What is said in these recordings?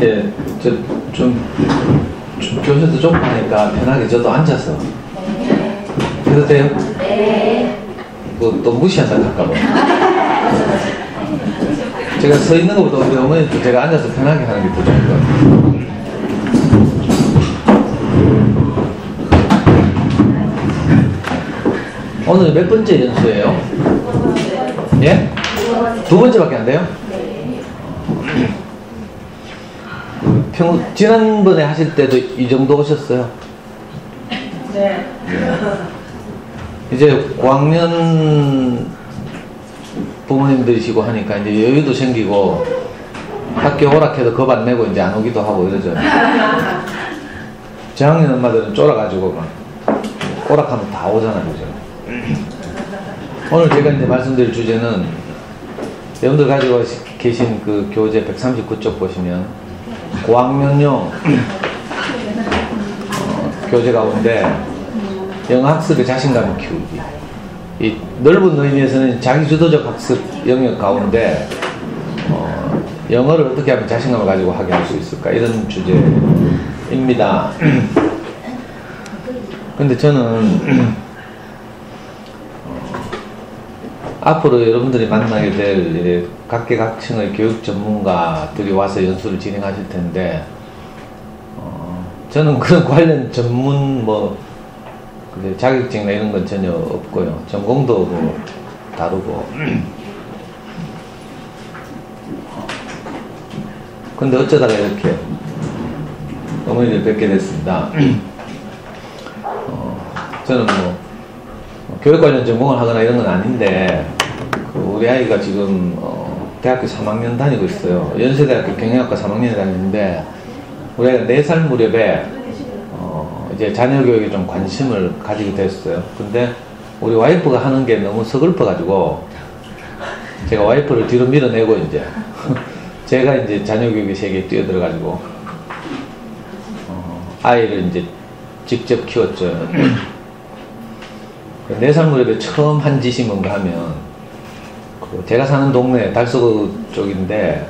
예, 교실도 좁고 하니까 편하게 저도 앉아서. 그래도 돼요? 네. 뭐, 또 무시한다 할까봐. 제가 서 있는 것보다 우리 어머니도 제가 앉아서 편하게 하는 게 더 좋을 것 같아요. 오늘 몇 번째 연수예요? 예? 두 번째밖에 안 돼요? 지난번에 하실 때도 이 정도 오셨어요? 네. 이제 고학년 부모님들이시고 하니까 이제 여유도 생기고 학교 오락해도 겁 안 내고 이제 안 오기도 하고 이러죠. 저학년 엄마들은 쫄아가지고 막 오락하면 다 오잖아요, 그죠? 오늘 제가 이제 말씀드릴 주제는 여러분들 가지고 계신 그 교재 139쪽 보시면 고학년용 교재 가운데 영어 학습의 자신감을 키우기. 이 넓은 의미에서는 자기주도적 학습 영역 가운데 영어를 어떻게 하면 자신감을 가지고 하게 할 수 있을까 이런 주제입니다. 근데 저는 앞으로 여러분들이 만나게 될 각계각층의 교육 전문가들이 와서 연수를 진행하실 텐데 저는 그런 관련 전문 자격증이나 이런 건 전혀 없고요. 전공도 뭐 다르고. 근데 어쩌다가 이렇게 어머니를 뵙게 됐습니다. 저는 뭐 교육 관련 전공을 하거나 이런 건 아닌데 우리 아이가 지금 대학교 3학년 다니고 있어요. 연세대학교 경영학과 3학년에 다니는데 우리 아이가 4살 무렵에 이제 자녀 교육에 좀 관심을 가지게 됐어요. 근데 우리 와이프가 하는 게 너무 서글퍼가지고 제가 와이프를 뒤로 밀어내고 이제 제가 이제 자녀 교육의 세계에 뛰어들어가지고 아이를 이제 직접 키웠죠. 4살 무렵에 처음 한 짓이 뭔가 하면 제가 사는 동네 달서구 쪽인데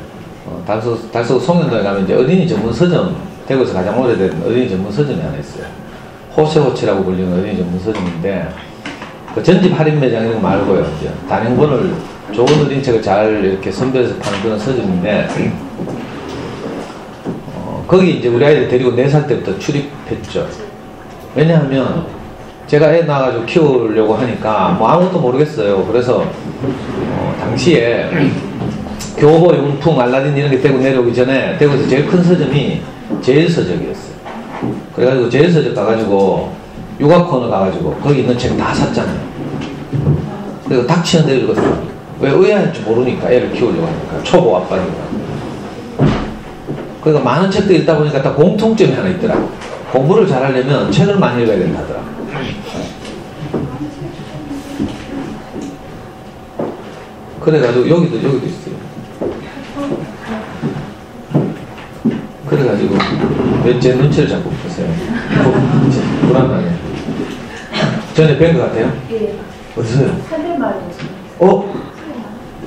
달서구 송년동에 가면 이제 어린이 전문 서점, 대구에서 가장 오래된 어린이 전문 서점이 하나 있어요. 호세호치라고 불리는 어린이 전문 서점인데 그 전집 할인 매장 이런 거 말고요. 이제 단행본을 좋은 어린이책을 잘 이렇게 선별해서 파는 그런 서점인데 거기 이제 우리 아이들 데리고 4살 때부터 출입했죠. 왜냐하면 제가 애 낳아가지고 키우려고 하니까 뭐 아무것도 모르겠어요. 그래서 당시에 교보, 용풍, 알라딘 이런 게 대구 내려오기 전에 대구에서 제일 큰 서점이 제일서적이었어요. 그래가지고 제일서적 가가지고 육아 코너 가가지고 거기 있는 책 다 샀잖아요. 그리고 닥치는 데 읽었어요. 왜 의아할 줄 모르니까 애를 키우려고 하니까 초보 아빠니까. 그러니까 많은 책들 읽다 보니까 다 공통점이 하나 있더라고. 공부를 잘하려면 책을 많이 읽어야 된다 하더라고. 그래가지고 여기도 있어요. 그래가지고 왜 제 눈치를 자꾸 보세요. 불안하네. 전에 뵌 것 같아요? 예. 어디서요? 산들마을에서.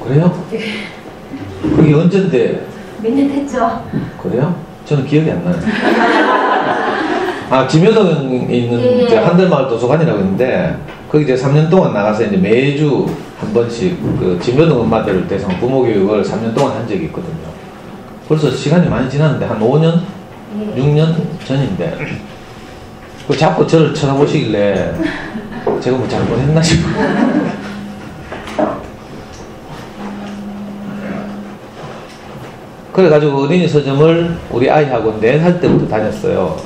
그래요? 그게 언젠데? 몇 년 됐죠? 그래요? 저는 기억이 안 나요. 지묘동에 있는 예. 한들마을 도서관이라고 있는데 거기 이제 3년 동안 나가서 이제 매주 한 번씩 그 지묘동 엄마들 대상 부모 교육을 3년 동안 한 적이 있거든요. 벌써 시간이 많이 지났는데 한 5년? 예. 6년 전인데 그 자꾸 저를 쳐다보시길래 제가 뭐 잘못했나 싶어. 그래가지고 어린이 서점을 우리 아이하고 4살 때부터 다녔어요.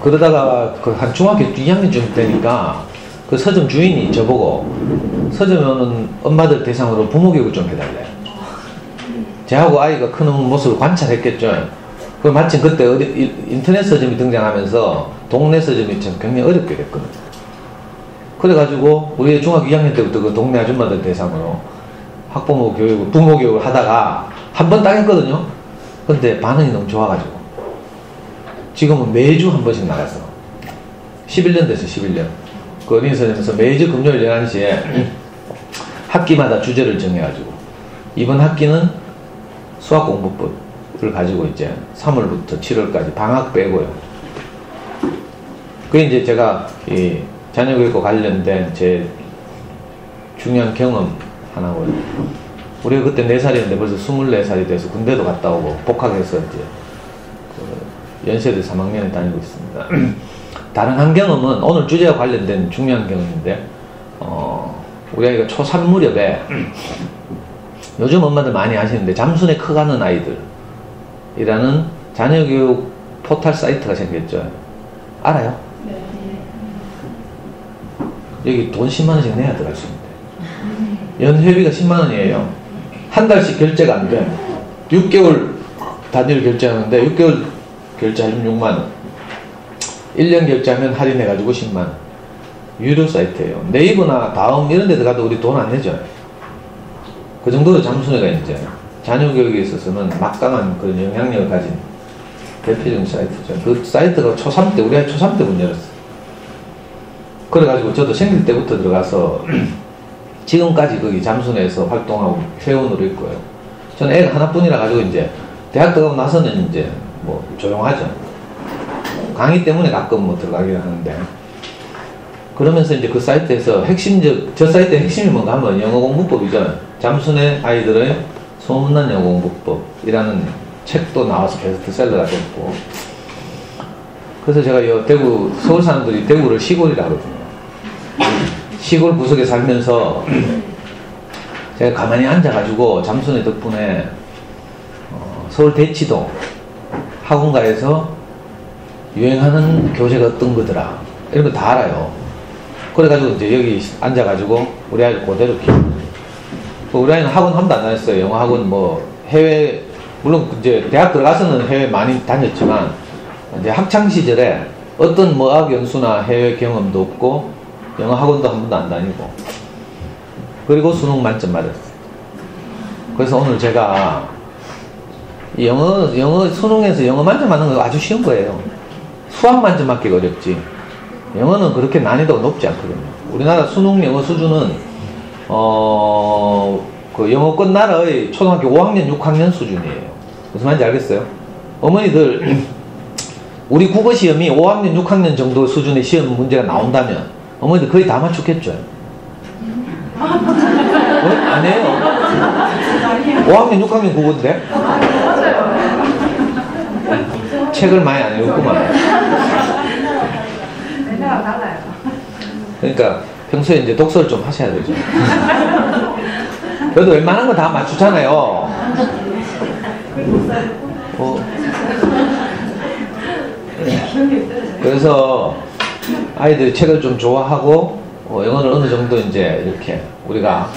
그러다가 그 한 중학교 2학년쯤 되니까 그 서점 주인이 저보고 서점에 오는 엄마들 대상으로 부모 교육을 좀 해달래. 저하고 아이가 크는 모습을 관찰했겠죠. 그 마침 그때 인터넷 서점이 등장하면서 동네 서점이 참 굉장히 어렵게 됐거든요. 그래가지고 우리 중학교 2학년 때부터 그 동네 아줌마들 대상으로 학부모 교육을, 부모 교육을 하다가 한 번 딱 했거든요. 근데 반응이 너무 좋아가지고 지금은 매주 한 번씩 나가서 11년 됐어요. 11년. 그 어린이 서점에서 매주 금요일 11시에 학기마다 주제를 정해가지고 이번 학기는 수학공부법을 가지고 이제 3월부터 7월까지 방학 빼고요. 그게 이제 제가 이 자녀교육과 관련된 제 중요한 경험 하나고요. 우리가 그때 4살이었는데 벌써 24살이 돼서 군대도 갔다 오고 복학해서 이제 그 연세대 3학년에 다니고 있습니다. 다른 한 경험은 오늘 주제와 관련된 중요한 경험인데 우리 아이가 초3 무렵에 요즘 엄마들 많이 아시는데 잠순에 커가는 아이들이라는 자녀교육 포털 사이트가 생겼죠. 알아요? 네. 여기 돈 10만원씩 내야 들어갈 수 있는데 연회비가 10만원이에요. 한 달씩 결제가 안 돼. 6개월 단위로 결제하는데 6개월 결제하면 6만원, 1년 결제하면 할인해가지고 10만원. 유료 사이트예요. 네이버나 다음 이런 데 들어가도 우리 돈 안 내죠. 그 정도로 잠순회가 이제 자녀 교육에 있어서는 막강한 그런 영향력을 가진 대표적인 사이트죠. 그 사이트가 초3 때, 우리 아이 초3 때 문 열었어요. 그래가지고 저도 생길 때부터 들어가서 지금까지 거기 잠순회에서 활동하고 회원으로 있고요. 저는 애가 하나뿐이라 가지고 이제 대학 들어가고 나서는 이제 뭐 조용하죠. 강의 때문에 가끔 뭐 들어가긴 하는데, 그러면서 이제 그 사이트에서 저 사이트의 핵심이 뭔가 하면 영어 공부법이죠. 잠순회 아이들의 소문난 영어 공부법이라는 책도 나와서 베스트셀러가 됐고, 그래서 제가 대구, 서울 사람들이 대구를 시골이라 그러거든요. 시골 구석에 살면서 제가 가만히 앉아가지고 잠순회 덕분에 서울 대치동 학원가에서 유행하는 교재가 어떤 거더라 이런 거 다 알아요. 그래가지고 이제 여기 앉아가지고 우리 아이를 그대로 키우는 거예요. 우리 아이는 학원 한 번도 안 다녔어요. 영어 학원 뭐 해외, 물론 이제 대학 들어가서는 해외 많이 다녔지만 이제 학창 시절에 어떤 뭐 어학 연수나 해외 경험도 없고 영어 학원도 한 번도 안 다니고, 그리고 수능 만점 맞았어요. 그래서 오늘 제가 영어 수능에서 영어 만점 맞는 거 아주 쉬운 거예요. 수학 만점 맞기가 어렵지. 영어는 그렇게 난이도가 높지 않거든요. 우리나라 수능 영어 수준은 그 영어권 나라의 초등학교 5학년, 6학년 수준이에요. 무슨 말인지 알겠어요? 어머니들 우리 국어 시험이 5학년, 6학년 정도 수준의 시험 문제가 나온다면 어머니들 거의 다 맞추겠죠? 아니에요. 5학년, 6학년 국어인데? 책을 많이 안 읽었구만. 그러니까 평소에 이제 독서를 좀 하셔야 되죠. 그래도 웬만한 거 다 맞추잖아요. 그래서 아이들이 책을 좀 좋아하고 영어를 어느 정도 이제 이렇게 우리가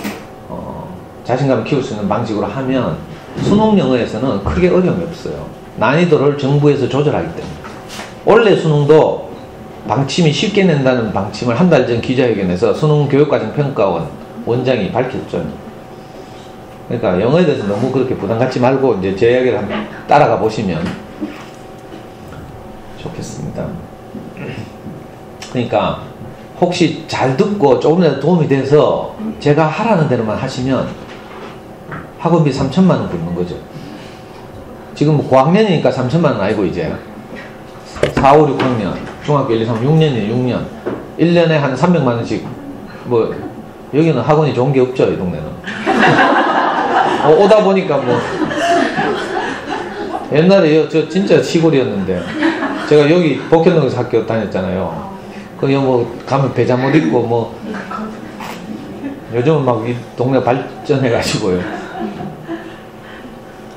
자신감을 키울 수 있는 방식으로 하면 수능 영어에서는 크게 어려움이 없어요. 난이도를 정부에서 조절하기 때문에. 원래 수능도 방침이 쉽게 낸다는 방침을 한 달 전 기자회견에서 수능교육과정평가원 원장이 밝혔죠. 그러니까 영어에 대해서 너무 그렇게 부담 갖지 말고 이제 제 이야기를 한번 따라가 보시면 좋겠습니다. 그러니까 혹시 잘 듣고 조금이라도 도움이 돼서 제가 하라는 대로만 하시면 학원비 3천만 원 붓는 거죠. 지금 뭐 고학년이니까 3천만 원 아니고 이제 4, 5, 6학년, 중학교 1, 2, 3, 6년이에요. 6년. 1년에 한 300만 원씩, 뭐 여기는 학원이 좋은 게 없죠, 이 동네는. 오다 보니까 뭐 옛날에 저 진짜 시골이었는데 제가 여기 복현동에서 학교 다녔잖아요. 거기 뭐 가면 배자못 입고 뭐 요즘은 막 이 동네가 발전해가지고요.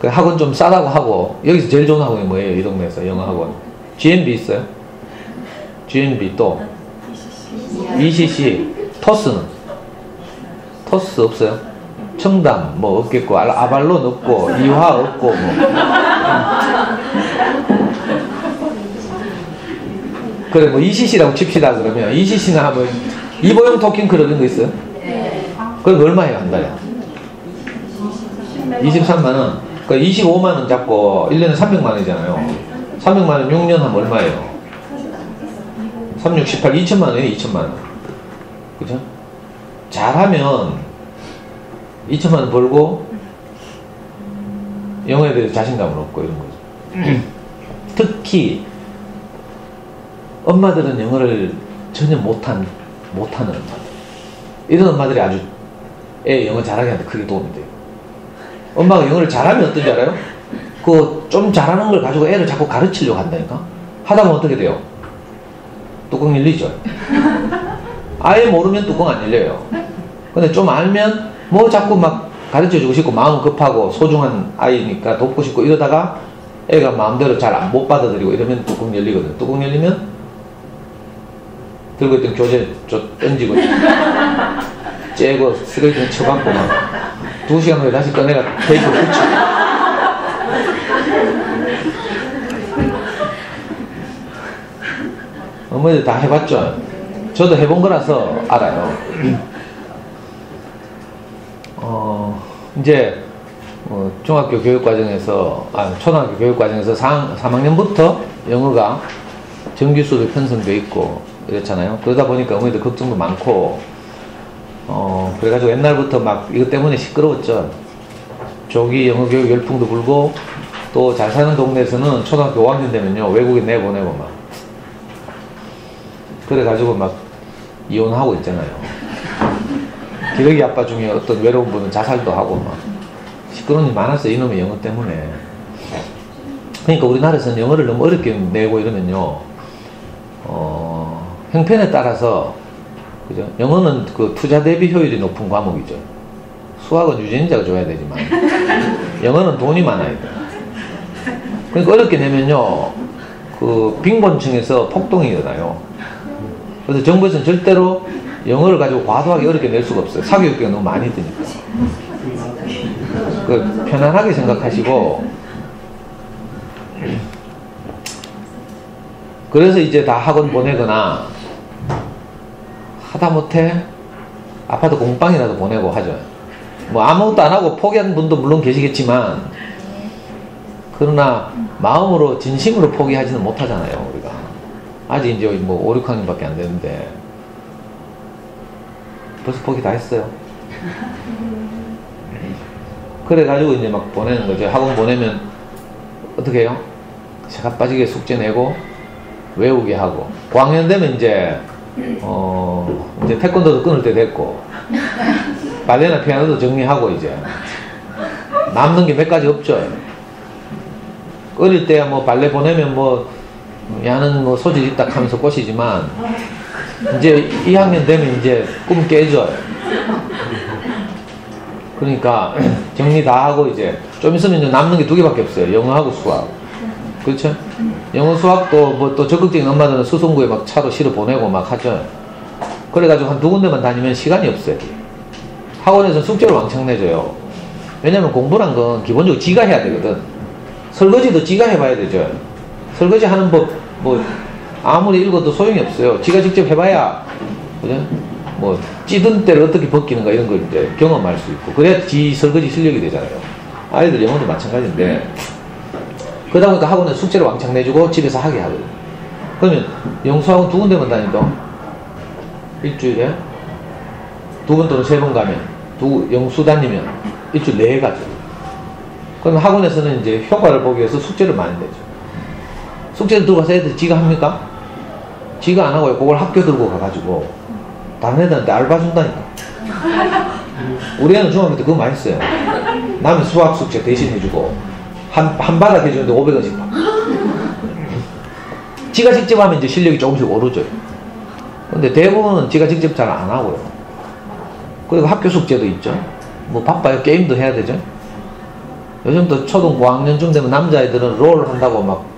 그 학원 좀 싸다고 하고, 여기서 제일 좋은 학원이 뭐예요? 이 동네에서 영어 학원. GMB 있어요? GMB 또 ECC, 토스는? 토스 없어요? 청담 뭐 없겠고, 아발론 없고, 이화 없고 뭐. 그래 뭐 ECC라고 칩시다. 그러면 ECC나 뭐 이보영 토킹 그런 거 있어요? 네. 그럼 얼마예요 한 달에? 23만 원. 그러니까 25만 원 잡고 1년에 300만 원이잖아요. 300만 원 6년 하면 얼마예요? 3, 6, 18, 2천만 원이에요. 2천만 원. 그죠? 잘하면 2천만 원 벌고 영어에 대해서 자신감을 얻고 이런 거죠. 특히 엄마들은 영어를 전혀 못하는 엄마들, 이런 엄마들이 아주 애 영어 잘하게 하는데 크게 도움이 돼요. 엄마가 영어를 잘하면 어떤지 알아요? 그 좀 잘하는 걸 가지고 애를 자꾸 가르치려고 한다니까. 하다 보면 어떻게 돼요? 뚜껑 열리죠. 아예 모르면 뚜껑 안 열려요. 근데 좀 알면 뭐 자꾸 막 가르쳐주고 싶고 마음 급하고 소중한 아이니까 돕고 싶고 이러다가 애가 마음대로 잘 못 받아들이고 이러면 뚜껑 열리거든. 뚜껑 열리면 들고 있던 교재 던지고 째고 쓰레기통 쳐갖고 막 2시간 후에 다시 꺼내가 테이프 붙이고. 어머니들 다 해봤죠. 저도 해본 거라서 알아요. 이제 중학교 교육과정에서 초등학교 교육과정에서 3학년부터 영어가 정규 수업에 편성되어 있고 이렇잖아요. 그러다 보니까 어머니들 걱정도 많고 그래가지고 옛날부터 막 이것 때문에 시끄러웠죠. 조기 영어 교육 열풍도 불고 또 잘 사는 동네에서는 초등학교 5학년 되면요 외국에 내보내고 막 그래가지고 막 이혼하고 있잖아요. 기러기 아빠 중에 어떤 외로운 분은 자살도 하고 막 시끄러운 일이 많았어요. 이놈의 영어 때문에. 그러니까 우리나라에서는 영어를 너무 어렵게 내고 이러면요 형편에 따라서 그죠? 영어는 그 투자 대비 효율이 높은 과목이죠. 수학은 유전자가 좋아야 되지만 영어는 돈이 많아야 돼. 그러니까 어렵게 내면요 그 빈곤층에서 폭동이 일어나요. 그래서 정부에서는 절대로 영어를 가지고 과도하게 어렵게 낼 수가 없어요. 사교육비가 너무 많이 드니까. 그 편안하게 생각하시고. 그래서 이제 다 학원 보내거나 하다못해 아파트 공방이라도 보내고 하죠. 뭐 아무것도 안 하고 포기한 분도 물론 계시겠지만 그러나 마음으로 진심으로 포기하지는 못하잖아요. 우리가 아직 이제 뭐 5, 6학년밖에 안 되는데 벌써 포기 다 했어요. 그래가지고 이제 막 보내는 거죠. 학원 보내면 어떻게 해요? 새가 빠지게 숙제 내고 외우게 하고 5학년 되면 이제 이제 태권도도 끊을 때 됐고 발레나 피아노도 정리하고 이제 남는 게 몇 가지 없죠. 어릴 때 뭐 발레 보내면 뭐 야는 뭐 소질 있다 하면서 꼬시지만 이제 2학년 되면 이제 꿈 깨져요. 그러니까 정리 다 하고 이제 좀 있으면 이제 남는 게 2개밖에 없어요. 영어하고 수학. 그렇죠? 영어 수학도 뭐 또 적극적인 엄마들은 수성구에 막 차로 실어 보내고 막 하죠. 그래가지고 한 2군데만 다니면 시간이 없어요. 학원에서 숙제를 왕창 내줘요. 왜냐면 공부란 건 기본적으로 지가 해야 되거든. 설거지도 지가 해봐야 되죠. 설거지 하는 법 뭐 아무리 읽어도 소용이 없어요. 지가 직접 해봐야 그죠? 뭐 찌든 때를 어떻게 벗기는가 이런 걸 이제 경험할 수 있고 그래야 지 설거지 실력이 되잖아요. 아이들 영어도 마찬가지인데 그러다 보니까 학원에 숙제를 왕창 내주고 집에서 하게 하거든. 그러면 영수학원 2군데만 다니도 일주일에 2번 또는 3번 가면 영수 다니면 일주일 4가죠. 그럼 학원에서는 이제 효과를 보기 위해서 숙제를 많이 내죠. 숙제를 들고 가서 애들이 지가 합니까? 지가 안 하고요. 그걸 학교 들고 가가지고 다른 애들한테 알바 준다니까. 우리 애는 중학교 때 그거 많이 써요. 남의 수학 숙제 대신 해주고 한 바닥 해주는데 500원씩 받고. 지가 직접 하면 이제 실력이 조금씩 오르죠. 근데 대부분은 지가 직접 잘 안 하고요. 그리고 학교 숙제도 있죠. 뭐 바빠요. 게임도 해야 되죠. 요즘 또 초등 고학년쯤 되면 남자애들은 롤 한다고 막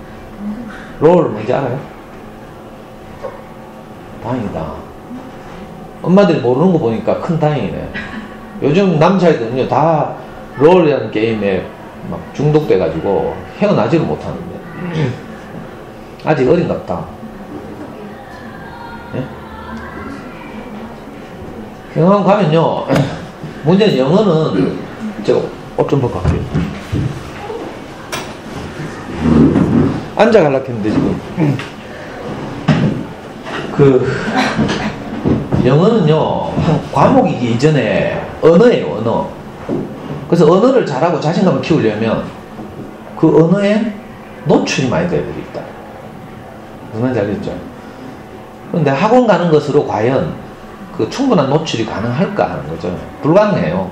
롤 뭔지 알아요? 다행이다. 엄마들이 모르는 거 보니까 큰 다행이네. 요즘 남자애들은요 다 롤이라는 게임에 막 중독돼가지고 헤어나지를 못하는데 아직 어린갑다. 예? 영어 가면요 문제는 영어는 제가 옷 좀 벗고 갈게요. 앉아갈라 했는데 지금 영어는요 한 과목이기 이전에 언어예요. 언어. 그래서 언어를 잘하고 자신감을 키우려면 그 언어에 노출이 많이 될 애들이 있다. 무슨 말인지 알겠죠? 그런데 학원 가는 것으로 과연 그 충분한 노출이 가능할까 하는 거죠. 불가능해요.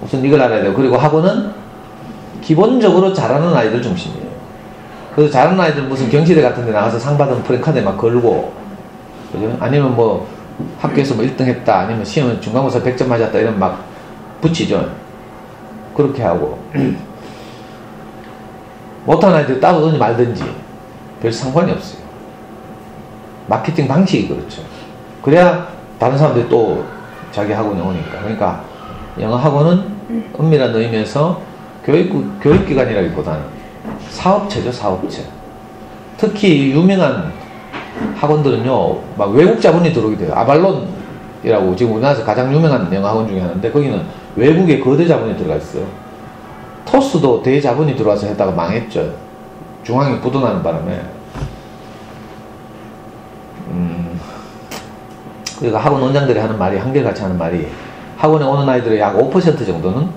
우선 이걸 알아야 돼요. 그리고 학원은 기본적으로 잘하는 아이들 중심이에요. 그래서 잘하는 아이들 무슨 경시대 같은 데 나가서 상 받은 프랭카드에 막 걸고, 그죠? 아니면 뭐 학교에서 뭐 1등 했다, 아니면 시험에 중간고사 100점 맞았다, 이런 막 붙이죠. 그렇게 하고. 못하는 아이들 따르든지 말든지 별 상관이 없어요. 마케팅 방식이 그렇죠. 그래야 다른 사람들이 또 자기 학원에 오니까. 그러니까 영어 학원은 엄밀한 의미에서 교육기관이라기보다는 사업체죠, 사업체. 특히 유명한 학원들은요, 막 외국 자본이 들어오게 돼요. 아발론이라고 지금 우리나라에서 가장 유명한 영어 학원 중에 하나인데, 거기는 외국의 거대 자본이 들어가 있어요. 토스도 대자본이 들어와서 했다가 망했죠. 중앙이 부도나는 바람에. 그러니까 학원 원장들이 하는 말이, 한결같이 하는 말이, 학원에 오는 아이들의 약 5% 정도는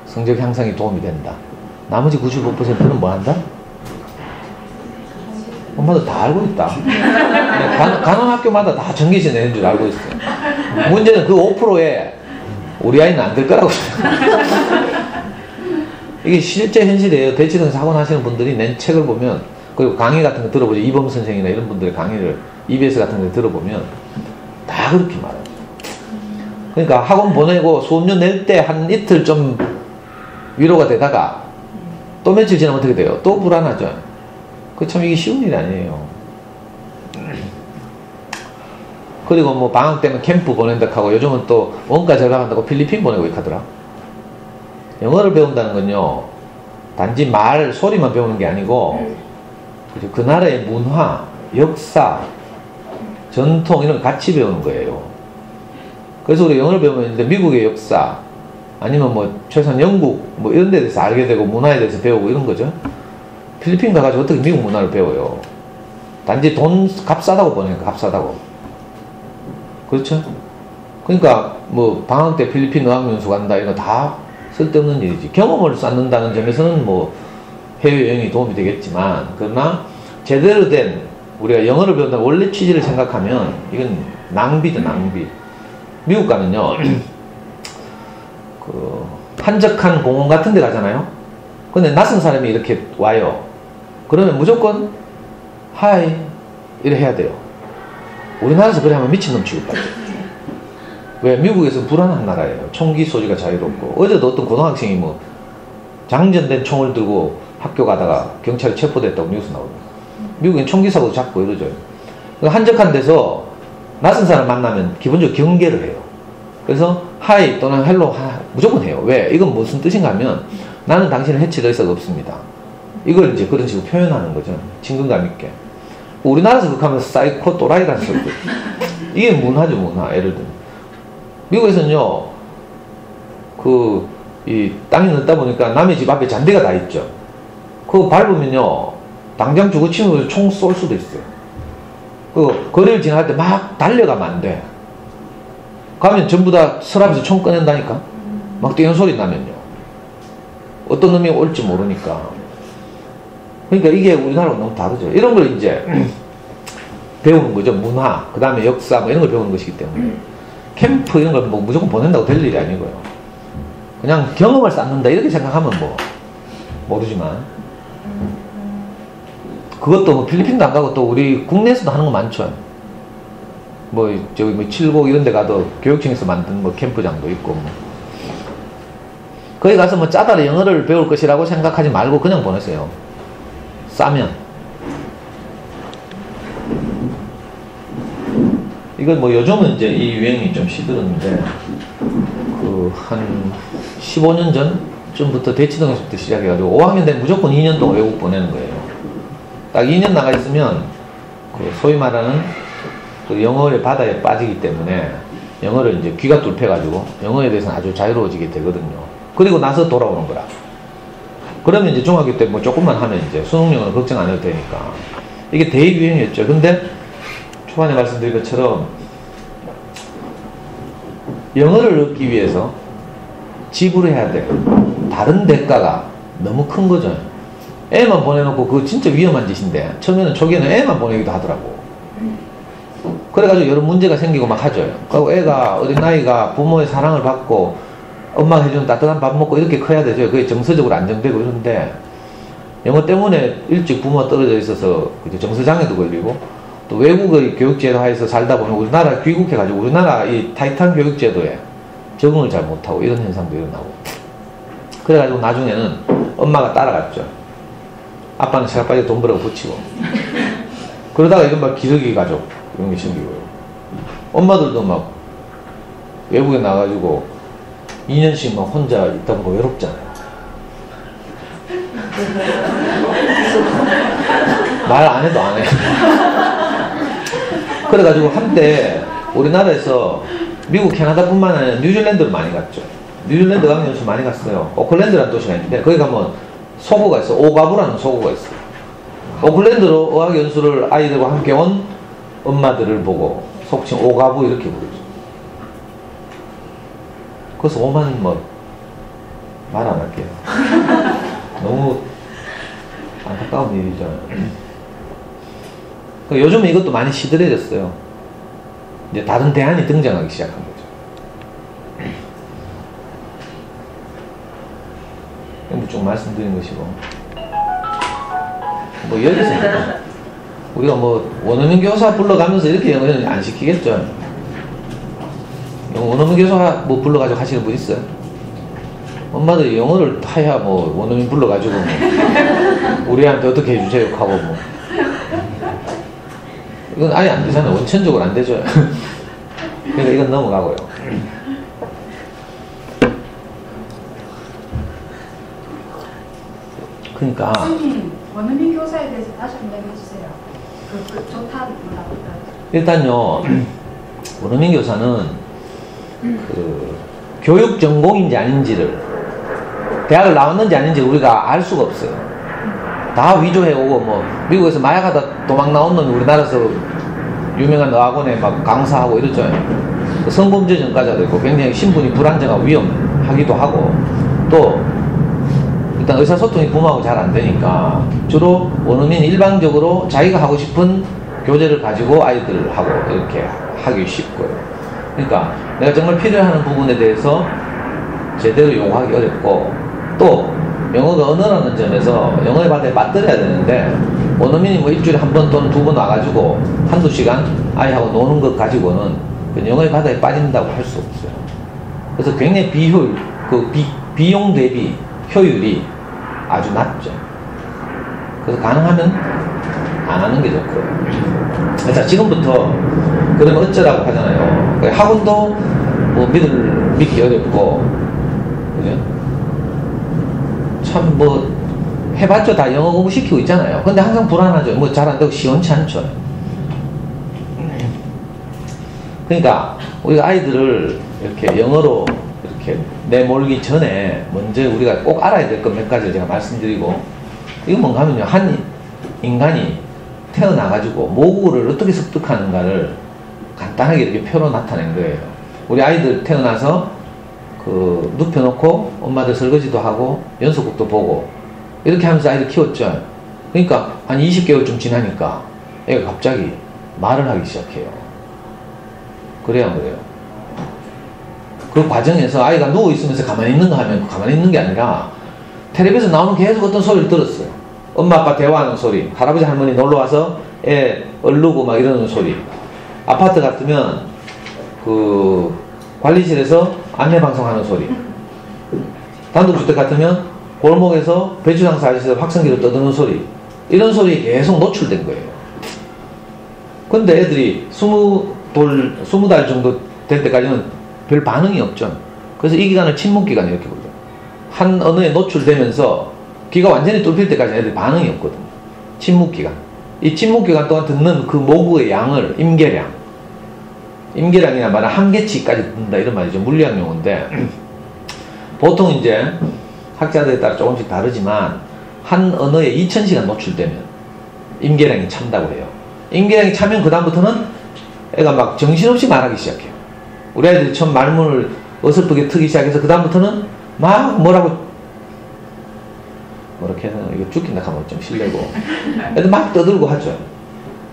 성적 향상에 도움이 된다. 나머지 95%는 뭐 한다? 엄마도 다 알고 있다. 가는 학교마다 다 전기시 내는 줄 알고 있어요. 문제는 그 5%에 우리 아이는 안 될 거라고 이게 실제 현실이에요. 대치동에서 학원 하시는 분들이 낸 책을 보면, 그리고 강의 같은 거 들어보죠. 이범 선생이나 이런 분들의 강의를 EBS 같은 거 들어보면 다 그렇게 말해요. 그러니까 학원 보내고 수업료 낼 때 한 이틀 좀 위로가 되다가 또 며칠 지나면 어떻게 돼요? 또 불안하죠. 그 참 이게 쉬운 일이 아니에요. 그리고 뭐 방학 때는 캠프 보낸다 하고, 요즘은 또 원가 절감한다고 필리핀 보내고 있하더라. 영어를 배운다는 건요, 단지 말, 소리만 배우는 게 아니고, 그 나라의 문화, 역사, 전통, 이런 걸 같이 배우는 거예요. 그래서 우리 영어를 배우면 이제 미국의 역사, 아니면 뭐 최소한 영국, 뭐 이런 데 대해서 알게 되고, 문화에 대해서 배우고 이런 거죠. 필리핀 가가지고 어떻게 미국 문화를 배워요? 단지 돈 값싸다고 보내니까, 값싸다고. 그렇죠? 그러니까 뭐 방학 때 필리핀 어학연수 간다, 이런 거 다 쓸데없는 일이지. 경험을 쌓는다는 점에서는 뭐 해외여행이 도움이 되겠지만, 그러나 제대로 된 우리가 영어를 배운다는 원래 취지를 생각하면 이건 낭비죠, 낭비. 미국 가면요, 그 한적한 공원 같은 데 가잖아요. 근데 낯선 사람이 이렇게 와요. 그러면 무조건 하이 이래 해야 돼요. 우리나라에서 그래 하면 미친놈 취급받죠. 왜? 미국에서 불안한 나라예요. 총기 소지가 자유롭고. 어제도 어떤 고등학생이 뭐 장전된 총을 들고 학교 가다가 경찰에 체포됐다고 뉴스 나오고. 미국엔 총기 사고도 잡고 이러죠. 한적한 데서 낯선 사람 만나면 기본적으로 경계를 해요. 그래서 하이 또는 헬로 무조건 해요. 왜? 이건 무슨 뜻인가 하면, 나는 당신을 해칠 의사가 없습니다. 이걸 이제 그런 식으로 표현하는 거죠. 친근감 있게. 우리나라에서 그렇게 하면 사이코 또라이라는 소리죠. 이게 문화죠, 문화. 예를 들면 미국에서는요, 이 땅이 넓다 보니까 남의 집 앞에 잔디가 다 있죠. 그거 밟으면요, 당장 주고 치면 총 쏠 수도 있어요. 그 거리를 지나갈 때 막 달려가면 안 돼. 가면 전부 다 서랍에서 총 꺼낸다니까. 막 뛰는 소리 나면요, 어떤 놈이 올지 모르니까. 그러니까 이게 우리나라랑 너무 다르죠. 이런 걸 이제 배우는 거죠. 문화, 그 다음에 역사, 뭐 이런 걸 배우는 것이기 때문에. 캠프 이런 걸 뭐 무조건 보낸다고 될 일이 아니고요. 그냥 경험을 쌓는다, 이렇게 생각하면 뭐 모르지만, 그것도 뭐 필리핀도 안 가고 또 우리 국내에서도 하는 거 많죠. 뭐 저기 뭐 칠곡 이런 데 가도 교육청에서 만든 뭐 캠프장도 있고, 뭐 거기 가서 뭐 짜다리 영어를 배울 것이라고 생각하지 말고 그냥 보내세요. 싸면. 이건 뭐 요즘은 이제 이 유행이 좀 시들었는데, 그 한 15년 전쯤부터 대치동에서부터 시작해가지고 5학년 되면 무조건 2년 동안 외국 보내는 거예요. 딱 2년 나가 있으면 그 소위 말하는 그 영어의 바다에 빠지기 때문에 영어를 이제 귀가 뚫혀가지고 영어에 대해서는 아주 자유로워지게 되거든요. 그리고 나서 돌아오는 거라. 그러면 이제 중학교 때 뭐 조금만 하면 이제 수능 영어는 걱정 안 해도 되니까. 이게 대유행이었죠. 근데 초반에 말씀드린 것처럼 영어를 얻기 위해서 지불해야 돼. 다른 대가가 너무 큰 거죠. 애만 보내놓고 그거 진짜 위험한 짓인데 처음에는 초기에는 애만 보내기도 하더라고. 그래가지고 여러 문제가 생기고 막 하죠. 그리고 애가 어린 나이가 부모의 사랑을 받고 엄마가 해주는 따뜻한 밥 먹고 이렇게 커야 되죠. 그게 정서적으로 안정되고 이런데 영어 때문에 일찍 부모가 떨어져 있어서 정서장애도 걸리고 또 외국의 교육제도 하에서 살다 보면 우리나라 귀국해가지고 우리나라 이 타이트한 교육제도에 적응을 잘 못하고 이런 현상도 일어나고 그래가지고 나중에는 엄마가 따라갔죠. 아빠는 제가 빨리 돈 벌어 붙이고 그러다가 이런 막 기러기 가족 이런 게 생기고요. 엄마들도 막 외국에 나가지고 2년씩 막 혼자 있다 보고 외롭잖아요. 말 안 해도 안 해. 그래가지고 한때 우리나라에서 미국, 캐나다뿐만 아니라 뉴질랜드로 많이 갔죠. 뉴질랜드 가면 연수 많이 갔어요. 오클랜드라는 도시가 있는데 거기 가면 소고가 있어. 오가부라는 소고가 있어. 오클랜드로 어학연수를 아이들과 함께 온 엄마들을 보고 속칭 오가부 이렇게 부르죠. 그래서 오만 뭐 말 안 할게요. 너무 안타까운 일이죠. 요즘은 이것도 많이 시들해졌어요. 이제 다른 대안이 등장하기 시작한 거죠. 쭉 말씀드린 것이고 뭐 여기서 우리가 뭐 원어민 교사 불러가면서 이렇게 영어는 안 시키겠죠. 원어민 교사 뭐 불러가지고 하시는 분 있어요? 엄마들이 영어를 타야 뭐 원어민 불러가지고 뭐 우리한테 어떻게 해주세요 하고 뭐 이건 아예 안 되잖아요. 원천적으로 안 되죠. 그러니까 이건 넘어가고요. 그러니까 선생님, 원어민 교사에 대해서 다시 한번 해주세요. 좋다는 일단요, 원어민 교사는 그 교육 전공인지 아닌지를 대학을 나왔는지 아닌지 우리가 알 수가 없어요. 다 위조해오고 뭐 미국에서 마약하다 도망 나온 놈이 우리나라에서 유명한 어학원에 막 강사하고 이러죠. 성범죄 전과자도 있고 굉장히 신분이 불안정하고 위험하기도 하고 또 일단 의사소통이 부모하고 잘 안 되니까 주로 원어민이 일방적으로 자기가 하고 싶은 교재를 가지고 아이들하고 이렇게 하기 쉽고요. 그러니까 내가 정말 필요하는 부분에 대해서 제대로 요구하기 어렵고 또 영어가 언어라는 점에서 영어의 바다에 빠뜨려야 되는데 원어민이 뭐 일주일에 한 번 또는 두 번 와가지고 한두 시간 아이하고 노는 것 가지고는 영어의 바다에 빠진다고 할 수 없어요. 그래서 굉장히 비효율, 비용 대비 효율이 아주 낮죠. 그래서 가능하면 안 하는 게 좋고요. 자, 지금부터 그러면 어쩌라고 하잖아요. 학원도 뭐 믿기 어렵고, 그죠? 참 뭐 해봤죠. 다 영어 공부 시키고 있잖아요. 근데 항상 불안하죠. 뭐 잘 안 되고 시원치 않죠. 그러니까 우리가 아이들을 이렇게 영어로 이렇게 내몰기 전에 먼저 우리가 꼭 알아야 될 것 몇 가지를 제가 말씀드리고, 이건 뭔가 하면요, 한 인간이 태어나가지고 모국어를 어떻게 습득하는가를 간단하게 이렇게 표로 나타낸 거예요. 우리 아이들 태어나서 눕혀놓고 엄마들 설거지도 하고 연속극도 보고 이렇게 하면서 아이를 키웠죠. 그러니까 한 20개월쯤 지나니까 애가 갑자기 말을 하기 시작해요. 그래야 그래요. 그 과정에서 아이가 누워있으면서 가만히 있는가 하면 가만히 있는 게 아니라 텔레비에서 나오는 계속 어떤 소리를 들었어요. 엄마 아빠 대화하는 소리, 할아버지 할머니 놀러와서 애 얼르고 막 이러는 소리. 아파트 같으면 관리실에서 안내방송하는 소리. 단독주택 같으면 골목에서 배추장사 아저씨가 확성기를 떠드는 소리. 이런 소리에 계속 노출된 거예요. 근데 애들이 20달 정도 될 때까지는 별 반응이 없죠. 그래서 이 기간을 침묵기간 이렇게 부르죠. 한 언어에 노출되면서 귀가 완전히 뚫힐 때까지 애들이 반응이 없거든요. 침묵기간. 이 침묵기간 동안 듣는 그 모국의 양을 임계량이나 말은 한계치까지 듣는다 이런 말이죠. 물리학 용어인데 보통 이제 학자들에 따라 조금씩 다르지만 한 언어에 2000시간 노출되면 임계량이 찬다고 해요. 임계량이 차면 그 다음부터는 애가 막 정신없이 말하기 시작해요. 우리 아이들이 처음 말문을 어설프게 트기 시작해서 그 다음부터는 막 뭐라고 해서 이거 죽긴다 하면 좀 실례고 애들 막 떠들고 하죠.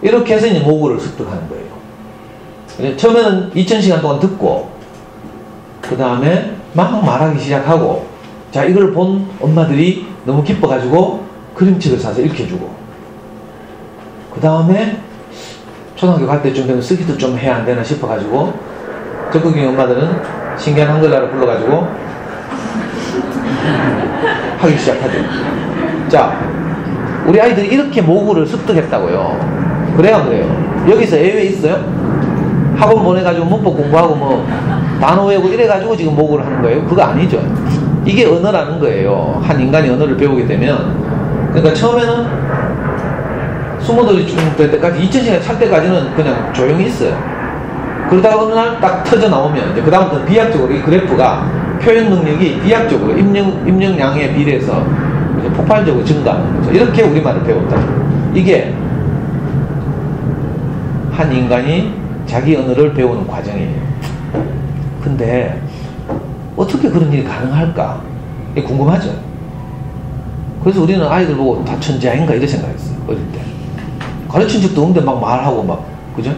이렇게 해서 이제 모국어를 습득하는 거예요. 처음에는 2000시간 동안 듣고 그 다음에 막 말하기 시작하고 자 이걸 본 엄마들이 너무 기뻐가지고 그림책을 사서 읽혀주고 그 다음에 초등학교 갈 때쯤 되면 쓰기도 좀 해야 안 되나 싶어가지고 적극적인 엄마들은 신기한 한글날을 불러가지고 하기 시작하죠. 자, 우리 아이들이 이렇게 모국어를 습득했다고요. 그래요, 안 그래요? 여기서 예외 있어요? 학원 보내가지고 문법 공부하고 뭐 단어 외우고 이래가지고 지금 모국어를 하는 거예요? 그거 아니죠. 이게 언어라는 거예요. 한 인간이 언어를 배우게 되면. 그러니까 처음에는 수모들이 될 때까지 2000시간 찰 때까지는 그냥 조용히 있어요. 그러다가 어느 날 딱 터져 나오면 이제 그다음부터는 비약적으로 이 그래프가 표현 능력이 비약적으로 입력량에 비례해서 이제 폭발적으로 증가하는 거죠. 이렇게 우리말을 배웠다. 이게 한 인간이 자기 언어를 배우는 과정이에요. 근데 어떻게 그런 일이 가능할까? 이게 궁금하죠. 그래서 우리는 아이들 보고 다 천재아인가 이렇게 생각했어요. 어릴 때. 가르친 적도 없는데 막 말하고 막 그죠?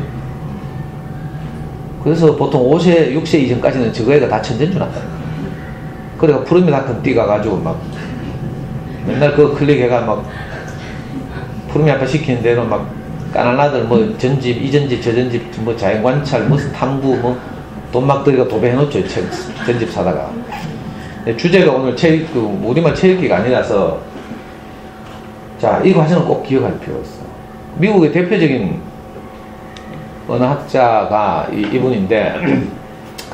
그래서 보통 5세, 6세 이전까지는 저거 애가 다 천재인 줄 안다. 그래가 푸르미 닷컴 뛰가가지고 막 맨날 그거 클릭해가 막 푸르미 아빠 시키는 대로 막 까날라들 뭐 전집, 이전집, 저전집 뭐 자연관찰, 뭐 탐구 뭐 돈 막 들이가 도배해놓죠. 전집 사다가. 주제가 오늘 우리말 체육기가 아니라서 자, 이 과정을 꼭 기억할 필요가 있어. 미국의 대표적인 언어학자가 이분인데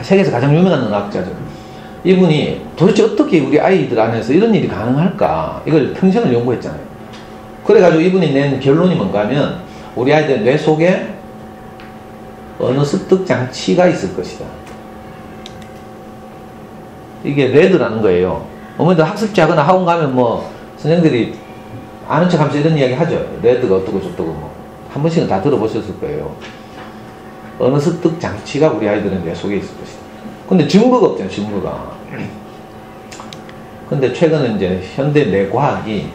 세계에서 가장 유명한 언어학자죠. 이분이 도대체 어떻게 우리 아이들 안에서 이런 일이 가능할까 이걸 평생을 연구했잖아요. 그래가지고 이분이 낸 결론이 뭔가 하면 우리 아이들 뇌 속에 언어 습득 장치가 있을 것이다. 이게 레드라는 거예요. 어머니들 학습지 하거나 학원 가면 뭐 선생들이 아는 척 하면서 이런 이야기 하죠. 레드가 어떻고 저떻고 뭐 한 번씩은 다 들어보셨을 거예요. 언어 습득 장치가 우리 아이들은 뇌 속에 있을 것이다. 근데 증거가 없잖아요. 증거가. 근데 최근에 이제 현대 뇌과학이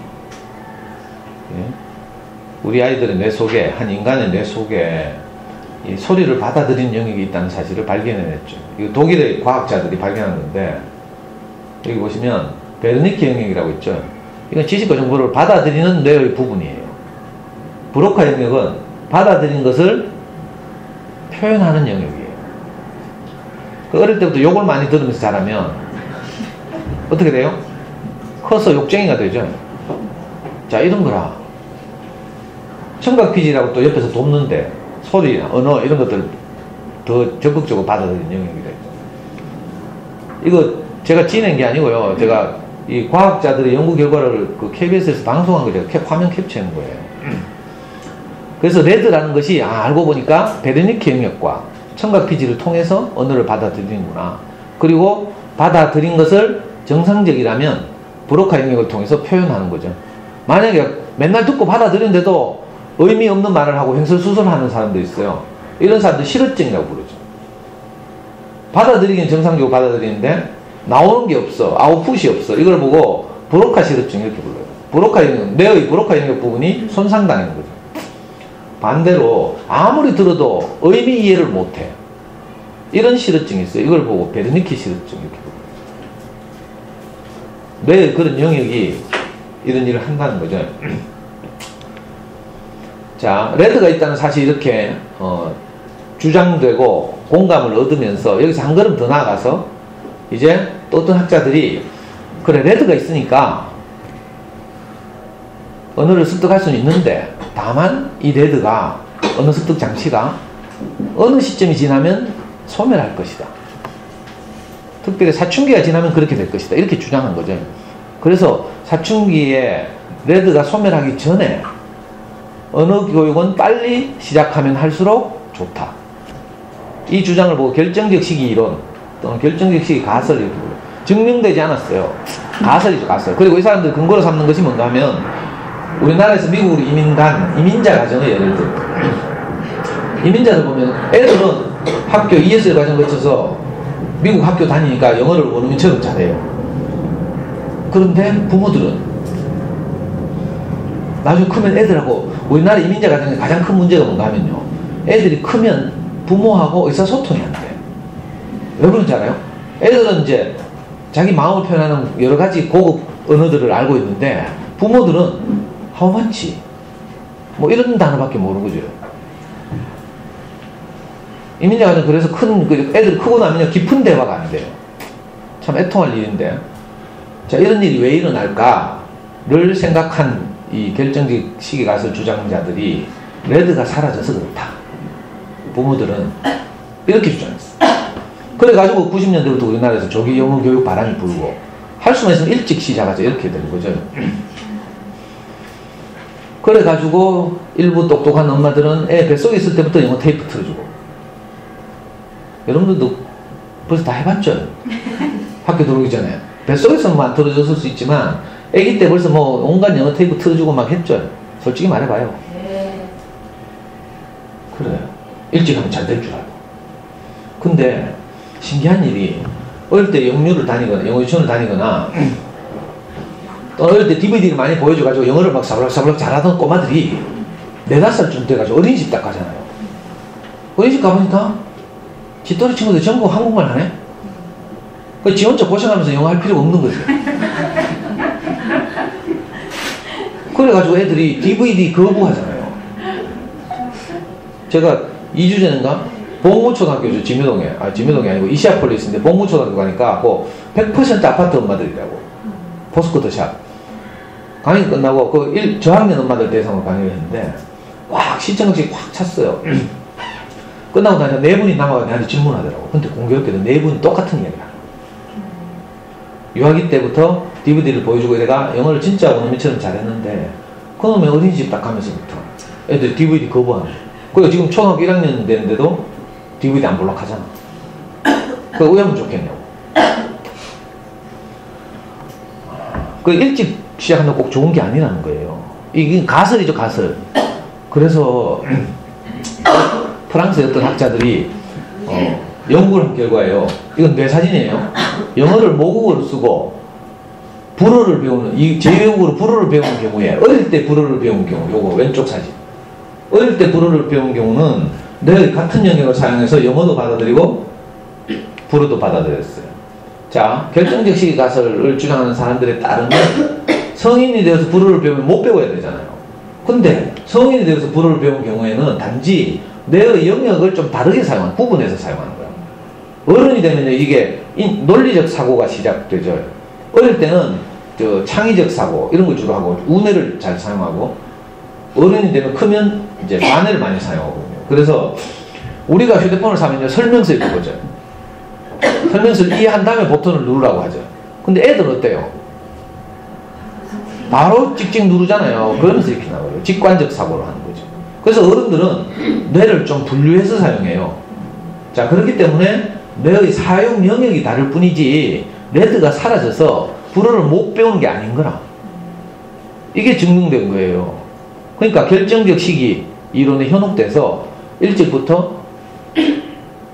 우리 아이들의 뇌 속에 한 인간의 뇌 속에 이 소리를 받아들이는 영역이 있다는 사실을 발견해냈죠. 이거 독일의 과학자들이 발견한 건데 여기 보시면 베르니케 영역이라고 있죠. 이건 지식과 정보를 받아들이는 뇌의 부분이에요. 브로카 영역은 받아들인 것을 표현하는 영역이에요. 어릴 때부터 욕을 많이 들으면서 자라면 어떻게 돼요? 커서 욕쟁이가 되죠. 자, 이런 거라. 청각피지라고 또 옆에서 돕는데 소리, 언어 이런 것들 더 적극적으로 받아들이는 영역이 되죠. 이거 제가 지낸 게 아니고요. 제가 이 과학자들의 연구 결과를 그 KBS에서 방송한 거 제가 화면 캡처한 거예요. 그래서 레드라는 것이 알고 보니까 베르니케 영역과 청각피지를 통해서 언어를 받아들이는구나. 그리고 받아들인 것을 정상적이라면 브로카 영역을 통해서 표현하는 거죠. 만약에 맨날 듣고 받아들이는데도 의미 없는 말을 하고 횡설수설하는 사람도 있어요. 이런 사람들 실어증이라고 부르죠. 받아들이긴 정상적으로 받아들이는데 나오는 게 없어. 아웃풋이 없어. 이걸 보고 브로카 실어증 이렇게 불러요. 브로카 영역, 뇌의 브로카 영역 부분이 손상당하는 거죠. 반대로 아무리 들어도 의미 이해를 못해. 이런 실어증이 있어요. 이걸 보고 베르니케 실어증 이렇게 불러요. 뇌의 그런 영역이 이런 일을 한다는 거죠. 자, 레드가 있다는 사실이 이렇게 주장되고 공감을 얻으면서 여기서 한 걸음 더 나아가서 이제 또 어떤 학자들이 그래 레드가 있으니까 언어를 습득할 수는 있는데 다만 이 레드가 언어 습득 장치가 어느 시점이 지나면 소멸할 것이다. 특별히 사춘기가 지나면 그렇게 될 것이다. 이렇게 주장한 거죠. 그래서 사춘기에 레드가 소멸하기 전에 언어 교육은 빨리 시작하면 할수록 좋다. 이 주장을 보고 결정적 시기 이론 또는 결정적 시기 가설 이렇게 불러요. 증명되지 않았어요. 가설이죠, 가설. 그리고 이 사람들 근거로 삼는 것이 뭔가 하면 우리나라에서 미국으로 이민자 가정을 예를 들어. 이민자들 보면 애들은 학교 ESL 과정 거쳐서 미국 학교 다니니까 영어를 원어민처럼 잘해요. 그런데 부모들은 나중에 크면 애들하고 우리나라 이민자 가정의 가장 큰 문제가 뭔가 하면요. 애들이 크면 부모하고 의사소통이 안 돼. 왜 그런지 알아요? 애들은 이제 자기 마음을 표현하는 여러 가지 고급 언어들을 알고 있는데 부모들은 how much 뭐 이런 단어밖에 모르는 거죠. 이민자 가정 그래서 애들 크고 나면요 깊은 대화가 안 돼요. 참 애통할 일인데 자 이런 일이 왜 일어날까를 생각한 이 결정적 시기 가설 주장자들이 레드가 사라져서 그렇다. 부모들은 이렇게 주장했어. 그래가지고 90년대부터 우리나라에서 조기 영어 교육 바람이 불고 할 수만 있으면 일찍 시작하자 이렇게 된 거죠. 그래가지고 일부 똑똑한 엄마들은 애 뱃속에 있을 때부터 영어 테이프 틀어주고 여러분들도 벌써 다 해봤죠? 학교 들어오기 전에 뱃속에서는 안 틀어줬을 수 있지만 애기 때 벌써 뭐 온갖 영어 테이프 틀어주고 막 했죠? 솔직히 말해봐요. 네. 그래요. 일찍 하면 잘 될 줄 알고. 근데 신기한 일이 어릴 때 영유를 다니거나 영어 유치원을 다니거나 또 어릴 때 DVD를 많이 보여줘가지고 영어를 막 사블락사블락 잘하던 꼬마들이 4~5살쯤 돼가지고 어린이집 딱 가잖아요. 어린이집 가보니까 지 또래 친구들 전부 한국말 하네? 지 혼자 고생하면서 영어 할 필요가 없는 거지. 그래가지고 애들이 DVD 거부하잖아요. 제가 2주 전인가? 봉우초등학교죠, 지묘동에. 지묘동이 아니고 이시아폴리스인데 봉우초등학교 가니까 100% 아파트 엄마들이라고. 포스코트샵. 강의 끝나고 저학년 엄마들 대상으로 강의를 했는데 와 시청각이 확 찼어요. 끝나고 나니까 4분이 남아가 나한테 질문하더라고. 근데 공교롭게도 4분이 똑같은 이야기를 하는 거야. 유아기 때부터 DVD를 보여주고 내가 영어를 진짜 원어민처럼 잘했는데 그놈의 어린이집 딱 가면서부터 애들이 DVD 거부하는 거야. 그리고 지금 초등학교 1학년 되는데도 DVD 안 볼락 하잖아. 그거 왜 하면 좋겠냐고. 그 일찍 시작하는 꼭 좋은 게 아니라는 거예요. 이게 가설이죠, 가설. 그래서 프랑스의 어떤 학자들이 연구를 한 결과예요. 이건 내 사진이에요. 영어를 모국어로 쓰고 불어를 배우는 제2외국어로 불어를 배우는 경우에 어릴 때 불어를 배운 경우 요거 왼쪽 사진. 어릴 때 불어를 배운 경우는 늘 같은 영역을 사용해서 영어도 받아들이고 불어도 받아들였어요. 자, 결정적 시기 가설을 주장하는 사람들에 따르면 성인이 되어서 불어를 배우면 못 배워야 되잖아요. 근데 성인이 되어서 불어를 배운 경우에는 단지 내 영역을 좀 다르게 구분해서 사용하는 거야. 어른이 되면 이게 논리적 사고가 시작되죠. 어릴 때는 창의적 사고 이런 걸 주로 하고 우뇌를 잘 사용하고 어른이 되면 크면 이제 좌뇌를 많이 사용하거든요. 그래서 우리가 휴대폰을 사면요 설명서 읽어보죠. 설명서를 이해한 다음에 버튼을 누르라고 하죠. 근데 애들은 어때요? 바로 찍찍 누르잖아요. 그러면서 이렇게 나와요. 직관적 사고를 하는 거죠. 그래서 어른들은 뇌를 좀 분류해서 사용해요. 자, 그렇기 때문에 뇌의 사용 영역이 다를 뿐이지 레드가 사라져서 불어를 못 배우는 게 아닌 거라. 이게 증명된 거예요. 그러니까 결정적 시기 이론에 현혹돼서 일찍부터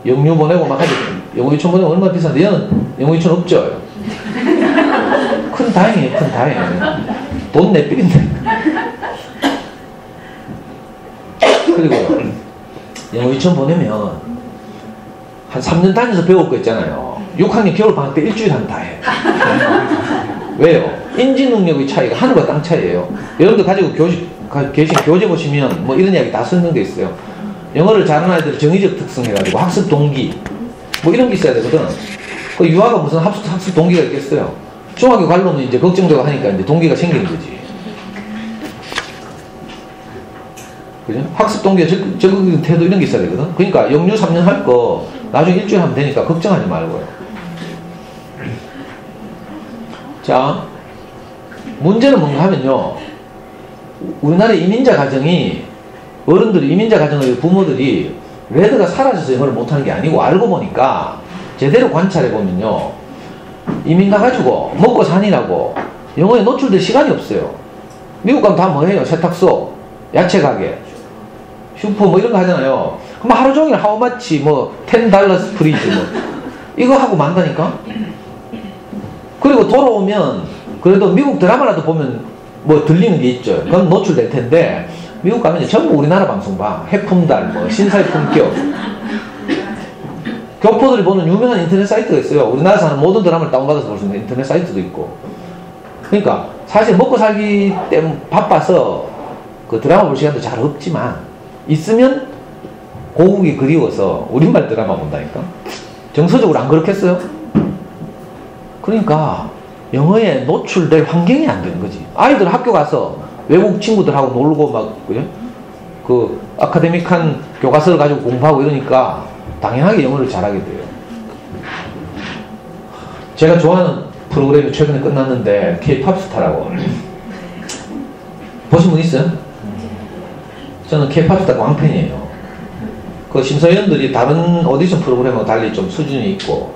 영유 보내고 막 하지. 영어 유치원 보내면 얼마나 비싼데 얘는 영어 유치원 없죠. 큰 다행이에요. 큰 다행. 돈 내삘인데. 그리고 영어 유치원 보내면 한 3년 다녀서 배울 거 있잖아요. 6학년 겨울방학 때 일주일 하면 다 해. 왜요? 인지 능력의 차이가 하늘과 땅 차이예요. 여러분들 가지고 계신 교재 보시면 뭐 이런 이야기 다 설명돼 있어요. 영어를 잘하는 아이들 정의적 특성 해가지고 학습 동기 뭐 이런 게 있어야 되거든. 그 유아가 무슨 학습 동기가 있겠어요? 중학교 가려면 이제 걱정되고 하니까 이제 동기가 생기는 거지. 그죠? 학습 동기가 적극적인 태도 이런 게 있어야 되거든. 그러니까 영유 3년 할 거 나중에 일주일 하면 되니까 걱정하지 말고요. 자, 문제는 뭔가 하면요. 우리나라 이민자 가정이 어른들이 이민자 가정의 부모들이 레드가 사라져서 영어를 못하는 게 아니고 알고 보니까 제대로 관찰해 보면요. 이민 가가지고 먹고 사니라고 영어에 노출될 시간이 없어요. 미국 가면 다 뭐 해요? 세탁소, 야채 가게, 슈퍼 뭐 이런 거 하잖아요. 그럼 하루 종일 하우마치 뭐 $10 프리즈 뭐 이거 하고 만다니까. 그리고 돌아오면 그래도 미국 드라마라도 보면 뭐 들리는 게 있죠. 그럼 노출될 텐데 미국 가면 이제 전부 우리나라 방송 봐. 해품달, 뭐 신사의 품격. 교포들이 보는 유명한 인터넷 사이트가 있어요. 우리나라 사는 모든 드라마를 다운받아서 볼 수 있는 인터넷 사이트도 있고. 그러니까 사실 먹고 살기 때문에 바빠서 그 드라마 볼 시간도 잘 없지만 있으면 고국이 그리워서 우리말 드라마 본다니까. 정서적으로 안 그렇겠어요? 그러니까 영어에 노출될 환경이 안 되는 거지. 아이들 학교 가서 외국 친구들하고 놀고 막, 그죠? 그 아카데믹한 교과서를 가지고 공부하고 이러니까 당연하게 영어를 잘하게 돼요. 제가 좋아하는 프로그램이 최근에 끝났는데 K-POP 스타라고 보신 분 있어요? 저는 K-POP 스타 광팬이에요. 그 심사위원들이 다른 오디션 프로그램하고 달리 좀 수준이 있고,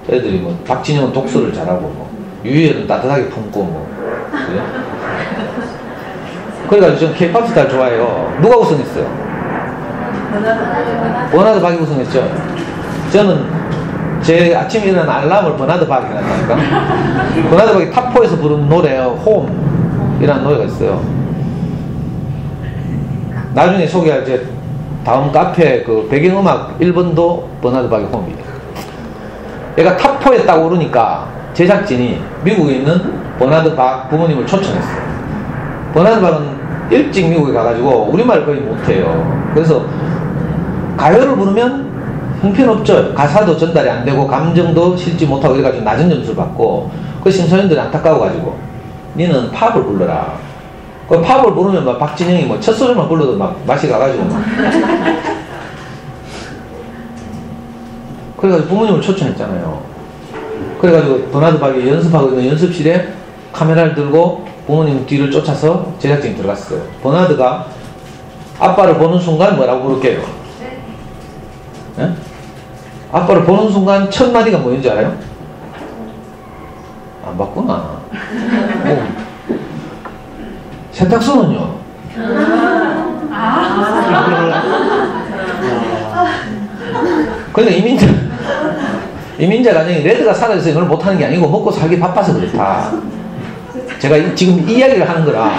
애들이 뭐 박진영은 독서를 잘하고 뭐 유희열은 따뜻하게 품고 뭐 그래? 그래가지고 저는 K-POP 스타를 좋아해요. 누가 우승했어요? 버나드 박이 우승했죠. 저는 제 아침에 일어나는 알람을 버나드 박이 해놨다니까. 버나드 박이 탑4에서 부른 노래 홈이라는 노래가 있어요. 나중에 소개할 제 다음 카페 그 배경음악 1번도 버나드 박이 홈이에요. 얘가 탑4에 딱 오르니까 제작진이 미국에 있는 버나드 박 부모님을 초청했어요. 버나드 박은 일찍 미국에 가가지고 우리말을 거의 못해요. 그래서 가요를 부르면 형편없죠. 가사도 전달이 안 되고 감정도 실지 못하고 이래가지고 낮은 점수를 받고, 그 심사위원들이 안타까워가지고 니는 팝을 불러라. 그 팝을 부르면 막 박진영이 뭐 첫 소절만 불러도 막 맛이 가가지고 막 그래가지고 부모님을 초청했잖아요. 그래가지고 버나드 박이 연습하고 있는 연습실에 카메라를 들고 부모님 뒤를 쫓아서 제작진이 들어갔어요. 버나드가 아빠를 보는 순간 뭐라고 부를게요? 네? 아빠를 보는 순간 첫 마디가 뭐였는지 알아요? 안 봤구나. 세탁소는요? 그러니까 이민자 가정이 레드가 살아있어서 이걸 못하는 게 아니고 먹고 살기 바빠서 그렇다. 제가 지금 이 이야기를 하는 거라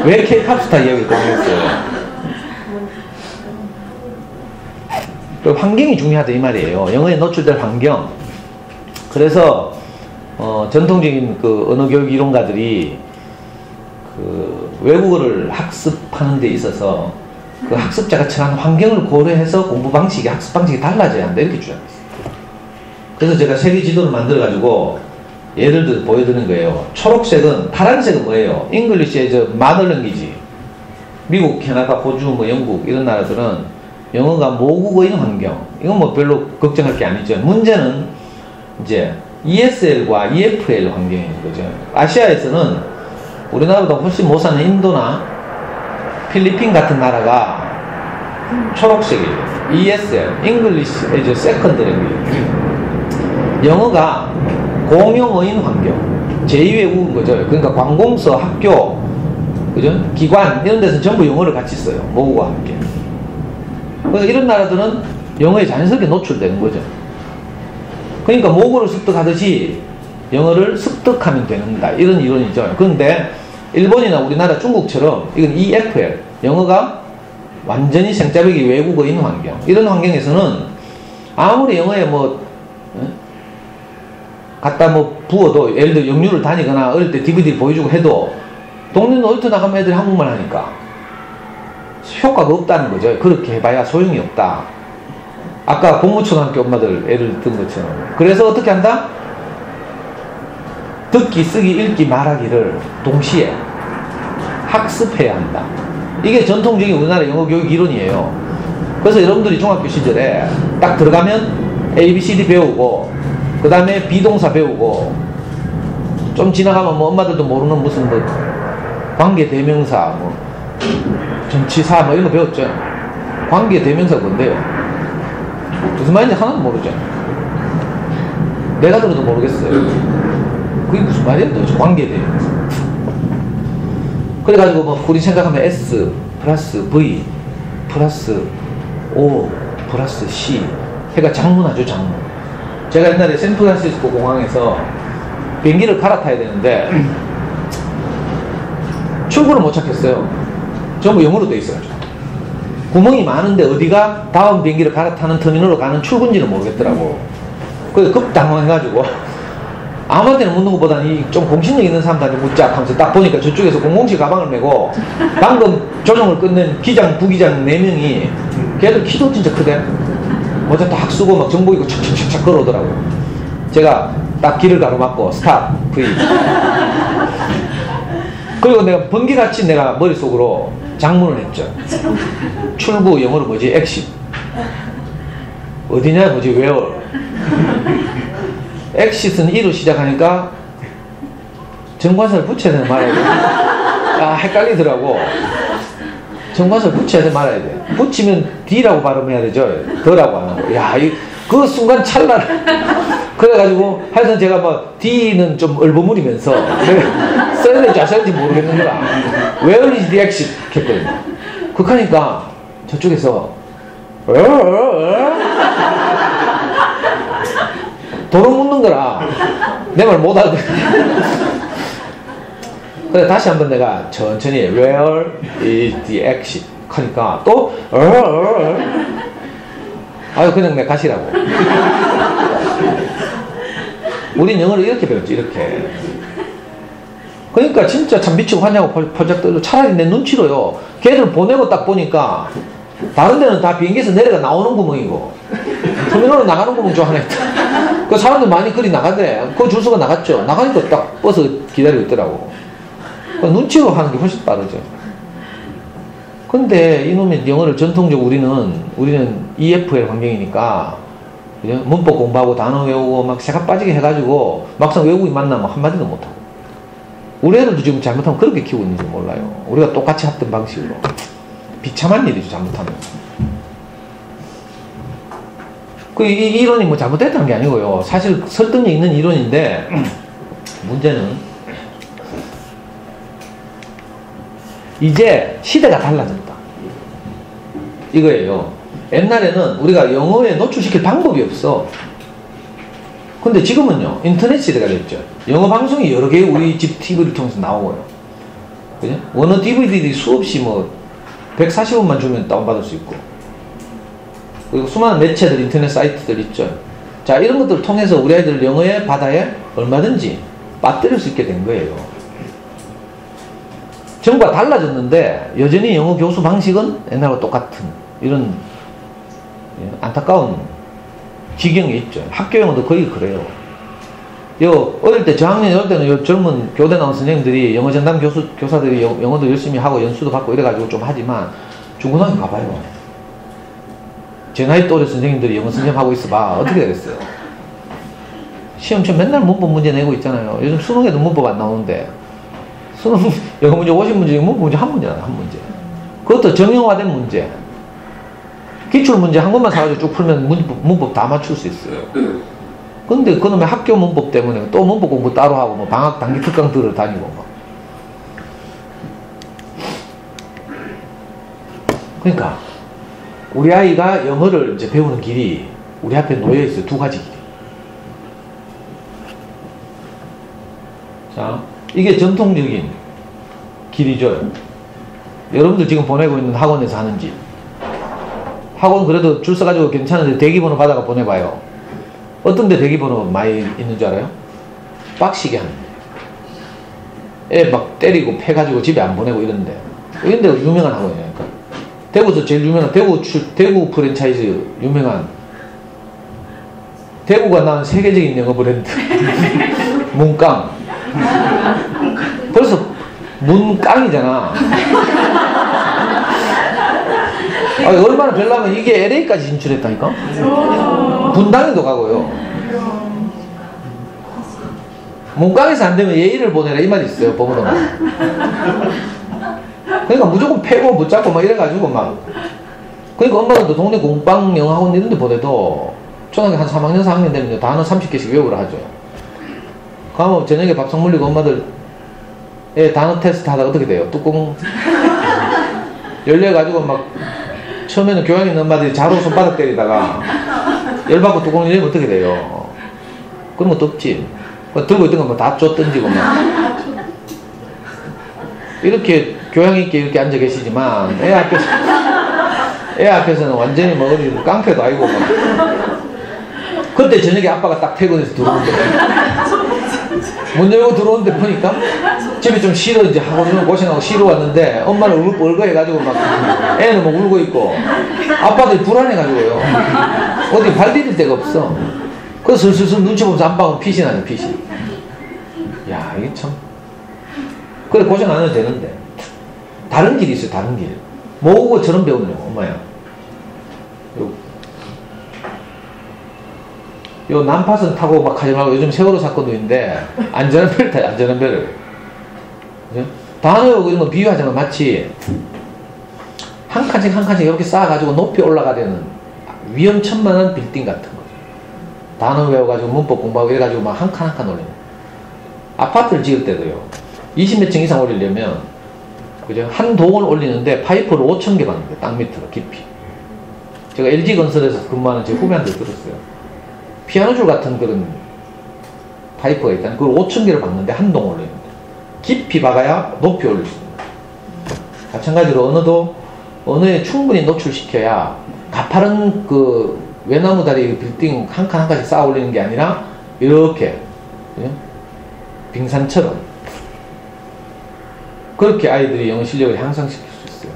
왜 K-POP 스타 이야기를 꺼내겠어요. 그 환경이 중요하다 이 말이에요. 영어에 노출될 환경. 그래서 전통적인 그 언어교육 이론가들이 그 외국어를 학습하는 데 있어서 그 학습자가 처한 환경을 고려해서 공부 방식이, 학습 방식이 달라져야 한다 이렇게 주장했어요. 그래서 제가 세계 지도를 만들어 가지고 예를 들어 보여드리는 거예요. 초록색은, 파란색은 뭐예요? 잉글리시의 저 마더랭귀지. 미국, 캐나다, 호주, 뭐 영국 이런 나라들은 영어가 모국어인 환경. 이건 뭐 별로 걱정할 게 아니죠. 문제는 이제 ESL과 EFL 환경인 거죠. 아시아에서는 우리나라보다 훨씬 못 사는 인도나 필리핀 같은 나라가 초록색이에요. ESL, English as a Second Language. 영어가 공용어인 환경, 제2외국어인 거죠. 그러니까 관공서, 학교, 그죠? 기관 이런 데서 전부 영어를 같이 써요. 모국어와 함께. 그러니까 이런 나라들은 영어에 자연스럽게 노출되는 거죠. 그러니까 모국어를 습득하듯이 영어를 습득하면 된다. 이런 이론이죠. 그런데 일본이나 우리나라, 중국처럼 이건 EFL, 영어가 완전히 생짜배기 외국어인 환경. 이런 환경에서는 아무리 영어에 뭐 갖다 뭐 부어도, 예를 들어 영유를 다니거나 어릴 때 DVD 보여주고 해도 동네 놀이터 나가면 애들이 한국말 하니까 효과가 없다는 거죠. 그렇게 해봐야 소용이 없다. 아까 공무초등학교 엄마들 애를 든 것처럼. 그래서 어떻게 한다? 듣기, 쓰기, 읽기, 말하기를 동시에 학습해야 한다. 이게 전통적인 우리나라 영어 교육 이론이에요. 그래서 여러분들이 중학교 시절에 딱 들어가면 A, B, C, D 배우고, 그 다음에 비동사 배우고, 좀 지나가면 뭐 엄마들도 모르는 무슨 뭐 관계대명사, 뭐 전치사 뭐 이런 거 배웠죠. 관계대명사가 뭔데요? 무슨 말인지 하나도 모르죠. 내가 들어도 모르겠어요. 그게 무슨 말이에요 도대체? 관계대명사. 그래가지고 뭐 우리 생각하면 S 플러스 V 플러스 O 플러스 C 해가 장문하죠. 장문. 제가 옛날에 샌프란시스코 공항에서 비행기를 갈아타야 되는데 출구를 못 찾겠어요. 전부 영어로 돼 있어가지고 구멍이 많은데 어디가 다음 비행기를 갈아타는 터미널로 가는 출구인지는 모르겠더라고. 그래서 급당황해가지고 아무한테는 묻는 것보다는 좀 공신력 있는 사람들한테 묻자 하면서 딱 보니까 저쪽에서 007 가방을 메고 방금 조종을 끝낸 기장, 부기장 4명이 걔들 키도 진짜 크대. 모자 딱 쓰고 막 정복 입고 착착착착 걸어오더라고. 제가 딱 길을 가로막고 스탑, V. 그리고 내가 번개같이 내가 머릿속으로 장문을 했죠. 출구 영어로 뭐지? exit. 어디냐? 뭐지? where. exit은 E로 시작하니까 정관사를 붙여야 되나 말아야 돼. 아, 헷갈리더라고. 정관사를 붙여야 돼, 말아야 돼. 붙이면 D라고 발음해야 되죠. 더라고 안 하고. 야, 그 순간 찰나. 그래가지고 하여튼 제가 뭐 D는 좀 얼버무리면서 써야 될지 안 써야 될지 모르겠는 거야. Where is the exit? 했거든요. 그렇게 하니까 저쪽에서 도로 묻는 거라 내 말 못 알아듣. 그래 다시 한번 내가 천천히 Where is the exit? 하니까 또 아유 그냥 내가 가시라고. 우린 영어를 이렇게 배웠지, 이렇게. 그러니까 진짜 참 미치고 하냐고 펄쩍 떨고 차라리 내 눈치로요. 걔들 보내고 딱 보니까 다른 데는 다 비행기에서 내려가 나오는 구멍이고 터미널로 나가는 구멍 좀 하나 있다. 그 사람들 많이 그리 나가대. 그 줄서가 나갔죠. 나가니까 딱 버스 기다리고 있더라고. 눈치로 하는 게 훨씬 빠르죠. 근데 이놈의 영어를 전통적으로 우리는 EFL 환경이니까 문법 공부하고 단어 외우고 막 새가 빠지게 해가지고 막상 외국인 만나면 한마디도 못하고. 우리 애들도 지금 잘못하면 그렇게 키우고 있는지 몰라요. 우리가 똑같이 했던 방식으로. 비참한 일이죠, 잘못하면. 이 이론이 뭐 잘못됐다는 게 아니고요. 사실 설득력 있는 이론인데 문제는 이제 시대가 달라졌다. 이거예요. 옛날에는 우리가 영어에 노출시킬 방법이 없어. 근데 지금은요, 인터넷 시대가 됐죠. 영어 방송이 여러 개 우리 집 TV를 통해서 나오고요. 그죠? 원어 DVD들이 수없이 뭐 140원만 주면 다운받을 수 있고. 그리고 수많은 매체들, 인터넷 사이트들 있죠. 자, 이런 것들을 통해서 우리 아이들 영어의 바다에 얼마든지 빠뜨릴 수 있게 된 거예요. 전과 달라졌는데 여전히 영어 교수 방식은 옛날과 똑같은 이런 안타까운 지경이 있죠. 학교 영어도 거의 그래요. 어릴 때 저학년 이럴 때는 젊은 교대 나온 선생님들이 영어 전담 교사들이 영어도 열심히 하고 연수도 받고 이래가지고 좀 하지만 중고등학교 가봐요. 제 나이 또래 선생님들이 영어 선생님 하고 있어봐. 어떻게 되겠어요? 시험처럼 맨날 문법 문제 내고 있잖아요. 요즘 수능에도 문법 안 나오는데 수능 영어 문제 50문제 중에 문법 문제 한 문제잖아요. 한 문제. 그것도 정형화된 문제. 기출문제 한 것만 사가지고 쭉 풀면 문법 다 맞출 수 있어요. 근데 그놈의 학교 문법 때문에 또 문법 공부 따로 하고 뭐 방학 단기 특강 들을 다니고 막. 그러니까 우리 아이가 영어를 이제 배우는 길이 우리 앞에 놓여 있어요. 두 가지 길. 자, 이게 전통적인 길이죠. 여러분들 지금 보내고 있는 학원에서 하는 짓. 학원 그래도 줄 서가지고 괜찮은데 대기번호 받아가 보내봐요. 어떤 데 대기번호 많이 있는 줄 알아요? 빡시게 하는 애 막 때리고 패가지고 집에 안 보내고 이런데. 이런 데가 유명한 학원이니까. 대구에서 제일 유명한 대구 프랜차이즈 유명한 대구가 낳은 세계적인 영어 브랜드 문깡. 벌써 문깡이잖아. 얼마나 별나면 이게 LA까지 진출했다니까? 분당에도 가고요. 문강에서 안 되면 예의를 보내라 이 말이 있어요, 법으로는. 그러니까 무조건 패고 붙잡고 막 이래가지고 막. 그러니까 엄마들도 동네 공방 영어학원 이런 데 보내도 초등학교 한 3학년, 4학년 되면 단어 30개씩 외우라 하죠. 가면 저녁에 밥상 물리고 엄마들 단어 테스트 하다가 어떻게 돼요? 뚜껑 열려가지고 막 처음에는 교양 있는 엄마들이 자로 손바닥 때리다가 열받고 뚜껑 열리면 어떻게 돼요? 그런 것도 없지. 들고 있던 거 다 쪼 던지고 막. 이렇게 교양 있게 이렇게 앉아 계시지만 애 앞에서는 완전히 뭐 어디 깡패도 아니고 막. 그때 저녁에 아빠가 딱 퇴근해서 들어오는데 문 열고 들어오는데 보니까 집에 좀 쉬러 이제 하고 좀 고생하고 쉬러 왔는데 엄마는 울거해가지고 막 애는 뭐 울고 있고 아빠들이 불안해가지고요. 어디 발 디딜 데가 없어. 그래서 슬슬 눈치 보면서 안방은 핏이 나죠, 핏이. 야, 이게 참. 그래, 고생 안 해도 되는데. 다른 길이 있어요, 다른 길. 모국어처럼 배우려고, 엄마야. 요 난파선 타고 막 하지 말고 요즘 세월호 사건도 있는데, 안전한 배를 타요, 안전한 배를. 단어 이런 거 비유하자면 마치 한 칸씩 한 칸씩 이렇게 쌓아가지고 높이 올라가려는 위험천만한 빌딩 같은 거죠. 단어 외워가지고 문법 공부하고 이래가지고 막 한 칸 한 칸 올리는. 아파트를 지을 때도요. 20몇 층 이상 올리려면 그죠? 한 동을 올리는데 파이프를 5,000개 받는데 땅 밑으로 깊이. 제가 LG건설에서 근무하는 제 후배한테 들었어요. 피아노줄 같은 그런 파이프가 있다는 그걸 5,000개를 박는데 한 동 올리는데 깊이 박아야 높이 올릴 수 있는. 마찬가지로 언어에 충분히 노출시켜야 가파른 그 외나무 다리 빌딩 한 칸 한 칸씩 쌓아 올리는 게 아니라 이렇게 그죠? 빙산처럼 그렇게 아이들이 영어 실력을 향상시킬 수 있어요.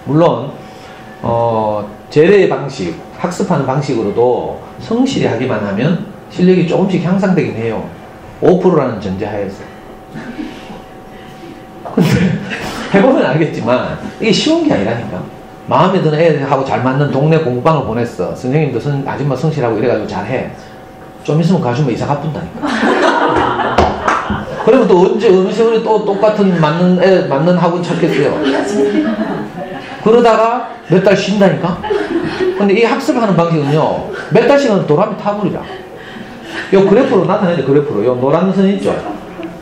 물론 재래 방식, 학습하는 방식으로도 성실히 하기만 하면 실력이 조금씩 향상되긴 해요. 5%라는 전제하에서. 근데 해보면 알겠지만 이게 쉬운 게 아니라니까. 마음에 드는 애들하고 잘 맞는 동네 공부방을 보냈어. 선생님도 아줌마 성실하고 이래가지고 잘해. 좀 있으면 가주면 이사 가뿐다니까. 그러면 또 언제 어느 세월에 또 똑같은 맞는 학원 찾겠어요. 그러다가 몇 달 쉰다니까. 근데 이 학습하는 방식은요, 몇 달씩은 도라미 타버리라. 요 그래프로 나타내죠. 그래프로 요 노란 선 있죠.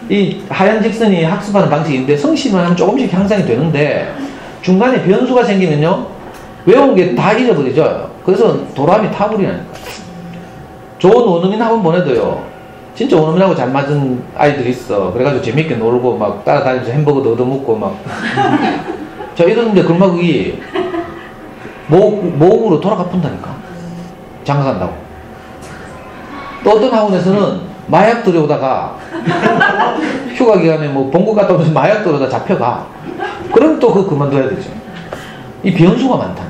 이 하얀 직선이 학습하는 방식인데 성실만 하면 조금씩 향상이 되는데 중간에 변수가 생기면요 외운 게 다 잊어버리죠. 그래서 도라미 타버리라니까. 좋은 원어민 학원 보내도요 진짜 원어민하고 잘 맞은 아이들이 있어. 그래가지고 재밌게 놀고 막 따라다니면서 햄버거도 얻어먹고 막 저 이러는데 글마국이 모국으로 돌아가 푼다니까. 장가간다고. 또 어떤 학원에서는 마약 들여오다가 휴가 기간에 뭐 본국 갔다 오면서 마약 들여오다 잡혀가. 그럼 또 그거 그만둬야 되죠. 이 변수가 많다.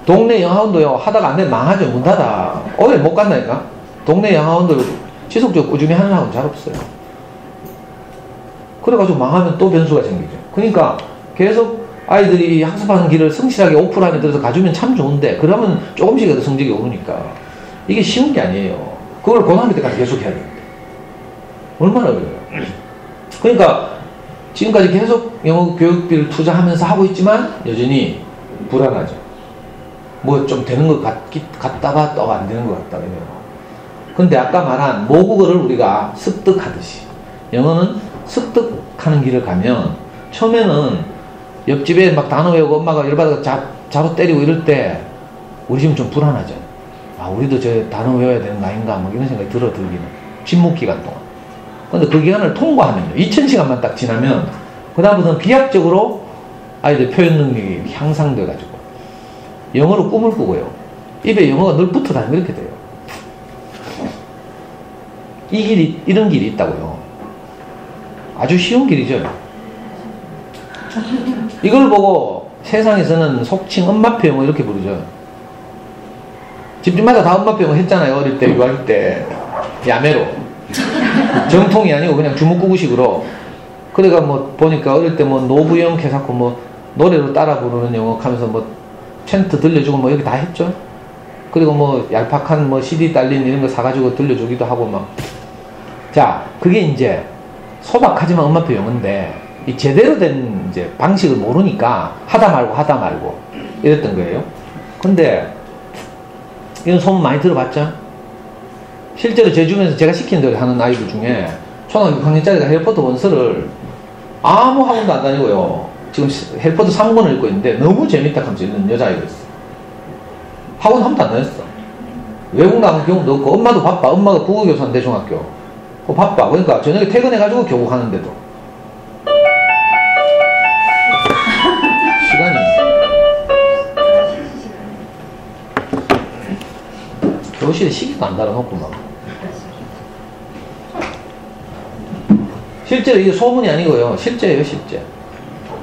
동네 영화원도요 하다가 안 되면 망하죠. 문 닫아. 오늘 못 간다니까. 동네 영화원도 지속적으로 꾸준히 하는 학원 잘 없어요. 그래가지고 망하면 또 변수가 생기죠. 그러니까 계속 아이들이 학습하는 길을 성실하게 5% 안에 들어서 가주면 참 좋은데 그러면 조금씩이라도 성적이 오르니까 이게 쉬운 게 아니에요. 그걸 고등학교 때까지 계속 해야 되는데 얼마나 어려워요. 그러니까 지금까지 계속 영어 교육비를 투자하면서 하고 있지만 여전히 불안하죠. 뭐 좀 되는 것 같다가 또 안 되는 것 같다 이래요. 근데 아까 말한 모국어를 우리가 습득하듯이 영어는 습득하는 길을 가면 처음에는 옆집에 막 단어 외우고 엄마가 열받아서 자로 때리고 이럴 때 우리 집은 좀 불안하죠. 아 우리도 저 단어 외워야 되는 거 아닌가 막 이런 생각이 들기는 침묵 기간 동안. 근데 그 기간을 통과하면요 2000시간만 딱 지나면 그 다음부터는 비약적으로 아이들 표현 능력이 향상돼 가지고 영어로 꿈을 꾸고요 입에 영어가 늘 붙어 다니면 이렇게 돼요. 이런 길이 있다고요. 아주 쉬운 길이죠. 이걸 보고 세상에서는 속칭 엄마표 영어 이렇게 부르죠. 집집마다 다 엄마표 영어 했잖아요. 어릴 때 유아일 때 야매로 정통이 아니고 그냥 주먹구구식으로. 그래가 뭐 보니까 어릴 때 뭐 노부영 해갖고 뭐 노래로 따라 부르는 영어 하면서 뭐 챈트 들려주고 뭐 이렇게 다 했죠. 그리고 뭐 얄팍한 뭐 CD 딸린 이런 거 사가지고 들려주기도 하고 막. 자, 그게 이제 소박하지만 엄마표 영어인데 이 제대로 된 이제 방식을 모르니까 하다 말고 이랬던 거예요. 근데 이런 소문 많이 들어봤죠? 실제로 제 주변에서 제가 시킨 대로 하는 아이들 중에 초등학교 6학년짜리가 해리포터 원서를 아무 학원도 안 다니고요. 지금 해리포터 3권을 읽고 있는데 너무 재밌다 하면서 읽는 여자아이가 있어. 학원 한 번도 안 다녔어. 외국 나간 경우도 없고, 엄마도 바빠. 엄마가 국어교사인데, 중학교. 바빠. 그러니까 저녁에 퇴근해가지고 교육하는데도. 시간이. 교실에 시계도 안 달아놓고 막. 실제로 이게 소문이 아니고요. 실제예요, 실제.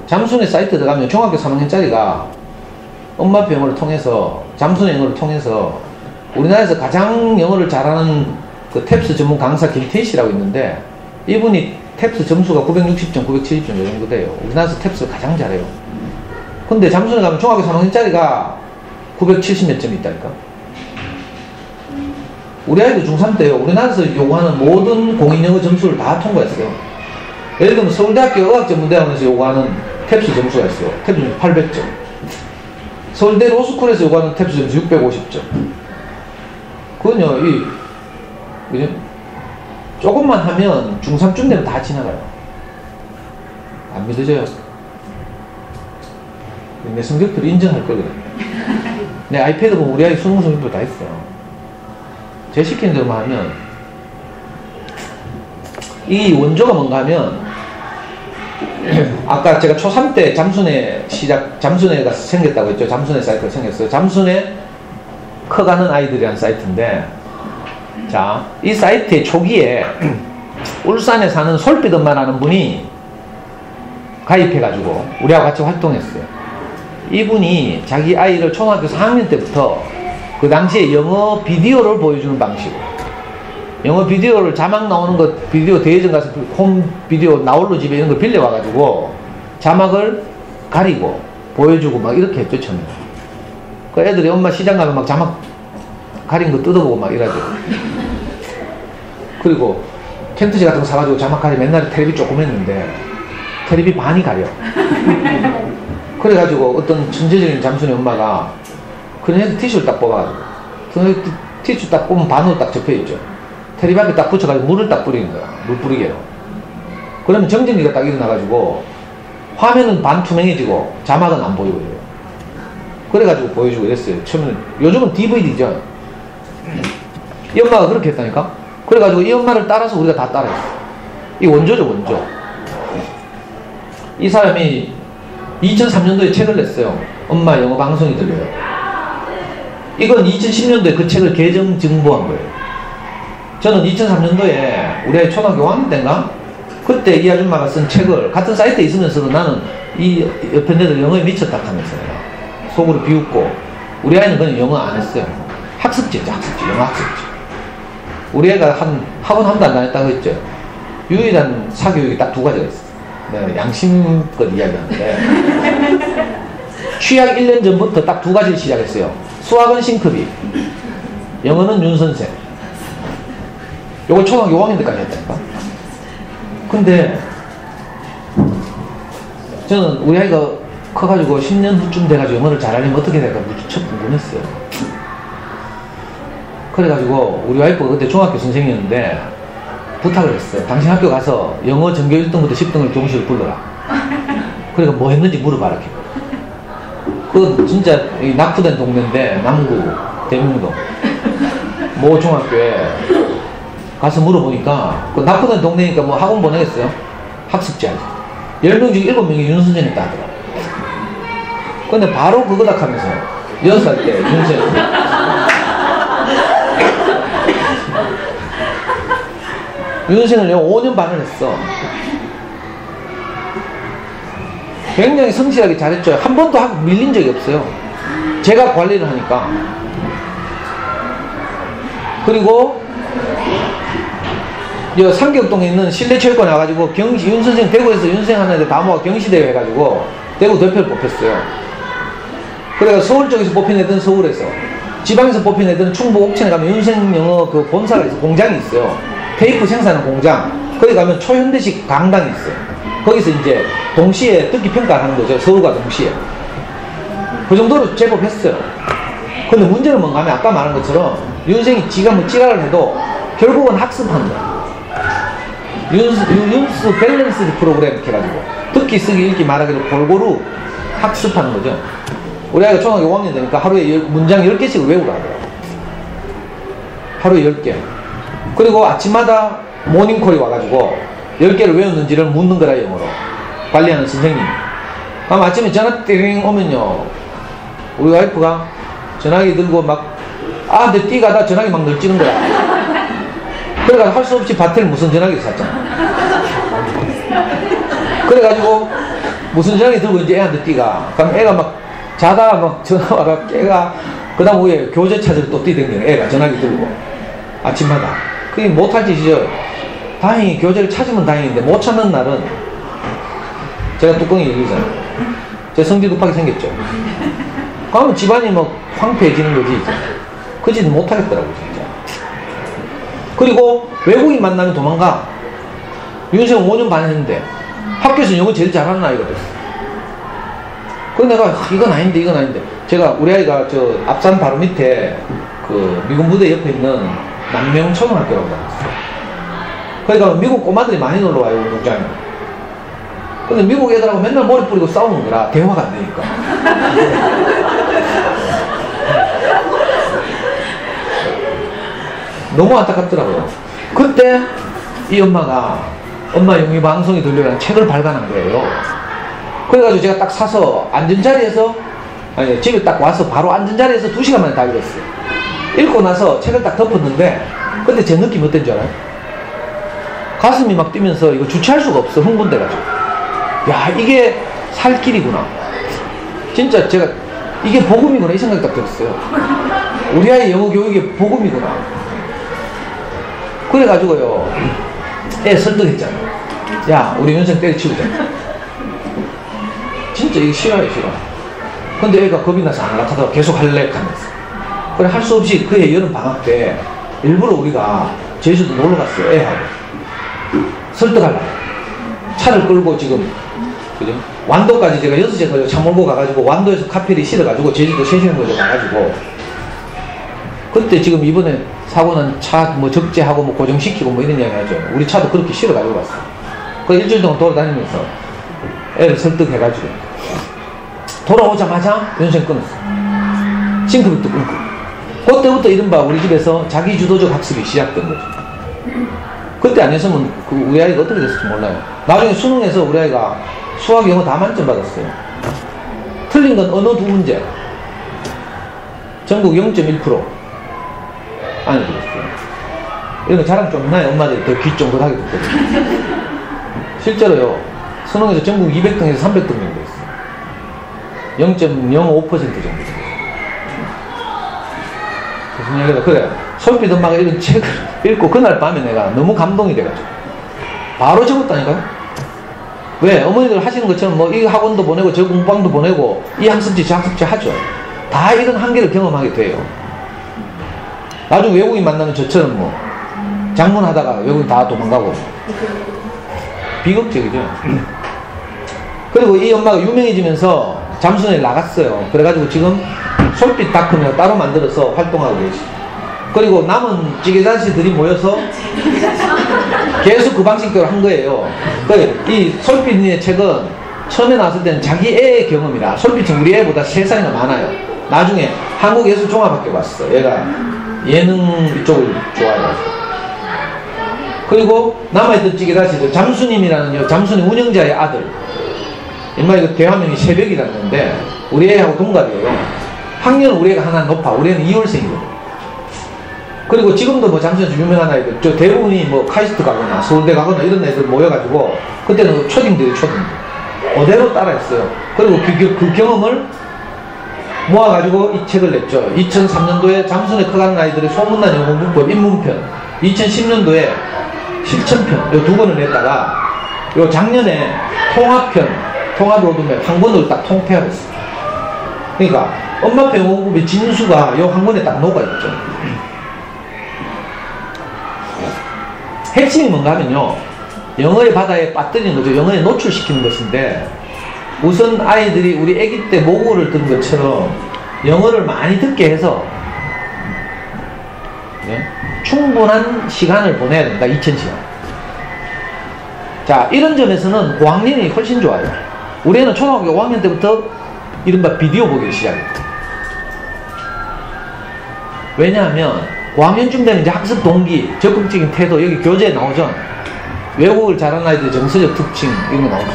잠순의 사이트 들어가면 중학교 3학년짜리가 엄마표 영어를 통해서, 잠순의 영어를 통해서 우리나라에서 가장 영어를 잘하는 그 탭스 전문 강사 김태희 씨라고 있는데, 이분이 탭스 점수가 960점, 970점 요 정도 돼요. 우리나라에서 탭스를 가장 잘해요. 근데 잠순에 가면 중학교 3학년짜리가 970몇 점이 있다니까. 우리 아이도 중3 때요. 우리나라에서 요구하는 모든 공인영어 점수를 다 통과했어요. 예를 들면 서울대학교 어학전문대학원에서 요구하는 탭스 점수가 있어요. 탭스 점수 800점. 서울대 로스쿨에서 요구하는 탭스 점수 650점. 그건요, 조금만 하면 중3쯤 되면 다 지나가요. 안 믿어져요? 내 성적표를 인정할 거거든요. 내 아이패드 보면 우리 아이 수능 성적표 다 있어요. 제 시키는 대로만 하면. 이 원조가 뭔가 하면, 아까 제가 초3 때 잠순회가 생겼다고 했죠. 잠순회 사이트가 생겼어요. 잠순회 커가는 아이들이라는 사이트인데, 자, 이 사이트의 초기에 울산에 사는 솔빛 엄마라는 분이 가입해가지고 우리하고 같이 활동했어요. 이분이 자기 아이를 초등학교 4학년 때부터 그 당시에 영어 비디오를 보여주는 방식으로, 영어 비디오를 자막 나오는 거 비디오 대여점 가서 홈 비디오 나홀로 집에 이런 거 빌려와가지고 자막을 가리고 보여주고 막 이렇게 했죠, 처음에. 그 애들이 엄마 시장 가면 막 자막 가린 거 뜯어보고 막 이러죠. 그리고 텐트지 같은 거 사가지고 자막 가리, 맨날 텔레비 조금 했는데 텔레비 반이 가려. 그래가지고 어떤 천재적인 잠순의 엄마가 그냥 티슈를 딱 뽑아가지고, 티슈 딱 뽑으면 반으로 딱 접혀있죠. 텔레비 앞에 딱 붙여가지고 물을 딱 뿌리는 거야. 물 뿌리게요. 그러면 정전기가 딱 일어나가지고 화면은 반투명해지고 자막은 안 보이고 이래요. 그래가지고 보여주고 이랬어요. 처음에는. 요즘은 DVD죠. 이 엄마가 그렇게 했다니까? 그래가지고 이 엄마를 따라서 우리가 다 따라했어. 이 원조죠, 원조. 이 사람이 2003년도에 책을 냈어요. 엄마 영어 방송이 들려요. 이건 2010년도에 그 책을 개정 증보한 거예요. 저는 2003년도에 우리 아이 초등학교 5학년 때인가? 그때 이 아줌마가 쓴 책을 같은 사이트에 있으면서도 나는 이 옆에 애들 영어에 미쳤다 하면서 내가 속으로 비웃고, 우리 아이는 그냥 영어 안 했어요. 학습지죠, 학습지, 영어 학습지. 우리 애가 학원 한 번도 안 다녔다고 했죠. 유일한 사교육이 딱 두 가지가 있어요. 내가 양심껏 이야기하는데 취약 1년 전부터 딱 두 가지를 시작했어요. 수학은 싱크비, 영어는 윤선생. 요걸 초등학교 5학년 때까지 했다니까. 근데 저는 우리 아이가 커가지고 10년 후쯤 돼가지고 영어를 잘하려면 어떻게 될까 무척 궁금했어요. 그래가지고 우리 와이프가 그때 중학교 선생님이었는데 부탁을 했어요. 당신 학교 가서 영어 전교 1등부터 10등을 동시에 불러라. 그러니까 뭐 했는지 물어봐라. 그 진짜 낙후된 동네인데, 남구 대명동 모 중학교에 가서 물어보니까, 그 낙후된 동네니까 뭐 학원 보내겠어요? 학습지 하지. 10명 중에 7명이 윤선생 했다 하더라. 근데 바로 그거다 하면서 6살 때 윤선생 윤선생을 5년 반을 했어. 굉장히 성실하게 잘했죠. 한 번도 밀린 적이 없어요. 제가 관리를 하니까. 그리고 삼격동에 있는 실내체육관 와가지고 윤선생 대구에서 윤선생 하는 애들 다 모아 경시대회 해가지고 대구 대표를 뽑혔어요. 그래서 서울 쪽에서 뽑힌 애들은 서울에서, 지방에서 뽑힌 애들은 충북 옥천에 가면 윤선생 영어 그 본사가 있어요. 공장이 있어요. 테이프 생산하는 공장. 거기 가면 초현대식 강당이 있어요. 거기서 이제 동시에 듣기 평가를 하는 거죠. 서울과 동시에. 그 정도로 제법 했어요. 근데 문제는 뭔가 하면 아까 말한 것처럼 윤생이 지가 뭐 찌라를 해도 결국은 학습하는 거야. 윤수 밸런스 프로그램 이렇게 해가지고 듣기, 쓰기, 읽기, 말하기를 골고루 학습하는 거죠. 우리 아이가 초등학교 5학년 되니까 하루에 문장 10개씩을 외우라 하더라고요. 하루에 10개. 그리고 아침마다 모닝콜이 와가지고 10개를 외웠는지를 묻는 거라, 영어로. 관리하는 선생님. 그럼 아침에 전화 띵 오면요, 우리 와이프가 전화기 들고 막, 아, 내 띠가 다 전화기 막 널찌는 거야. 그래가지고 할 수 없이 밭에 무슨 전화기를 샀잖아. 그래가지고 무슨 전화기 들고 이제 애한테 띠가. 그럼 애가 막 자다가 막 전화 와가 깨가, 그 다음 후에 교재 찾으러 또 뛰댕기는 애가 전화기 들고. 아침마다. 그게 못할 짓이죠. 다행히 교재를 찾으면 다행인데 못 찾는 날은 제가 뚜껑이 열리잖아요. 제 성질 급하게 생겼죠. 그러면 집안이 뭐 황폐해지는 거지. 그 짓은 못하겠더라고 진짜. 그리고 외국인 만나면 도망가. 윤세영 5년 반 했는데 학교에서 영어 제일 잘하는 아이가 됐어. 그래서 내가 이건 아닌데 제가 우리 아이가 저 앞산 바로 밑에 그 미군 부대 옆에 있는 남명 초등학교라고 다녔어요. 그러니까 미국 꼬마들이 많이 놀러와요, 운동장에. 근데 미국 애들하고 맨날 머리 뿌리고 싸우는 거라 대화가 안 되니까. 너무 안타깝더라고요. 그때 이 엄마가 엄마 영희 방송이 들려라는 책을 발간한 거예요. 그래가지고 제가 딱 사서 앉은 자리에서, 아니 집에 딱 와서 바로 앉은 자리에서 2시간 만에 다 읽었어요. 읽고 나서 책을 딱 덮었는데 그때 제 느낌이 어떤 줄 알아요? 가슴이 막 뛰면서 이거 주체할 수가 없어. 흥분돼가지고, 야, 이게 살 길이구나. 진짜 제가 이게 복음이구나 이 생각이 딱 들었어요. 우리 아이 영어 교육이 복음이구나. 그래가지고요, 애 설득했잖아. 야, 우리 윤생 때려치우자. 진짜 이게 싫어요, 싫어. 근데 애가 겁이 나서 안 나타나고 계속 할래 하면서. 그래, 할 수 없이 그해 여름 방학 때 일부러 우리가 제주도 놀러 갔어요, 애하고. 설득하려고. 차를 끌고 지금, 그죠? 완도까지 제가 6시에 걸려 차 몰고 가가지고 완도에서 카페리 실어가지고 제주도 3시간 걸려 가가지고, 그때 지금 이번에 사고는 차 뭐 적재하고 뭐 고정시키고 뭐 이런 이야기 하죠. 우리 차도 그렇게 실어가지고 갔어. 그 일주일 동안 돌아다니면서 애를 설득해가지고 돌아오자마자 연생 끊었어. 싱크빅도 끊고. 그때부터 이른바 우리 집에서 자기주도적 학습이 시작된 거죠. 그때 안 했으면 그 우리 아이가 어떻게 됐을지 몰라요. 나중에 수능에서 우리 아이가 수학, 영어 다 만점 받았어요. 틀린 건 언어 2문제. 전국 0.1% 안에 들었어요. 이런 거 자랑 좀 해놔요. 엄마들이 더 귀 쫑긋하게 듣거든요. 실제로요, 수능에서 전국 200등에서 300등 정도 했어요. 0.05% 정도 됐어요. 무슨 얘기가, 그래, 솔빛 엄마가 이런 책을 읽고 그날 밤에 내가 너무 감동이 돼가지고 바로 적었다니까요. 왜? 어머니들 하시는 것처럼 뭐 이 학원도 보내고 저 공부방도 보내고 이 학습지 저 학습지 하죠. 다 이런 한계를 경험하게 돼요. 나중에 외국인 만나면 저처럼 뭐 장문하다가 외국인 다 도망가고. 비극적이죠. 그리고 이 엄마가 유명해지면서 잠수선에 나갔어요. 그래가지고 지금 솔빛닷컴을 따로 만들어서 활동하고 계시죠. 그리고 남은 찌개자씨들이 모여서 계속 그 방식대로 한 거예요. 이 솔빛의 책은 처음에 나왔을 때는 자기 애의 경험이라, 솔빛은 우리 애보다 3살이나 많아요. 나중에 한국예술종합학교 갔어. 얘가 예능 이쪽을 좋아해요. 그리고 남아있던 찌개자씨들, 잠수님이라는 잠수님 운영자의 아들, 인마 이거 대화명이 새벽이라는 건데 우리 애하고 동갑이에요. 학년은 우리 애가 하나 높아. 우리 애는 2월생이거든. 그리고 지금도 뭐 잠수에서 유명한 아이들, 저 대부분이 뭐 카이스트 가거나 서울대 가거나 이런 애들 모여가지고, 그때는 초딩들이 초딩들 그대로 따라했어요. 그리고 그 경험을 모아가지고 이 책을 냈죠. 2003년도에 잠수에 커가는 아이들의 소문난 영어 문법 입문편, 2010년도에 실천편, 이 2권을 냈다가 요 작년에 통합편, 통합 로드맵 한 권을 딱 통폐합 했어요. 그러니까 엄마표 영어 공부의 진수가 요 한 권에 딱 녹아있죠. 핵심이 뭔가 하면요, 영어의 바다에 빠뜨리는 거죠. 영어에 노출시키는 것인데, 우선 아이들이 우리 아기 때 모국어를 듣는 것처럼 영어를 많이 듣게 해서, 네? 충분한 시간을 보내야 된다. 2000시간. 자, 이런 점에서는 고학년이 훨씬 좋아요. 우리 애는 초등학교 5학년 때부터 이른바 비디오 보기를 시작했어요. 왜냐하면 고학년쯤 되면 이제 학습 동기, 적극적인 태도, 여기 교재에 나오죠. 외국어를 잘하는 아이들의 정서적 특징, 이런 거 나오죠.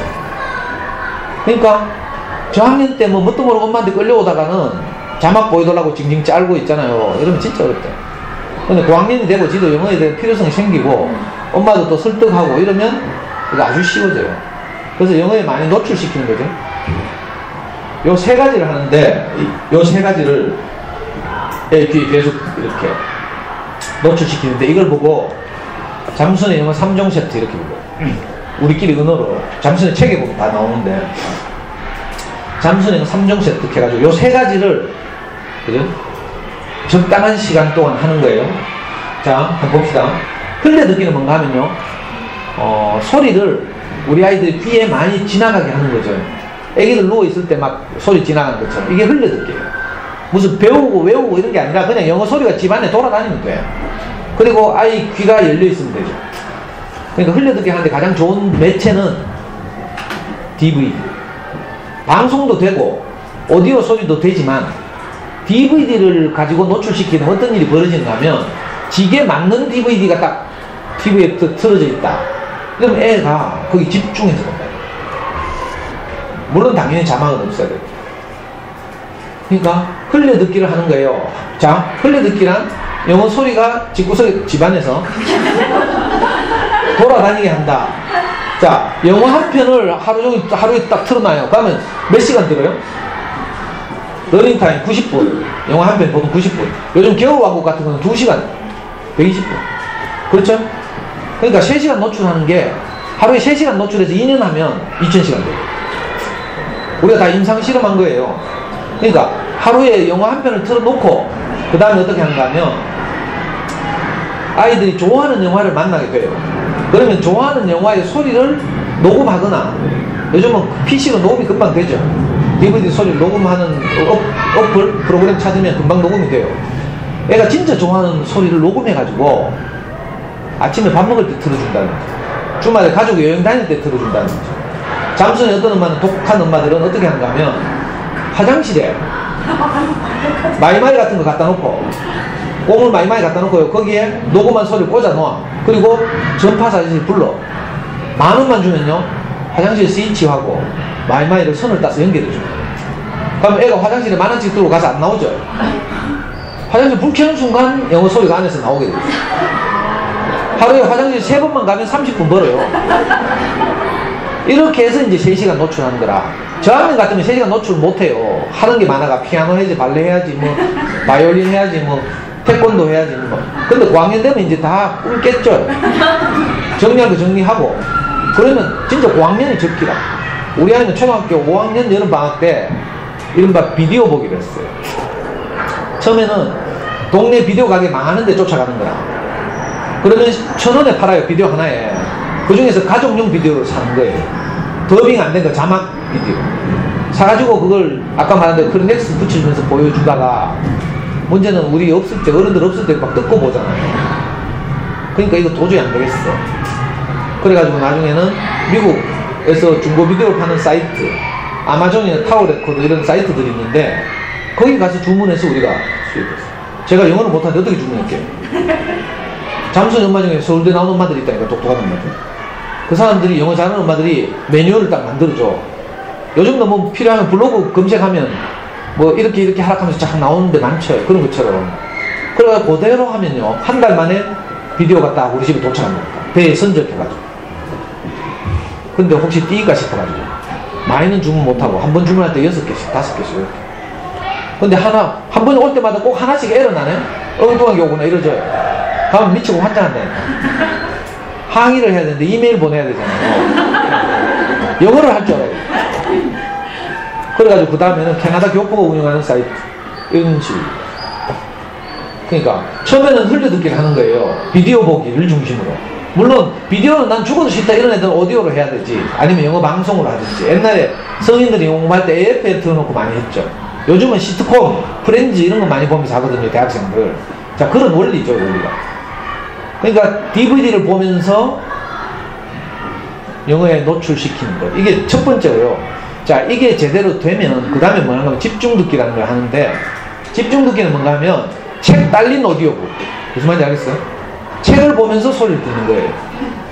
그러니까, 저학년 때 뭣도 모르고 엄마한테 끌려오다가는 자막 보여달라고 징징 짤고 있잖아요. 이러면 진짜 어렵대. 근데 고학년이 되고 지도 영어에 대한 필요성이 생기고, 엄마도 또 설득하고 이러면 이거 아주 쉬워져요. 그래서 영어에 많이 노출시키는 거죠. 요 세 가지를 하는데, 요 세 가지를 이렇게 계속 이렇게 노출시키는데, 이걸 보고 잠순의 영어 3종 세트 이렇게 보고, 우리끼리 은어로 잠순의 책에 보면 다 나오는데, 잠순의 영어 3종 세트 해가지고 요 세 가지를, 그죠? 적당한 시간 동안 하는 거예요. 자, 한번 봅시다. 흘려 듣기는 뭔가 하면요, 소리를 우리 아이들 귀에 많이 지나가게 하는 거죠. 애기들 누워있을 때 막 소리 지나가는 것처럼. 이게 흘려 듣기예요. 무슨 배우고 외우고 이런 게 아니라 그냥 영어 소리가 집안에 돌아다니면 돼요. 그리고 아이 귀가 열려있으면 되죠. 그러니까 흘려 듣기 하는데 가장 좋은 매체는 DVD. 방송도 되고 오디오 소리도 되지만 DVD를 가지고 노출시키는 어떤 일이 벌어지는가 하면 지게 맞는 DVD가 딱 TV에 틀어져 있다. 그럼 애가 거기 집중해서 본다. 물론 당연히 자막은 없어야 돼요. 그러니까 흘려듣기를 하는 거예요. 자, 흘려듣기란 영어 소리가 집구석에 집안에서 돌아다니게 한다. 자, 영어 한 편을 하루 종일 하루에 딱 틀어놔요. 그러면 몇 시간 들어요? 러닝타임 90분. 영어 한 편 보통 90분. 요즘 겨울왕국 같은 거는 2시간 120분. 그렇죠? 그러니까 3시간 노출하는 게 하루에 3시간 노출해서 2년 하면 2000시간 돼요. 우리가 다 임상 실험한 거예요. 그러니까 하루에 영화 한 편을 틀어놓고 그 다음에 어떻게 하는가 하면 아이들이 좋아하는 영화를 만나게 돼요. 그러면 좋아하는 영화의 소리를 녹음하거나, 요즘은 PC로 녹음이 금방 되죠. DVD 소리를 녹음하는 어플 프로그램 찾으면 금방 녹음이 돼요. 애가 진짜 좋아하는 소리를 녹음해가지고 아침에 밥 먹을 때 틀어준다는 거죠. 주말에 가족 여행 다닐 때 틀어준다는 거죠. 잠순에 어떤 엄마는, 독한 엄마들은 어떻게 하는가 하면 화장실에 마이마이 같은 거 갖다 놓고, 꼬물 마이마이 갖다 놓고 거기에 녹음한 소리를 꽂아 놓아. 그리고 전파사진을 불러. 10,000원만 주면요 화장실 스위치하고 마이마이를 선을 따서 연결해 줘요. 그럼 애가 화장실에 10,000원씩 들고 가서 안 나오죠. 화장실 불 켜는 순간 영어 소리가 안에서 나오게 돼요. 하루에 화장실 3번만 가면 30분 벌어요. 이렇게 해서 이제 3시간 노출하는 거라. 저학년 같으면 3시간 노출 못해요. 하는 게 많아가 피아노 해야지, 발레 해야지, 뭐 바이올린 해야지, 뭐 태권도 해야지, 뭐. 근데 고학년 되면 이제 다 꿈 깼죠. 정리할 거 정리하고. 그러면 진짜 고학년이 적기라. 우리 아이는 초등학교 5학년 여름방학 때 이른바 비디오 보기를 했어요. 처음에는 동네 비디오 가게 망하는 데 쫓아가는 거라. 그러면 1,000원에 팔아요, 비디오 하나에. 그 중에서 가족용 비디오를 사는 거예요. 더빙 안 된 거, 자막 비디오. 사가지고 그걸 아까 말한 대로 크리넥스 붙여주면서 보여주다가, 문제는 우리 없을 때, 어른들 없을 때 막 듣고 보잖아요. 그러니까 이거 도저히 안 되겠어. 그래가지고 나중에는 미국에서 중고 비디오를 파는 사이트, 아마존이나 타워레코드 이런 사이트들이 있는데, 거기 가서 주문해서 우리가 수입했어요. 제가 영어를 못하는데 어떻게 주문할게요? 잠순 엄마 중에 서울대 나온 엄마들이 있다니까, 똑똑한 엄마들. 그 사람들이, 영어 잘하는 엄마들이 매뉴얼을 딱 만들어줘. 요즘도 뭐 필요하면 블로그 검색하면 뭐 이렇게 하락하면서 쫙 나오는데 많죠. 그런 것처럼. 그래가지고 그대로 하면요, 한 달 만에 비디오가 딱 우리 집에 도착합니다. 배에 선적해가지고. 근데 혹시 띄일까 싶어가지고. 많이는 주문 못하고, 한 번 주문할 때 6개씩, 5개씩 이렇게. 근데 한 번 올 때마다 꼭 하나씩 에러 나네? 엉뚱하게 오구나, 이러죠. 가면 미치고 환장한다니까. 항의를 해야 되는데 이메일 보내야 되잖아요. 영어를 할 줄 알아요. 그래가지고 그 다음에는 캐나다 교포가 운영하는 사이트, 이런 식으로. 그러니까 처음에는 흘려듣기를 하는 거예요. 비디오 보기를 중심으로. 물론 비디오는 난 죽어도 싫다 이런 애들은 오디오로 해야 되지, 아니면 영어 방송으로 하든지. 옛날에 성인들이 공부할 때 AF에 틀어놓고 많이 했죠. 요즘은 시트콤, 프렌즈 이런 거 많이 보면서 하거든요, 대학생들. 자, 그런 원리죠, 원리가. 그러니까 DVD를 보면서 영어에 노출시키는 것, 이게 첫 번째고요. 자, 이게 제대로 되면 그 다음에 뭐냐면 집중 듣기라는 걸 하는데, 집중 듣기는 뭔가 하면 책 딸린 오디오북, 무슨 말인지 알겠어요? 책을 보면서 소리를 듣는 거예요.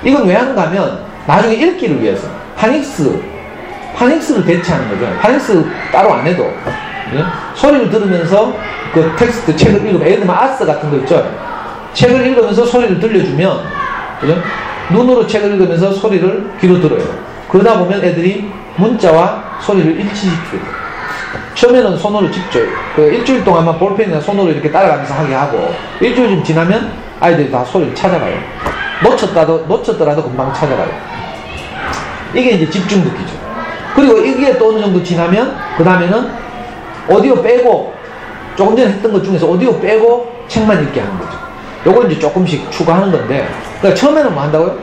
이건 왜 하는가 하면 나중에 읽기를 위해서 파닉스를 대체하는 거죠. 파닉스 따로 안 해도 소리를 들으면서 그 텍스트 책을 읽으면 예를 들면 아스 같은 거 있죠. 책을 읽으면서 소리를 들려주면 그죠? 눈으로 책을 읽으면서 소리를 귀로 들어요. 그러다 보면 애들이 문자와 소리를 일치시켜요. 처음에는 손으로 직접 일주일 동안만 볼펜이나 손으로 이렇게 따라가면서 하게 하고 일주일 좀 지나면 아이들이 다 소리를 찾아가요. 놓쳤더라도 금방 찾아가요. 이게 이제 집중 듣기죠. 그리고 이게 또 어느 정도 지나면 그 다음에는 오디오 빼고 조금 전에 했던 것 중에서 오디오 빼고 책만 읽게 하는 거죠. 요걸 이제 조금씩 추가하는 건데 그러니까 처음에는 뭐 한다고요?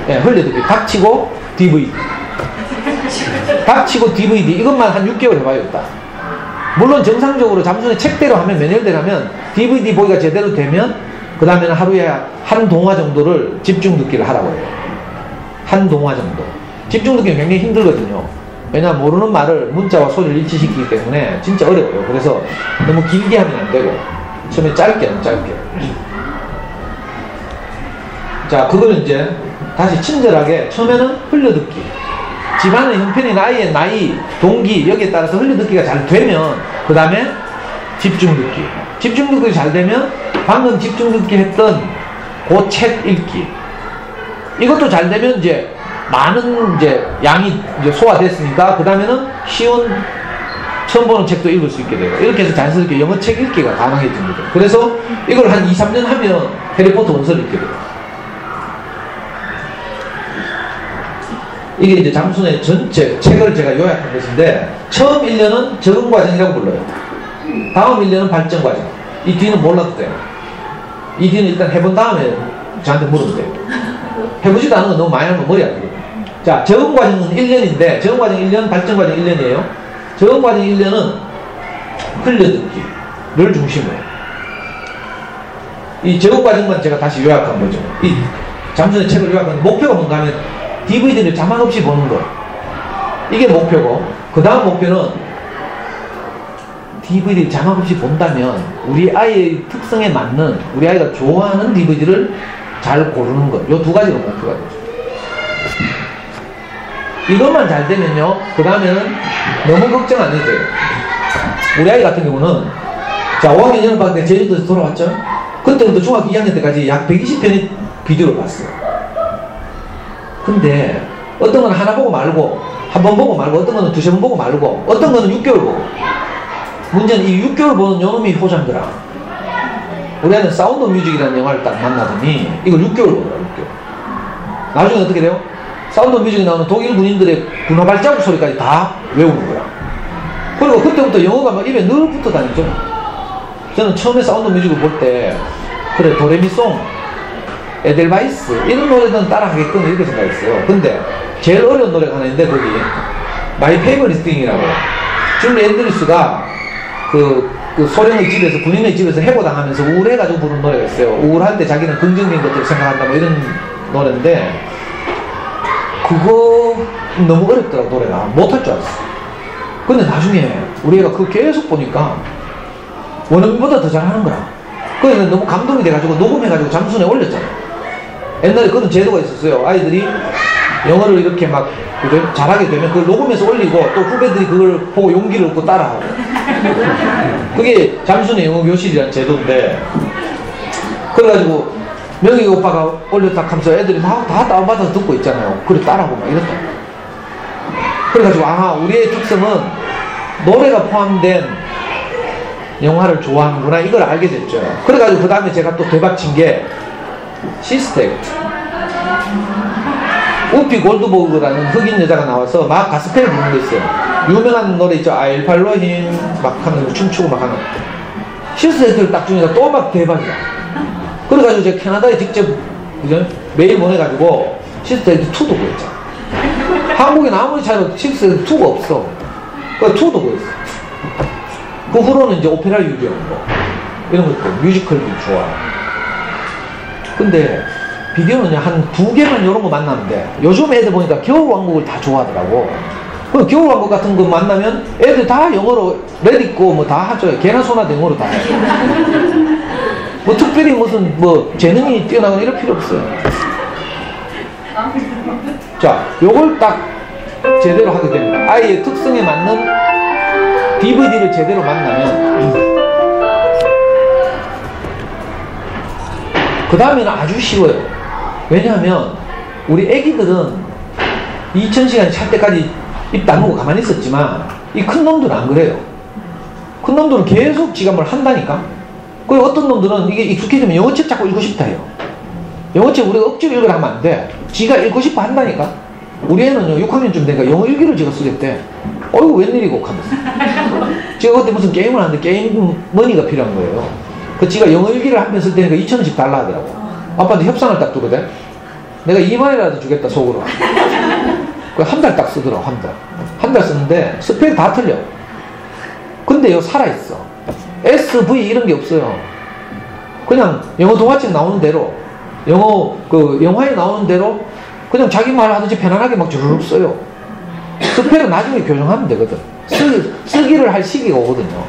네, 흘려듣기 닥치고 DVD 닥치고 DVD 이것만 한 6개월 해봐야겠다. 물론 정상적으로 잠순의 책대로 하면 매뉴얼대로 하면 DVD 보기가 제대로 되면 그 다음에는 하루에 한 동화 정도를 집중 듣기를 하라고 해요. 한 동화 정도. 집중 듣기는 굉장히 힘들거든요. 왜냐하면 모르는 말을 문자와 소리를 일치시키기 때문에 진짜 어려워요. 그래서 너무 길게 하면 안 되고 처음에 짧게 하면 짧게. 자, 그걸 이제 다시 친절하게 처음에는 흘려듣기. 집안의 형편이나 아이의 나이, 동기 여기에 따라서 흘려듣기가 잘 되면 그 다음에 집중 듣기. 집중 듣기 잘 되면 방금 집중 듣기 했던 그 책 읽기. 이것도 잘 되면 이제 많은 이제 양이 이제 소화됐으니까 그 다음에는 쉬운 처음 보는 책도 읽을 수 있게 돼요. 이렇게 해서 자연스럽게 영어 책 읽기가 가능해진 거죠. 그래서 이걸 한 2, 3년 하면 해리포터 원서를 읽게 돼요. 이게 이제 잠순의 전체 책을 제가 요약한 것인데 처음 1년은 적응 과정이라고 불러요. 다음 1년은 발전 과정. 이 뒤는 몰라도 돼요. 이 뒤는 일단 해본 다음에 저한테 물어도 돼요. 해보지도 않은 건 너무 많이 하면 머리 아프거든요. 자, 적응 과정은 1년인데 적응 과정 1년, 발전 과정 1년이에요. 적응 과정 1년은 흘려듣기를 중심으로 이 적응 과정만 제가 다시 요약한 거죠. 이 잠순의 책을 요약한 목표가 뭔가 하면 DVD를 자막 없이 보는 거. 이게 목표고 그 다음 목표는 DVD 자막 없이 본다면 우리 아이의 특성에 맞는 우리 아이가 좋아하는 DVD를 잘 고르는 것. 요 두 가지가 목표가 되죠. 이것만 잘 되면요 그 다음에는 너무 걱정 안 해도 돼요. 우리 아이 같은 경우는 자 5학년 여름방학 때 제주도에서 돌아왔죠. 그때부터 중학교 2학년 때까지 약 120편의 비디오를 봤어요. 근데 어떤 건 하나 보고 말고 한 번 보고 말고 어떤 거는 두세 번 보고 말고 어떤 거는 6개월 보고. 문제는 이 6개월 보는 요놈이 호장더라. 우리 애는 사운드 뮤직이라는 영화를 딱 만나더니 이걸 6개월 보더라. 6개월. 나중에 어떻게 돼요? 사운드 뮤직이 나오는 독일 군인들의 군화 발자국 소리까지 다 외우는 거야. 그리고 그때부터 영어가 막 입에 늘 붙어 다니죠. 저는 처음에 사운드 뮤직을 볼 때 그래 도레미송 에델바이스 이런 노래들은 따라하겠구나 이렇게 생각했어요. 근데 제일 어려운 노래가 하나 있는데 거기 마이 페이버리트 띵이라고 줄리 앤드리스가 그 소련의 집에서 군인의 집에서 해고당하면서 우울해가지고 부른 노래가 있어요. 우울할 때 자기는 긍정적인 것들을 생각한다 뭐 이런 노래인데 그거 너무 어렵더라고. 노래가 못할 줄 알았어. 근데 나중에 우리 애가 그거 계속 보니까 원어민보다 더 잘하는 거야. 그래서 너무 감동이 돼가지고 녹음해가지고 잠순에 올렸잖아. 옛날에 그런 제도가 있었어요. 아이들이 영어를 이렇게 막 잘하게 되면 그걸 녹음해서 올리고 또 후배들이 그걸 보고 용기를 얻고 따라하고. 그게 잠순의 영어 교실이라는 제도인데 그래가지고 명희 오빠가 올렸다 하면서 애들이 막 다 다운받아서 듣고 있잖아요. 그래 따라하고 막 이랬다. 그래가지고 아 우리의 특성은 노래가 포함된 영화를 좋아하는구나 이걸 알게 됐죠. 그래가지고 그 다음에 제가 또 대박친 게 시스텍트 우피 골드버그라는 흑인 여자가 나와서 막 가스펠 부르는 거 있어요. 유명한 노래 있죠. 아일팔로힘 막 하는 거 춤추고 막 하는 시스텍트를 딱 주니까 또 막 대박이야. 그래가지고 제가 캐나다에 직접 그죠? 메일 보내가지고 시스텍트 2도 구했잖아. 한국엔 아무리 찾아도 시스텍트 2가 없어. 그 2도 구했어. 그 후로는 이제 오페라 유령 뭐 이런 것도 뮤지컬도 좋아. 근데 비디오는 한 2개만 이런 거 만나는데 요즘 애들 보니까 겨울왕국을 다 좋아하더라고. 그 겨울왕국 같은 거 만나면 애들 다 영어로 레디고 뭐 다 하죠. 개나 소나 영어로 다 해. 뭐 특별히 무슨 뭐 재능이 뛰어나거나 이럴 필요 없어요. 자, 요걸 딱 제대로 하게 됩니다. 아이의 특성에 맞는 DVD를 제대로 만나면 그 다음에는 아주 쉬워요. 왜냐하면 우리 애기들은 2000시간 찰 때까지 입 다물고 가만히 있었지만 이 큰 놈들은 안 그래요. 큰 놈들은 계속 지가 뭘 한다니까. 그리고 어떤 놈들은 이게 익숙해지면 영어책 자꾸 읽고 싶다 해요. 영어책 우리가 억지로 읽으라 하면 안 돼. 지가 읽고 싶어 한다니까. 우리 애는요 6학년쯤 되니까 영어 일기를 지가 쓰겠대. 어이구 웬일이고 하면서. 제가 그때 무슨 게임을 하는데 게임 머니가 필요한 거예요. 그 지가 영어 일기를 한 편 쓸 때니까 2,000원씩 달라 하더라고. 아빠한테 협상을 딱 두거든. 내가 2만이라도 주겠다 속으로. 한 달 딱 쓰더라고. 한 달 쓰는데 스펠 다 틀려. 근데요 살아있어. SV 이런 게 없어요. 그냥 영어 동화책 나오는 대로 영어 그 영화에 나오는 대로 그냥 자기 말 하듯이 편안하게 막 주르륵 써요. 스펠은 나중에 교정하면 되거든. 쓰기를 할 시기가 오거든요.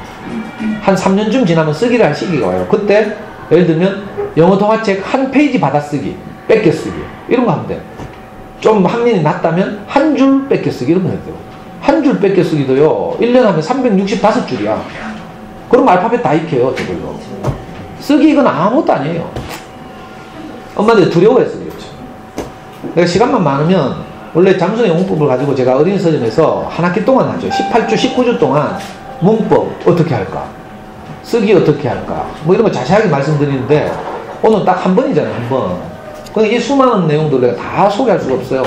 한 3년쯤 지나면 쓰기를 할 시기가 와요. 그때 예를 들면 영어 동화책 한 페이지 받아쓰기, 뺏겨쓰기 이런 거 하면 돼. 좀 학년이 낮다면 한 줄 뺏겨쓰기 이런 거 해도 돼요. 한 줄 뺏겨쓰기도요 1년 하면 365줄이야. 그럼 알파벳 다 익혀요. 저걸로. 쓰기 이건 아무것도 아니에요. 엄마들 두려워해서 그렇죠. 내가 시간만 많으면 원래 잠수의 영문법을 가지고 제가 어린이 서점에서 한 학기 동안 하죠. 18주, 19주 동안 문법 어떻게 할까? 쓰기 어떻게 할까? 뭐 이런 거 자세하게 말씀드리는데 오늘 딱 한 번이잖아요. 한 번. 그러니까 이 수많은 내용들을 내가 다 소개할 수가 없어요.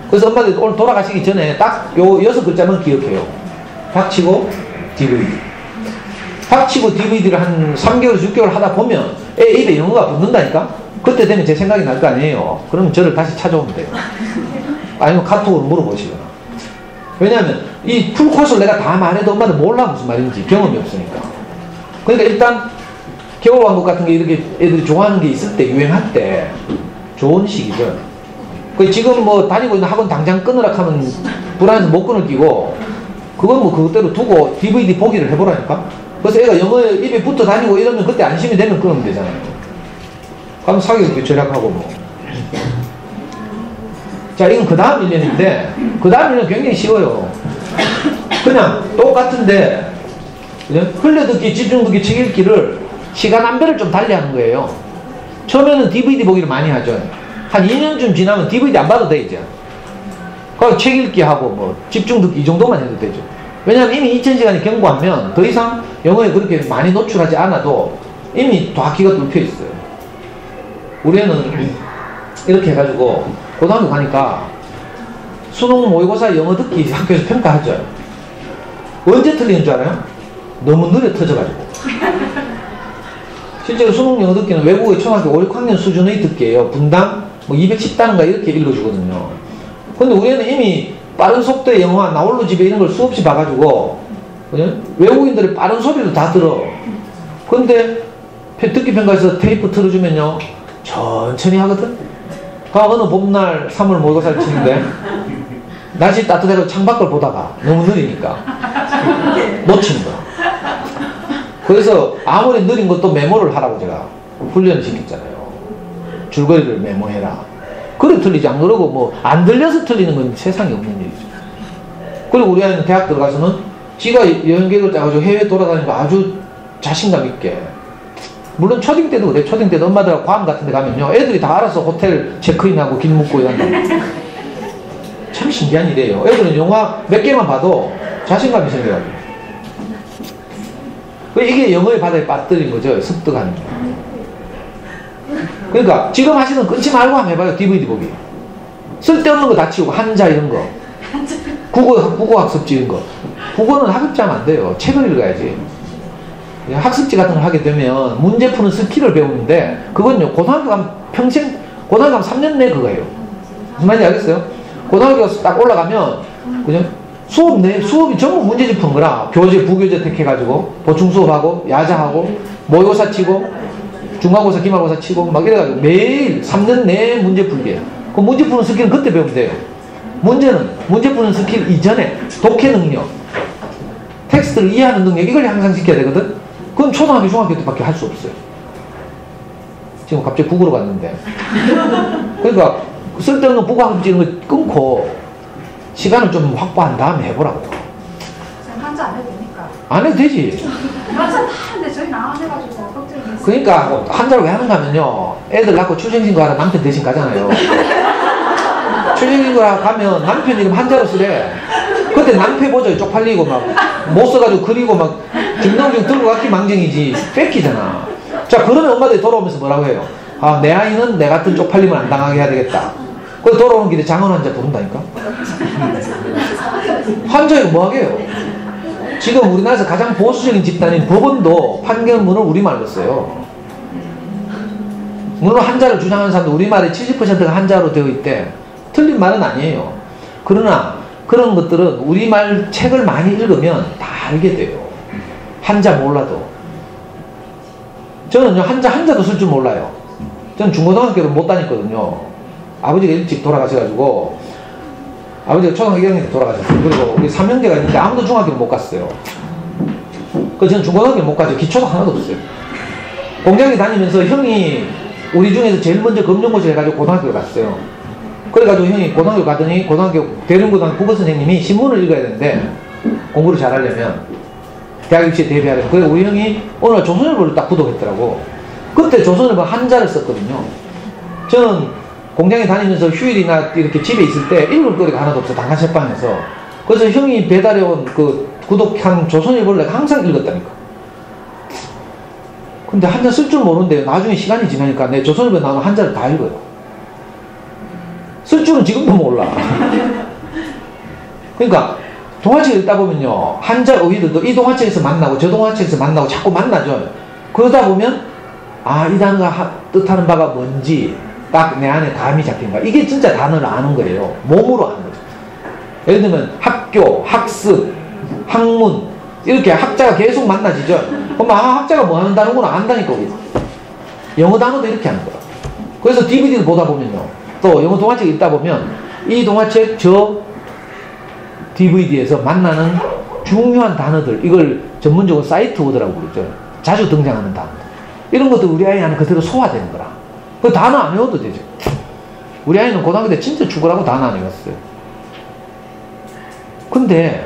그래서 엄마들 오늘 돌아가시기 전에 딱 요 6글자만 기억해요. 닥치고 DVD. 닥치고 DVD를 한 3개월에서 6개월 하다 보면 애 입에 영어가 붙는다니까? 그때 되면 제 생각이 날 거 아니에요. 그러면 저를 다시 찾아오면 돼요. 아니면 카톡으로 물어보시거나. 왜냐하면 이 풀코스를 내가 다 말해도 엄마들 몰라 무슨 말인지 경험이 없으니까. 그러니까 일단 겨울왕국 같은 게 이렇게 애들이 좋아하는 게 있을 때 유행할 때 좋은 시기죠. 지금 뭐 다니고 있는 학원 당장 끊으라 하면 불안해서 못 끊을 끼고 그건 뭐 그것대로 두고 DVD 보기를 해보라니까. 그래서 애가 영어에 입에 붙어 다니고 이러면 그때 안심이 되면 끊으면 되잖아요. 그럼 사교육도 절약하고 뭐. 자, 이건 그 다음 1년인데 그 다음 1년은 굉장히 쉬워요. 그냥 똑같은데 그냥 흘려듣기, 집중듣기, 책 읽기를 시간 안배를 좀 달리하는 거예요. 처음에는 DVD 보기를 많이 하죠. 한 2년쯤 지나면 DVD 안 봐도 돼 이제. 그럼 책 읽기 하고 뭐 집중듣기 이 정도만 해도 되죠. 왜냐하면 이미 2000시간이 경과하면 더 이상 영어에 그렇게 많이 노출하지 않아도 이미 과기가 뚫혀 있어요. 우리 애는 이렇게 해가지고 고등학교 가니까 수능 모의고사 영어 듣기 학교에서 평가하죠. 언제 틀리는 줄 알아요? 너무 느려 터져가지고. 실제로 수능 영어 듣기는 외국의 초등학교 5, 6학년 수준의 듣기예요. 분당 뭐 210단인가 이렇게 읽어주거든요. 근데 우리 애는 이미 빠른 속도의 영화 나홀로 집에 이런 걸 수없이 봐가지고 그냥 외국인들이 빠른 소리도 다 들어. 근데 듣기 평가에서 테이프 틀어주면요 천천히 하거든. 어느 봄날 3월 모의고사를 치는데 날씨 따뜻해서 창밖을 보다가 너무 느리니까 놓치는 거야. 그래서 아무리 느린 것도 메모를 하라고 제가 훈련을 시켰잖아요. 줄거리를 메모해라. 그래 틀리지. 안 그러고 뭐 안 들려서 틀리는 건 세상에 없는 일이죠. 그리고 우리 아이는 대학 들어가서는 지가 여행객을 짜가지고 해외 돌아다니고 아주 자신감 있게. 물론 초딩 때도 그래. 초딩 때도 엄마들하고 괌 같은 데 가면요 애들이 다 알아서 호텔 체크인하고 길 묻고 이런다. 참 신기한 일이에요. 애들은 영화 몇 개만 봐도 자신감이 생겨가지고. 이게 영어의 바다에 빠뜨린 거죠. 습득하는 게. 그러니까 지금 하시는 끊지 말고 한번 해봐요. DVD 보기. 쓸데없는 거 다 치우고 한자 이런 거. 국어 학습지 이런 거. 국어는 학습지 하면 안 돼요. 책을 읽어야지. 학습지 같은 걸 하게 되면 문제 푸는 스킬을 배우는데 그건요 고등학교 가면 평생 고등학교 가면 3년 내 그거예요. 무슨 말인지 알겠어요? 고등학교 딱 올라가면 그냥 수업이 전부 문제집 푼 거라. 교재 부교재 택해가지고 보충 수업하고 야자하고 모의고사 치고 중간고사 기말고사 치고 막 이래가지고 매일 3년 내에 문제 풀기예요. 그 문제 푸는 스킬은 그때 배우면 돼요. 문제는 문제 푸는 스킬 이전에 독해 능력, 텍스트를 이해하는 능력 이걸 향상시켜야 되거든. 그건 초등학교 중학교 때밖에 할 수 없어요. 지금 갑자기 북으로 갔는데. 그러니까 쓸데없는 북어 학습 이런 거 끊고 시간을 좀 확보한 다음에 해보라고. 한자 안 해도 되니까. 안 해도 되지. 한자 다 하는데 저희 안 해가지고 걱정이 됐어요. 그러니까 한자를 왜 하는가 하면요. 애들 낳고 출생신고하러 남편 대신 가잖아요. 출생신고하러 가면 남편 이름 한자로 쓰래. 그때 낭패 보죠. 쪽팔리고 막 못 써가지고 그리고 막 김동중 들고 갔기 망정이지. 뺏기잖아. 자, 그러면 엄마들이 돌아오면서 뭐라고 해요? 아, 내 아이는 내 같은 쪽팔림을 안 당하게 해야 되겠다. 그래서 돌아오는 길에 장원 한자 부른다니까. 한자 이거 뭐 하게요? 지금 우리나라에서 가장 보수적인 집단인 법원도 판결문을 우리말로 써요. 물론 한자를 주장하는 사람도 우리말의 70%가 한자로 되어 있대. 틀린 말은 아니에요. 그러나 그런 것들은 우리말 책을 많이 읽으면 다 알게 돼요. 한자 몰라도. 저는요, 한자도 쓸 줄 몰라요. 저는 중고등학교를 못 다녔거든요. 아버지가 일찍 돌아가셔가지고, 아버지가 초등학교 1학년 때 돌아가셨어요. 그리고 우리 3형제가 있는데 아무도 중학교를 못 갔어요. 그래서 저는 중고등학교를 못 가죠. 기초도 하나도 없어요. 공장에 다니면서 형이 우리 중에서 제일 먼저 검정고시를 해가지고 고등학교를 갔어요. 그래가지고 형이 고등학교 가더니 고등학교 대륜고등학교 국어 선생님이 신문을 읽어야 되는데 공부를 잘하려면 대학 입시에 대비하려면 그래서 우리 형이 오늘 조선일보를 딱 구독했더라고. 그때 조선일보 한자를 썼거든요. 저는 공장에 다니면서 휴일이나 이렇게 집에 있을 때 읽을 거리가 하나도 없어. 단간책방에서. 그래서 형이 배달해온 그 구독한 조선일보를 내가 항상 읽었다니까. 근데 한자 쓸 줄 모르는데 나중에 시간이 지나니까 내 조선일보에 나오는 한자를 다 읽어요. 쓸 줄은 지금도 몰라. 그러니까 동화책을 읽다 보면요, 한자 어휘들도 이 동화책에서 만나고 저 동화책에서 만나고 자꾸 만나죠. 그러다 보면 아, 이 단어가 뜻하는 바가 뭔지 딱 내 안에 감이 잡힌 거야. 이게 진짜 단어를 아는 거예요. 몸으로 아는 거죠. 예를 들면 학교, 학습, 학문 이렇게 학자가 계속 만나지죠. 그럼 아, 학자가 뭐 하는 단어구나 안다니까. 우리 영어 단어도 이렇게 하는 거야. 그래서 DVD를 보다 보면요, 또 영어 동화책 읽다 보면 이 동화책 저 DVD에서 만나는 중요한 단어들, 이걸 전문적으로 사이트 워드라고 그러죠. 자주 등장하는 단어들. 이런 것도 우리 아이 안에 그대로 소화되는 거라. 그 단어 안 외워도 되죠. 우리 아이는 고등학교 때 진짜 죽으라고 단어 안 외웠어요. 근데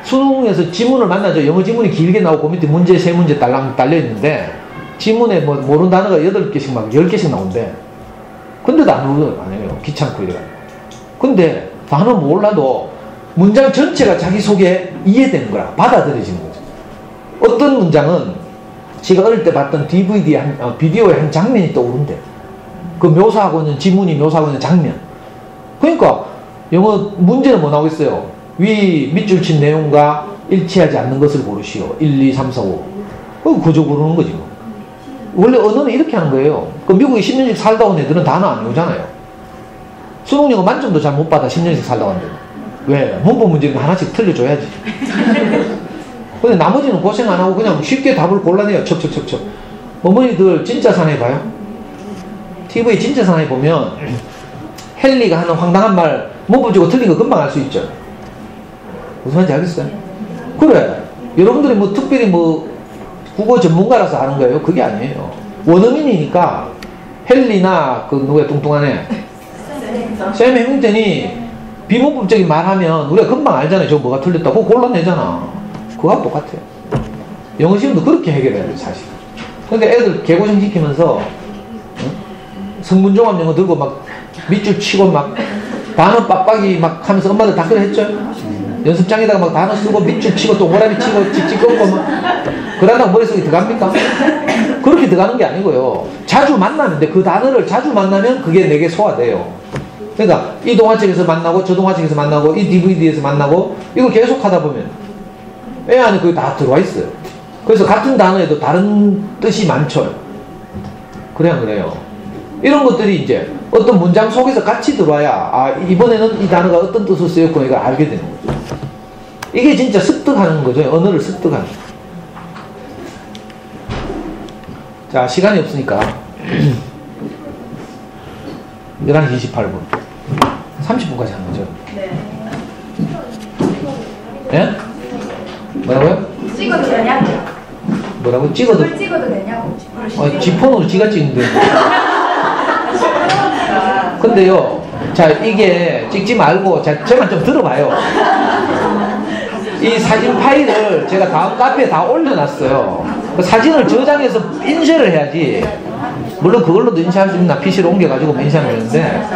수능에서 지문을 만나죠. 영어 지문이 길게 나오고 밑에 문제 3문제 딸랑 달려있는데 지문에 뭐 모르는 단어가 8개씩 막 10개씩 나온대. 근데도 안 해요. 귀찮고 이래가지고. 근데 단어 몰라도 문장 전체가 자기 속에 이해되는 거라. 받아들여지는 거죠. 어떤 문장은 지가 어릴 때 봤던 DVD 비디오의 한 장면이 떠오른대. 그 묘사하고 있는 지문이 묘사하고 있는 장면. 그러니까 영어 문제는 뭐 나오겠어요? 위 밑줄 친 내용과 일치하지 않는 것을 고르시오. 1, 2, 3, 4, 5. 그저 고르는 거지 뭐. 원래 언어는 이렇게 하는 거예요. 그 미국에 10년씩 살다 온 애들은 단어 안 외우잖아요. 수능 영어 만점도 잘 못 받아. 10년씩 살다 온 애들. 왜? 문법 문제는 하나씩 틀려줘야지. 근데 나머지는 고생 안 하고 그냥 쉽게 답을 골라내요. 척척척척. 어머니들 진짜 사나이 봐요. TV에 진짜 사나이 보면 헨리가 하는 황당한 말 문법적으로 틀린 거 금방 알 수 있죠. 무슨 말인지 알겠어요? 그래. 여러분들이 뭐 특별히 뭐 국어 전문가라서 아는 거예요? 그게 아니에요. 원어민이니까 헨리나 그 누구야 뚱뚱한 애 샘 해밍턴이 비문법적인 말하면 우리가 금방 알잖아요. 저거 뭐가 틀렸다고 골라내잖아. 그거하고 똑같아요. 영어 시험도 그렇게 해결해야 돼요, 사실. 근데 애들 개고생 시키면서 성분종합 영어 들고 막 밑줄 치고 막 단어 빡빡이 막 하면서 엄마들 다 그래 했죠? 연습장에다가 막 단어 쓰고 밑줄 치고 동그라미 치고 찍찍 꺾고 막 그러다가 머릿속에 들어갑니까? 그렇게 들어가는 게 아니고요. 자주 만나면 돼. 그 단어를 자주 만나면 그게 내게 소화돼요. 그러니까 이 동화책에서 만나고 저 동화책에서 만나고 이 DVD에서 만나고 이걸 계속 하다 보면 애 안에 그게 다 들어와 있어요. 그래서 같은 단어에도 다른 뜻이 많죠. 그래요. 이런 것들이 이제 어떤 문장 속에서 같이 들어와야 아 이번에는 이 단어가 어떤 뜻을 쓰였구나 이걸 알게 되는 거죠. 이게 진짜 습득하는 거죠. 언어를 습득하는 거죠. 자, 시간이 없으니까 11시 28분 30분까지 하는 거죠. 네. 예? 뭐라고요? 찍어드려야죠. 뭐라고 찍어도 그걸 찍어도 되냐고. 지폰으로 지가 찍는데. 근데요, 자 이게 찍지 말고 제만 좀 들어봐요. 이 사진 파일을 제가 다음 카페에 다 올려놨어요. 그 사진을 저장해서 인쇄를 해야지. 물론 그걸로도 인쇄할 수 있나 PC로 옮겨가지고 인쇄하면 되는데,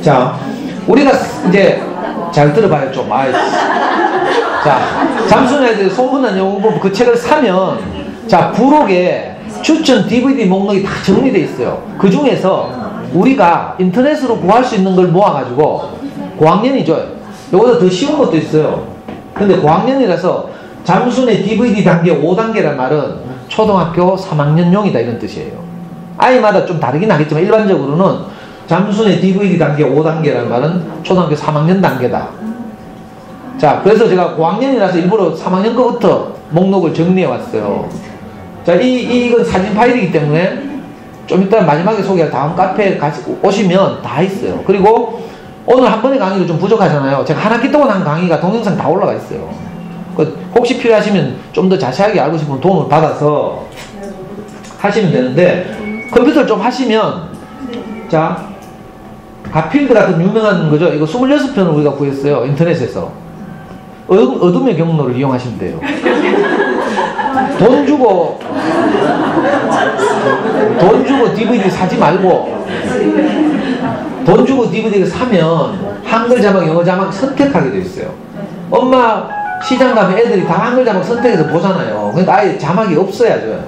자 우리가 이제 잘 들어봐요 좀. 자 잠수는 소문난 영어법 그 책을 사면 자 부록에 추천 DVD 목록이 다 정리되어 있어요. 그 중에서 우리가 인터넷으로 구할 수 있는 걸 모아가지고 고학년이죠. 요거보다 더 쉬운 것도 있어요. 근데 고학년이라서 잠수의 DVD 단계 5단계란 말은 초등학교 3학년용이다 이런 뜻이에요. 아이마다 좀 다르긴 하겠지만 일반적으로는 잠수의 DVD 단계 5단계란 말은 초등학교 3학년 단계다. 자 그래서 제가 고학년이라서 일부러 3학년 거부터 목록을 정리해 왔어요. 자 이건 사진 파일이기 때문에 좀 이따 마지막에 소개할 다음 카페에 오시면 다 있어요. 그리고 오늘 한 번의 강의도 좀 부족하잖아요. 제가 한 학기 동안 한 강의가 동영상 다 올라가 있어요. 혹시 필요하시면 좀 더 자세하게 알고 싶으면 도움을 받아서 하시면 되는데, 컴퓨터를 좀 하시면, 자, 가필드 같은 유명한 거죠. 이거 26편을 우리가 구했어요. 인터넷에서. 어둠의 경로를 이용하시면 돼요. 돈 주고 DVD 사지 말고, 돈 주고 DVD를 사면 한글 자막, 영어 자막 선택하게 돼 있어요. 엄마 시장 가면 애들이 다 한글 자막 선택해서 보잖아요. 그러니까 아예 자막이 없어야죠.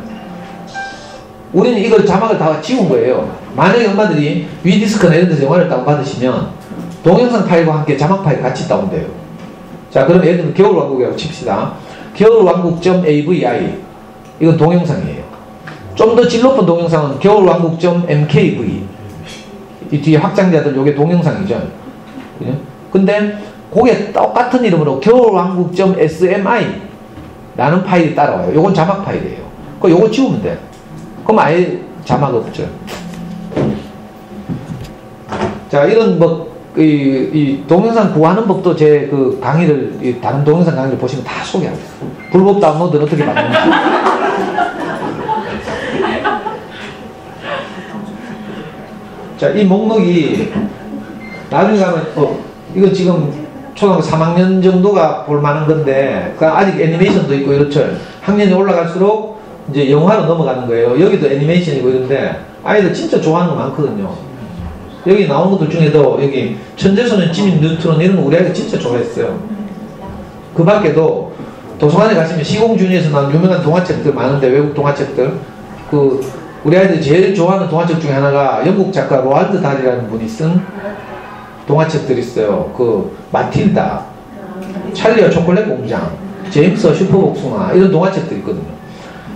우리는 이걸 자막을 다 지운 거예요. 만약에 엄마들이 위디스크나 이런 데서 영화를 다운받으시면 동영상 파일과 함께 자막 파일 같이 다운돼요. 자, 그럼 예를 들면 겨울왕국이라고 칩시다. 겨울왕국.avi 이건 동영상이에요. 좀 더 질 높은 동영상은 겨울왕국.mkv 이 뒤에 확장자들 요게 동영상이죠. 그죠? 근데 그게 똑같은 이름으로 겨울왕국.smi 라는 파일이 따라와요. 요건 자막 파일이에요. 요거 지우면 돼. 그럼 아예 자막 없죠. 자, 이런 이 동영상 구하는 법도 제 그 강의를, 다른 동영상 강의를 보시면 다 소개하겠어요. 불법 다운로드는 어떻게 만드는지. 자, 이 목록이 나중에 가면, 이거 지금 초등학교 3학년 정도가 볼 만한 건데, 아직 애니메이션도 있고 이렇죠. 학년이 올라갈수록 이제 영화로 넘어가는 거예요. 여기도 애니메이션이고 이런데, 아이들 진짜 좋아하는 거 많거든요. 여기 나온 것들 중에도, 여기 천재소년 지민 뉴트론 이런 거 우리 아이가 진짜 좋아했어요. 그 밖에도 도서관에 가시면 시공준이에서 나온 유명한 동화책들 많은데, 외국 동화책들. 우리 아이들이 제일 좋아하는 동화책 중에 하나가 영국 작가 로알드 달이라는 분이 쓴 동화책들이 있어요. 마틸다, 찰리와 초콜릿 공장, 제임스와 슈퍼복숭아 이런 동화책들이 있거든요.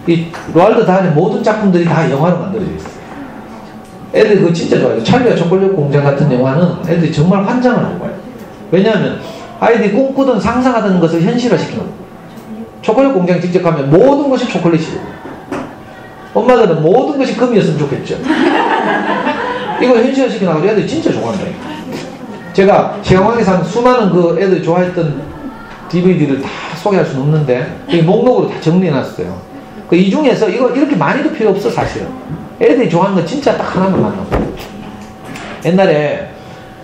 이 로알드 달의 모든 작품들이 다 영화로 만들어져 있어요. 애들 그거 진짜 좋아해요. 찰리와 초콜릿 공장 같은 영화는 애들이 정말 환장을 하는 거예요. 왜냐하면 아이들이 꿈꾸던 상상하던 것을 현실화시키는 거예요. 초콜릿 공장 직접 가면 모든 것이 초콜릿이에요. 엄마들은 모든 것이 금이었으면 좋겠죠. 이걸 현실화시켜나가지고 애들이 진짜 좋아한다요. 제가 시간관계에서 한 수많은 애들이 좋아했던 DVD를 다 소개할 수는 없는데 여기 목록으로 다 정리해놨어요. 이 중에서 이거 이렇게 많이도 필요 없어 사실은. 애들이 좋아하는 거 진짜 딱 하나만 만나고. 옛날에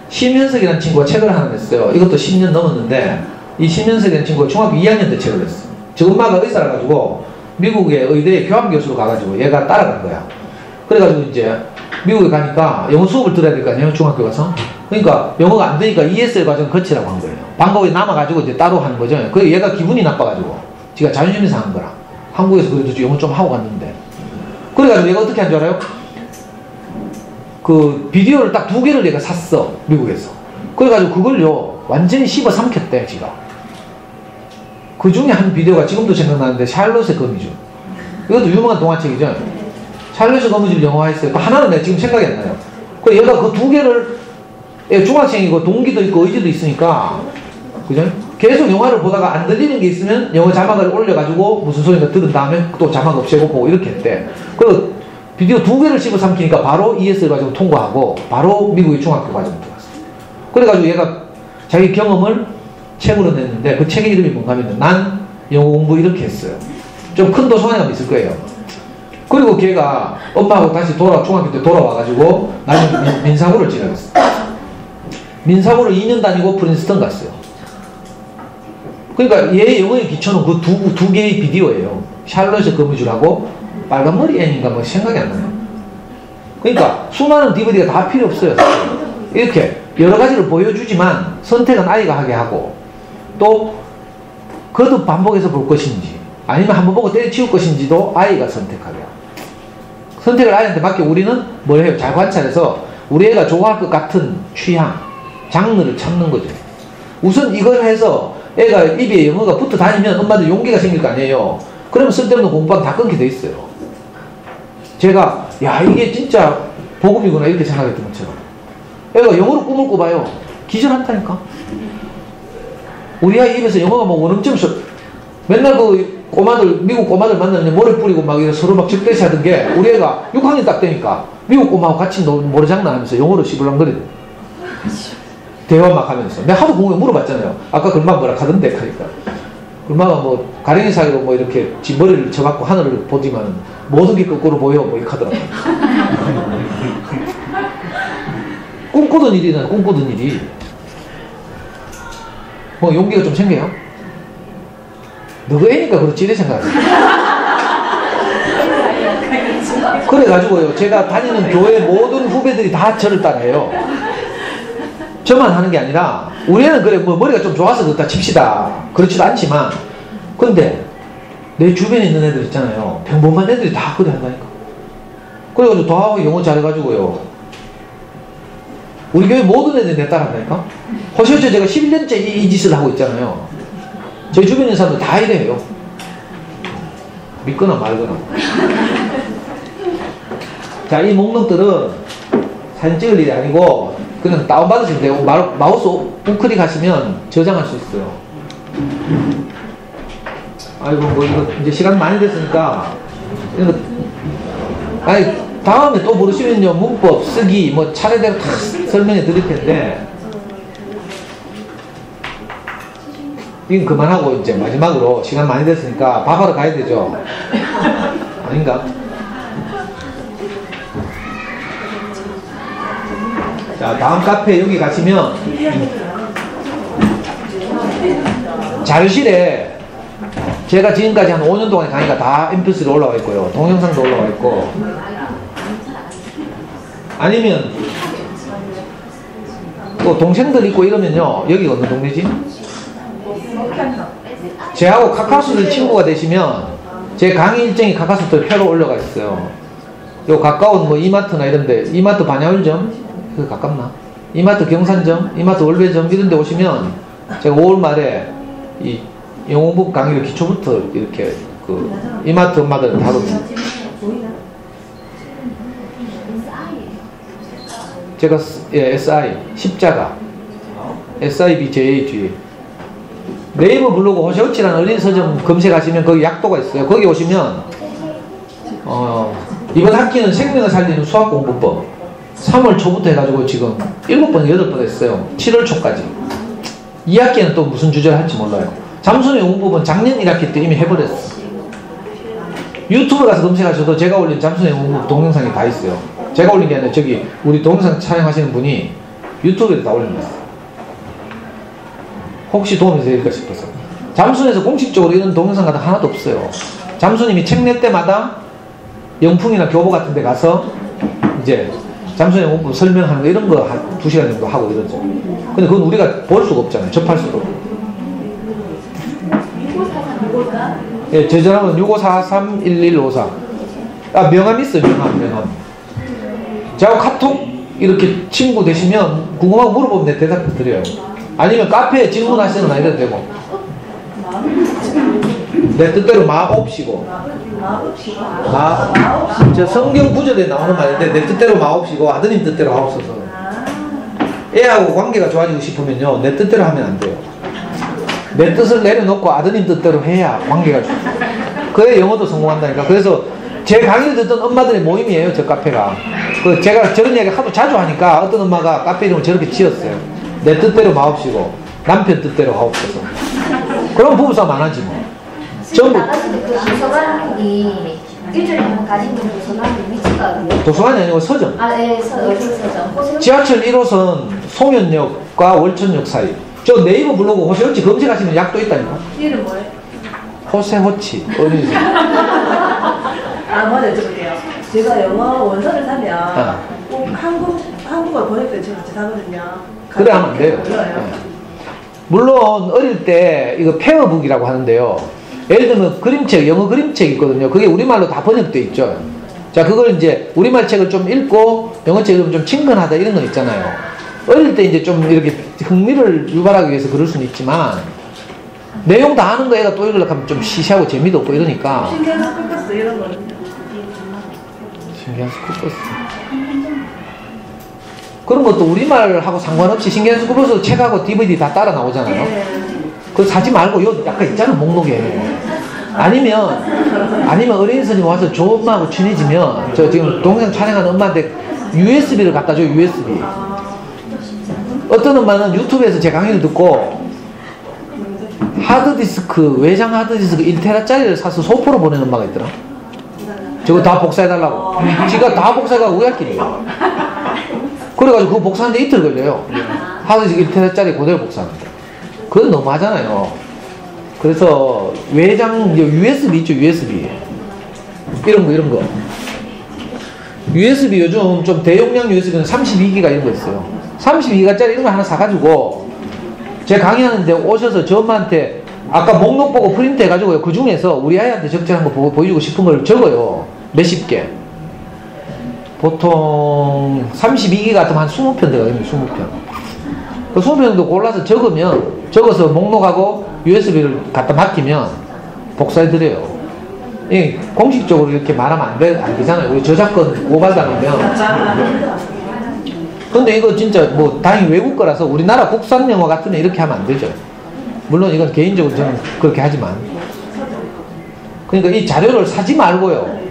심현석이라는 친구가 책을 하나 냈어요. 이것도 10년 넘었는데 이 심현석이라는 친구가 중학교 2학년 때 책을 냈어. 저 엄마가 의사라 가지고 미국의 의대에 교환교수로 가가지고 얘가 따라간 거야. 그래가지고 이제 미국에 가니까 영어 수업을 들어야 될 거 아니에요, 중학교 가서. 그러니까 영어가 안 되니까 ESL 과정 거치라고 한 거예요. 방법이 남아가지고 이제 따로 하는 거죠. 그래서 얘가 기분이 나빠가지고 지가 자존심이 상한 거라. 한국에서 그래도 영어 좀 하고 갔는데. 그래가지고 얘가 어떻게 한 줄 알아요? 비디오를 딱 2개를 얘가 샀어, 미국에서. 그래가지고 그걸요 완전히 씹어 삼켰대, 지가. 그 중에 한 비디오가 지금도 생각나는데 샬롯의 거미줄. 이것도 유명한 동화책이죠. 샬롯의 거미줄 영화했어요. 하나는 내가 지금 생각이 안 나요. 그래서 얘가 그 2개를 중학생이고 동기도 있고 의지도 있으니까 그죠? 계속 영화를 보다가 안 들리는 게 있으면 영어 자막을 올려가지고 무슨 소리가 들은 다음에 또 자막 없애고 보고 이렇게 했대. 그리고 비디오 2개를 씹어 삼키니까 바로 ESL 과정 통과하고 바로 미국의 중학교 과정 들어갔어. 그래가지고 얘가 자기 경험을 책으로 냈는데 그 책의 이름이 뭔가 하면 난 영어 공부 이렇게 했어요. 좀 큰 소외감이 있을 거예요. 그리고 걔가 엄마하고 다시 중학교 때 돌아와가지고 나중에 민사고를 지나갔어. 민사고를 2년 다니고 프린스턴 갔어요. 그러니까 얘 영어의 기초는 그 두 개의 비디오예요. 샬롯의 거미줄하고 빨간머리 애인가 뭐 생각이 안 나요. 그러니까 수많은 DVD가 다 필요 없어요. 이렇게 여러 가지를 보여주지만 선택은 아이가 하게 하고, 또 거듭 반복해서 볼 것인지 아니면 한번 보고 때려치울 것인지도 아이가 선택하게 하고, 선택을 아이한테 맡겨 우리는 뭘 해요? 잘 관찰해서 우리 애가 좋아할 것 같은 취향, 장르를 찾는 거죠. 우선 이걸 해서 애가 입에 영어가 붙어 다니면 엄마들 용기가 생길 거 아니에요. 그러면 쓸데없는 공부가 다 끊게 돼 있어요. 제가 야 이게 진짜 복음이구나 이렇게 생각했던 것처럼 애가 영어로 꿈을 꿔봐요. 기절한다니까. 우리 아이 입에서 영어가 뭐 원음점에서 맨날 그 꼬마들, 미국 꼬마들 만나면 모래 뿌리고 막 서로 막 적대시 하던 게 우리 애가 6학년 딱 되니까 미국 꼬마하고 같이 모래장난 하면서 영어로 시불랑거리는 대화 막 하면서. 내가 하도 공부에 물어봤잖아요. 아까 그 엄마 뭐라 하던데 하니까. 그 엄마가 뭐 가랭이 사이로 뭐 이렇게 지 머리를 쳐갖고 하늘을 보지만 모든 게 거꾸로 보여 뭐 이렇게 하더라고요. 꿈꾸던 일이나 꿈꾸던 일이 뭐 용기가 좀 생겨요? 너가 애니까 그렇지 이래 생각해요. 그래가지고요 제가 다니는 교회 모든 후배들이 다 저를 따라해요. 저만 하는 게 아니라 우리 애는 그래 뭐 머리가 좀 좋아서 그렇다 칩시다. 그렇지도 않지만 근데 내 주변에 있는 애들 있잖아요. 평범한 애들이 다 그래 한다니까. 그래가지고 다 영어 잘해가지고요 우리 교회 모든 애들이 내 따라 한다니까. 허실제 제가 11년째 이 짓을 하고 있잖아요. 제 주변에 있는 사람들 다 이래요. 믿거나 말거나. 자, 이 목록들은 사진 찍을 일이 아니고 그냥 다운받으시면 되고 마우스 우클릭 하시면 저장할 수 있어요. 아이고 뭐 이거 이제 시간 많이 됐으니까 이거 아니 다음에 또 모르시면요 문법 쓰기 뭐 차례대로 다 설명해 드릴 텐데 이건 그만하고 이제 마지막으로 시간 많이 됐으니까 밥하러 가야 되죠. 아닌가? 자, 다음 카페 여기 가시면 자료실에 제가 지금까지 한 5년 동안의 강의가 다 mp3로 올라와 있고요. 동영상도 올라와 있고 아니면 또 동생들 있고 이러면요 여기가 어느 동네지? 제하고 카카오스트 친구가 되시면 제 강의 일정이 카카오스트 표로 올라가 있어요. 요 가까운 뭐 이마트나 이런데 이마트 반야울점 그 가깝나? 이마트 경산점, 이마트 월배점 이런 데 오시면 제가 5월 말에 이 영어법 강의를 기초부터 이렇게 그 이마트 엄마들 다룹니다. 제가 SI 십자가 SIBJAG 네이버 블로그 호시오치라는 어린 서점 검색하시면 거기 약도가 있어요. 거기 오시면 이번 학기는 생명을 살리는 수학공부법 3월 초부터 해가지고 지금 7번, 8번 했어요. 7월 초까지. 2학기에는 또 무슨 주제를 할지 몰라요. 잠수의 영웅법은 작년 1학기 때 이미 해버렸어. 유튜브 가서 검색하셔도 제가 올린 잠수의 영웅법 동영상이 다 있어요. 제가 올린 게 아니라 저기 우리 동영상 촬영하시는 분이 유튜브에 다 올려놨어요. 혹시 도움이 될까 싶어서. 잠수에서 공식적으로 이런 동영상 같은 거 하나도 없어요. 잠수님이 책 낼 때마다 영풍이나 교보 같은 데 가서 이제 잠수의 영웅법 설명하는 거 이런 거 한 2시간 정도 하고 이러죠. 근데 그건 우리가 볼 수가 없잖아요. 접할 수도 없고. 예, 제 전화번호는 6543-1154. 아, 명함 있어요. 명함. 저하고 카톡 이렇게 친구 되시면 궁금하고 물어보면 내 대답 드려요. 아니면 카페에 질문하시는 건 아니래도 되고. 내 뜻대로 마옵시고. 저 성경 구절에 나오는 말인데 내 뜻대로 마옵시고 아드님 뜻대로 하옵소서. 애하고 관계가 좋아지고 싶으면요 내 뜻대로 하면 안 돼요. 내 뜻을 내려놓고 아드님 뜻대로 해야 관계가 좋아요. 그래 영어도 성공한다니까. 그래서 제 강의를 듣던 엄마들의 모임이에요. 저 카페가. 제가 저런 이야기 하도 자주 하니까 어떤 엄마가 카페 이름을 저렇게 지었어요. 내 뜻대로 마옵시고 남편 뜻대로 하옵소서. 그럼 부부싸움 안 하지 뭐. 전부 나갔을 때 그 도서관이 일주일에 한 번 가지는 도서관이 위치가 어디요? 도서관이 아니고 서점. 아, 예, 서점. 지하철 1호선 송현역과 월천역 사이. 저 네이버 블로그 호세호치 검색하시면 약도 있다니까. 이름 뭐예요? 호세호치 어린이집. 한번 여쭤볼게요. 제가 영어 원서를 사면 꼭 한국어 번역된 책 같이 사거든요. 그래 하면 안 돼요. 몰라요. 물론 어릴 때 이거 페어북이라고 하는데요. 예를 들면 그림책, 영어 그림책 있거든요. 그게 우리말로 다 번역돼 있죠. 자, 그걸 이제 우리말 책을 좀 읽고 영어 책을 좀 친근하다 이런 거 있잖아요. 어릴 때 이제 좀 이렇게 흥미를 유발하기 위해서 그럴 수는 있지만 내용 다 아는 거 애가 또 읽으려고 하면 좀 시시하고 재미도 없고 이러니까. 신기한 스쿨버스 이런 거는요. 신기한 스쿨버스. 그런 것도 우리말하고 상관없이 신기한 스쿨버스 책하고 DVD 다 따라 나오잖아요. 그거 사지 말고 요 약간 있잖아 목록에. 아니면 어린이 선생님 와서 저 엄마하고 친해지면 저 지금 동영상 촬영하는 엄마한테 USB를 갖다 줘요. USB. 어떤 엄마는 유튜브에서 제 강의를 듣고 하드디스크 외장 하드디스크 1테라짜리를 사서 소포로 보내는 엄마가 있더라. 저거 다 복사해달라고. 지가 다 복사해가 우야끼리요. 그래가지고 그거 복사하는데 이틀 걸려요. 하드디스크 1테라짜리 그대로 복사합니다. 그건 너무하잖아요. 그래서 외장 USB 있죠. USB 이런 거 USB 요즘 좀 대용량 USB는 32기가 이런 거 있어요. 32기가짜리 이런 거 하나 사가지고 제가 강의하는데 오셔서 저 엄마한테 아까 목록 보고 프린트 해가지고요. 그 중에서 우리 아이한테 적절한 거 보고 보여주고 싶은 걸 적어요. 몇십 개. 보통 32기가 같으면 한 20편 되거든요. 20편. 그 20편 정도 골라서 적어서 목록하고 USB를 갖다 맡기면 복사해드려요. 예, 공식적으로 이렇게 말하면 안 되잖아요. 우리 저작권 고발당하면. 근데 이거 진짜 뭐 다행히 외국 거라서 우리나라 국산 영어 같으면 이렇게 하면 안 되죠. 물론 이건 개인적으로 저는 그렇게 하지만. 그러니까 이 자료를 사지 말고요.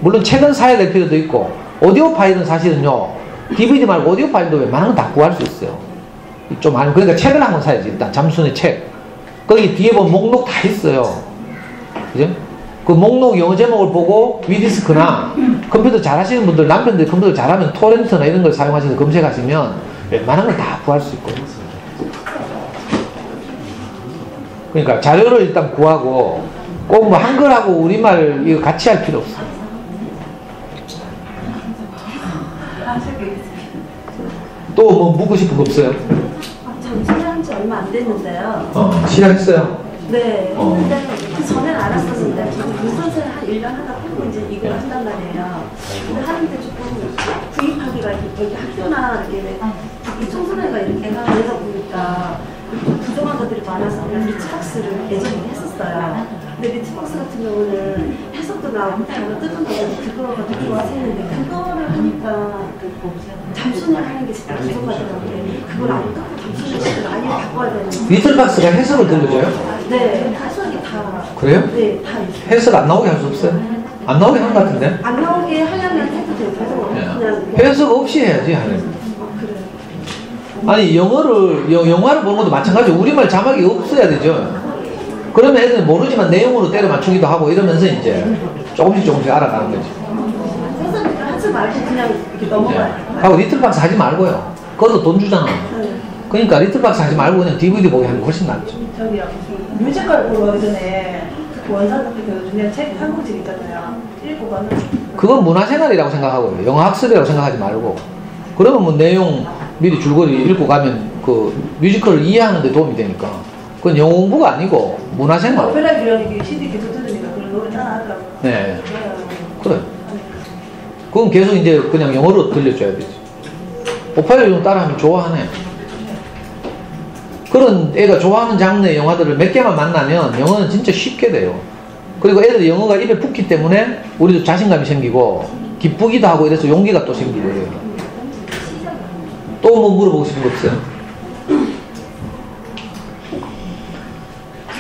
물론 책은 사야 될 필요도 있고 오디오 파일은 사실은요. DVD 말고 오디오 파일도 웬만한 건 다 구할 수 있어요. 좀 많이. 그러니까 책을 한권 사야지. 일단 잠순의 책. 거기 뒤에 보면 목록 다 있어요. 그죠? 그 목록 영어 제목을 보고 위디스크나 컴퓨터 잘하시는 분들, 남편들 컴퓨터 잘하면 토렌트나 이런 걸 사용하셔서 검색하시면 웬만한 걸 다 구할 수 있거든요. 그러니까 자료를 일단 구하고 꼭 뭐 한글하고 우리말 이거 같이 할 필요 없어요. 또 뭐 묻고 싶은 거 없어요? 전시한 지 얼마 안 됐는데요. 시작했어요? 네. 했는데 그 전에는 알았었는데 저도 물선생을 한 1년 하다 보고 이제 이걸 한단 말이에요. 근데 하는데 조금 구입하기가 여기 학교나 이렇게 이 청소년가 이렇게 하다 보니까 좀 부족한 것들이 많아서 그냥 리치박스를 예전에 했었어요. 근데 리치박스 같은 경우는 해석도 나오고 단어 뜻도 나오고 그거가 더 좋아서 했는데 그거를 하니까 잠수를 하는 게 진짜 부족하더라고요. 그걸 안 깎고 잠수를 진짜 많이 바꿔야 되는. 리틀박스가 해석을 들려줘요? 네, 해석이 다. 그래요? 네, 다 있어요. 해석 안 나오게 할 수 없어요? 안 나오게 한 것 같은데? 안 나오게 하려면 해도 되고 그냥 해석 없이 해야지 하는. 그래요. 아니 영화를 보는 것도 마찬가지로 우리말 자막이 없어야 되죠. 그러면 애들은 모르지만 내용으로 때려 맞추기도 하고 이러면서 이제 조금씩 알아가는 거지. 해석을 하지 말고 그냥 이렇게 넘어가요. 하고 리틀박스 하지 말고요. 그것도 돈 주잖아. 그러니까 리틀박스 하지 말고 그냥 DVD 보기 하는 게 훨씬 낫죠. 저기요. 뮤지컬 보러 가기 전에 그 원산 그 중에 책 한 권씩 있잖아요. 읽고 가는. 그건 문화생활이라고 생각하고요. 영어학습이라고 생각하지 말고. 그러면 뭐 내용 미리 줄거리 읽고 가면 그 뮤지컬을 이해하는 데 도움이 되니까. 그건 영어 공부가 아니고 문화생활. 오페라 기억이 CD 계속 들으니까 그런 노래 따라 하더라고요. 네. 그래. 그건 계속 이제 그냥 영어로 들려줘야 되지. 오페라 좀 따라하면 좋아하네. 그런 애가 좋아하는 장르의 영화들을 몇 개만 만나면 영어는 진짜 쉽게 돼요. 그리고 애들이 영어가 입에 붙기 때문에 우리도 자신감이 생기고 기쁘기도 하고 이래서 용기가 또 생기고 그래요. 또 뭐 물어보고 싶은 거 없어요?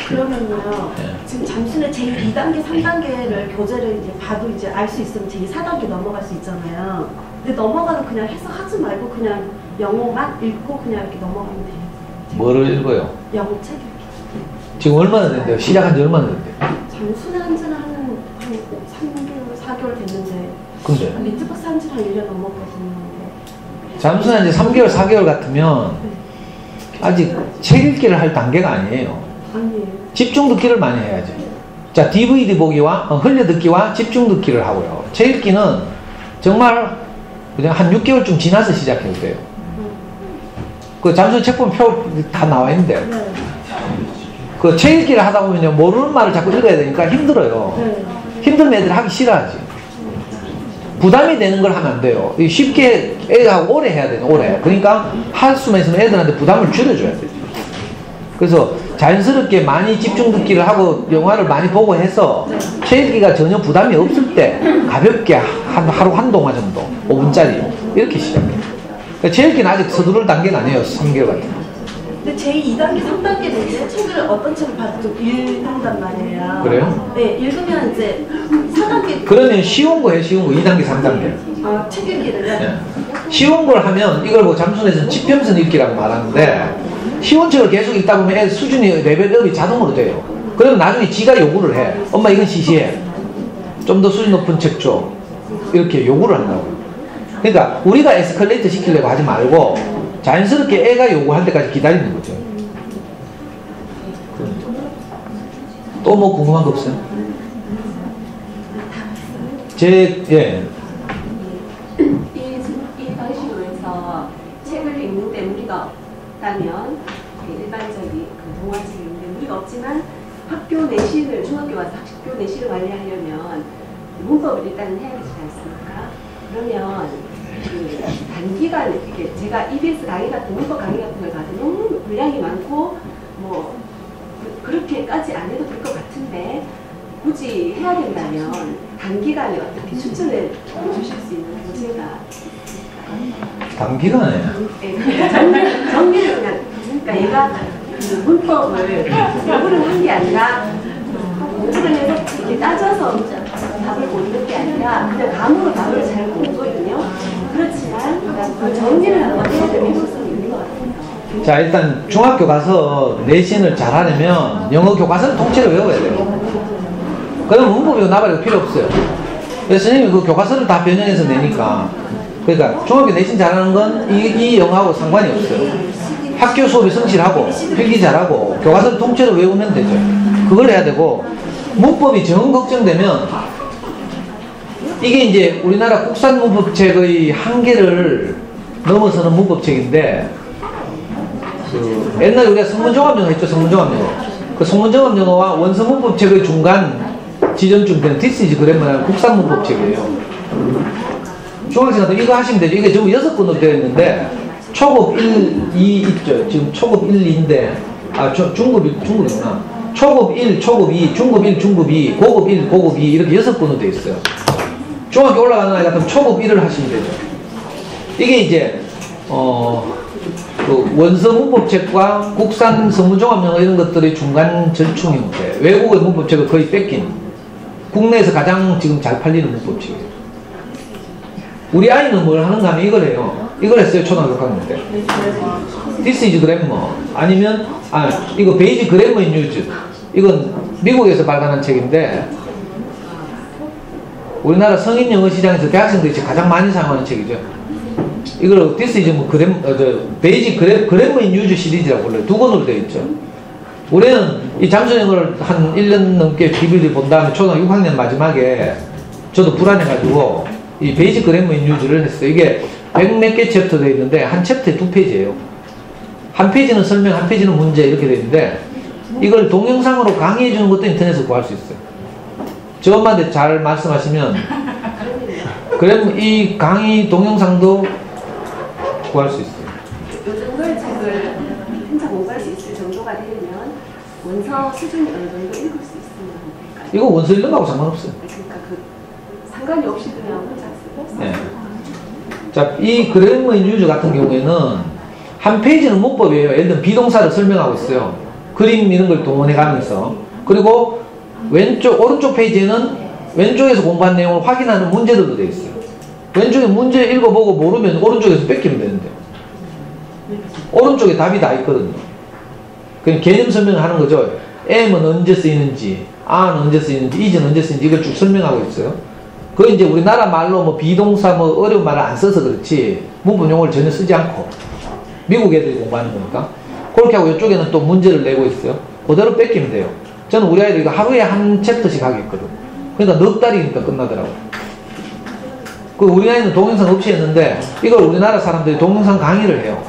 그러면요. 지금 잠시는 제2단계, 3단계를 교재를 이제 봐도 이제 알 수 있으면 제4단계 넘어갈 수 있잖아요. 근데 넘어가도 그냥 해석하지 말고 그냥 영어만 읽고 그냥 이렇게 넘어가면 돼요. 뭐를 읽어요? 영어 책. 지금 얼마나 됐는데요? 시작한 지 얼마나 됐는데요? 잠수한 지는 한 3개월, 4개월 됐는데 근데 리트박스 한 지는 한 1년 넘었거든요. 잠수한 지 3개월, 4개월 같으면 아직 책 읽기를 할 단계가 아니에요. 아니에요. 집중 듣기를 많이 해야지. 자, DVD 보기와 흘려 듣기와 집중 듣기를 하고요. 책 읽기는 정말 그냥 한 6개월쯤 지나서 시작해도 돼요. 그 잠수 책 보면 표 다 나와 있는데 네. 그 책 읽기를 하다 보면 모르는 말을 자꾸 읽어야 되니까 힘들어요. 네. 힘들면 애들 하기 싫어하지. 부담이 되는 걸 하면 안 돼요. 쉽게 애하고 오래 해야 돼요. 오래. 그러니까 할 수만 있으면 애들한테 부담을 줄여줘야 돼요. 그래서 자연스럽게 많이 집중 듣기를 하고 영화를 많이 보고 해서 책 읽기가 전혀 부담이 없을 때 가볍게 하루 한 동화 정도 5분짜리 이렇게 시작해요. 그러니까 책 읽기는 아직 서두를 단계는 아니에요. 3개월 같은 거. 근데 제 2단계, 3단계는 이제 책을 어떤 책을 봐도 좀 읽는단 말이에요. 그래요? 네, 읽으면 이제 4단계. 그러면 쉬운 거예요. 쉬운 거. 2단계, 3단계. 아, 책 읽기를요? 네. 쉬운 걸 하면 이걸 뭐 잠수에서는 지평선 읽기라고 말하는데 쉬운 책을 계속 읽다 보면 애 수준이 레벨업이 자동으로 돼요. 그러면 나중에 지가 요구를 해. 엄마 이건 시시해. 좀 더 수준 높은 책 줘. 이렇게 요구를 한다고요. 그러니까 우리가 에스컬레이터 시키려고 하지 말고 자연스럽게 애가 요구할 때까지 기다리는 거죠. 또 뭐 궁금한 거 없어요? 예. 이 방식으로 해서 책을 읽는데 무리가 없다면 일반적인 그 동화책을 읽는데 무리가 없지만 학교 내신을 중학교 와서 학교 내신을 관리하려면 문법을 일단은 해야 되지 않습니까? 그러면 그 단기간에 이렇게 제가 EBS 강의 같은 문법 강의 같은 걸 봐도 너무 분량이 많고 뭐 그렇게까지 안 해도 될 것 같은데 굳이 해야 된다면 단기간에 어떻게 추천을 주실 수 있는 문제가 있을까요? 단기간에 정리를 그냥 그러니까 얘가 그 문법을 공부를 한 게 아니라 문제를 해서 이렇게 따져서 답을 고르는 게 아니라 그냥 감으로 답을 잘 모르거든요. 그렇지만 그 정리를 한번 해야 될 필요성이 있는 것 같아요. 자, 일단 중학교 가서 내신을 잘하려면 영어 교과서는 통째로 외워야 돼요. 그러면 문법이고 나발이고 필요 없어요. 그래서 선생님이 그 교과서를 다 변형해서 내니까. 그러니까 중학교 내신 잘하는 건 이 영어하고 상관이 없어요. 학교 수업이 성실하고 필기 잘하고 교과서를 통째로 외우면 되죠. 그걸 해야 되고 문법이 정 걱정되면 이게 이제 우리나라 국산 문법책의 한계를 넘어서는 문법책인데 그 옛날에 우리가 성문종합영어 했죠. 성문종합영어. 그 성문종합영어와 원서문법책의 중간 지점쯤 되는 This is Grammar라는 국산 문법책이에요. 중학생한테 이거 하시면 되죠. 이게 전부 6권으로 되어 있는데 초급 1, 2 있죠. 지금 초급 1, 2인데 중급이구나. 초급 1, 초급 2, 중급 1, 중급 2, 고급 1, 고급 2 이렇게 6권으로 되어 있어요. 중학교 올라가는 아이 같으면 초급 1을 하시면 되죠. 이게 이제 그 원서 문법책과 국산 성문종합영어 이런 것들의 중간 절충 형태, 외국의 문법책을 거의 뺏긴 국내에서 가장 지금 잘 팔리는 문법책이에요. 우리 아이는 뭘 하는가 하면 이걸 해요. 이걸 했어요. 초등학교 6학년 때. This is grammar. 아니면 이거 베이직 그래머 인 유즈. 이건 미국에서 발간한 책인데 우리나라 성인 영어 시장에서 대학생들이 가장 많이 사용하는 책이죠. 이걸 This is 뭐 베이직 그래머 인 유즈 시리즈라고 불러요. 2권으로 되어 있죠. 우리는 이 잠수영어를 한 1년 넘게 DVD를 본 다음에 초등학교 6학년 마지막에 저도 불안해가지고 이 베이직 그래머 인 유즈를 했어요. 이게 100몇 개 챕터 되어 있는데 한 챕터에 2페이지예요. 한 페이지는 설명, 한 페이지는 문제 이렇게 되어 있는데 이걸 동영상으로 강의해 주는 것도 인터넷에서 구할 수 있어요. 저 엄마한테 잘 말씀하시면 그럼 이 강의 동영상도 구할 수 있어요. 요즘 책을 혼자 공부할 수 있을 정도가 되면 원서 수준이 어느 정도 읽을 수 있으면 될까요? 이거 원서 읽는 거하고 상관없어요. 그러니까 그 상관이 없이 그냥 혼자 쓰고. 네. 자, 이 그래머 인 유즈 같은 경우에는 한 페이지는 문법이에요. 예를 들면 비동사를 설명하고 있어요. 그림 이런 걸 동원해 가면서. 그리고 오른쪽 페이지에는 왼쪽에서 공부한 내용을 확인하는 문제들도 되어 있어요. 왼쪽에 문제 읽어보고 모르면 오른쪽에서 뺏기면 되는데 오른쪽에 답이 다 있거든요. 그냥 개념 설명을 하는 거죠. am은 언제 쓰이는지, a는 언제 쓰이는지, is는 언제 쓰이는지 이걸 쭉 설명하고 있어요. 그거 이제 우리나라 말로 뭐 비동사 뭐 어려운 말을 안 써서 그렇지 문법 용어를 전혀 쓰지 않고 미국 애들이 공부하는 거니까 그렇게 하고 이쪽에는 또 문제를 내고 있어요. 그대로 뺏기면 돼요. 저는 우리 아이들 이거 하루에 한 챕터씩 하겠거든. 그러니까 넉 달이니까 끝나더라고. 그 우리 아이는 동영상 없이 했는데 이걸 우리나라 사람들이 동영상 강의를 해요.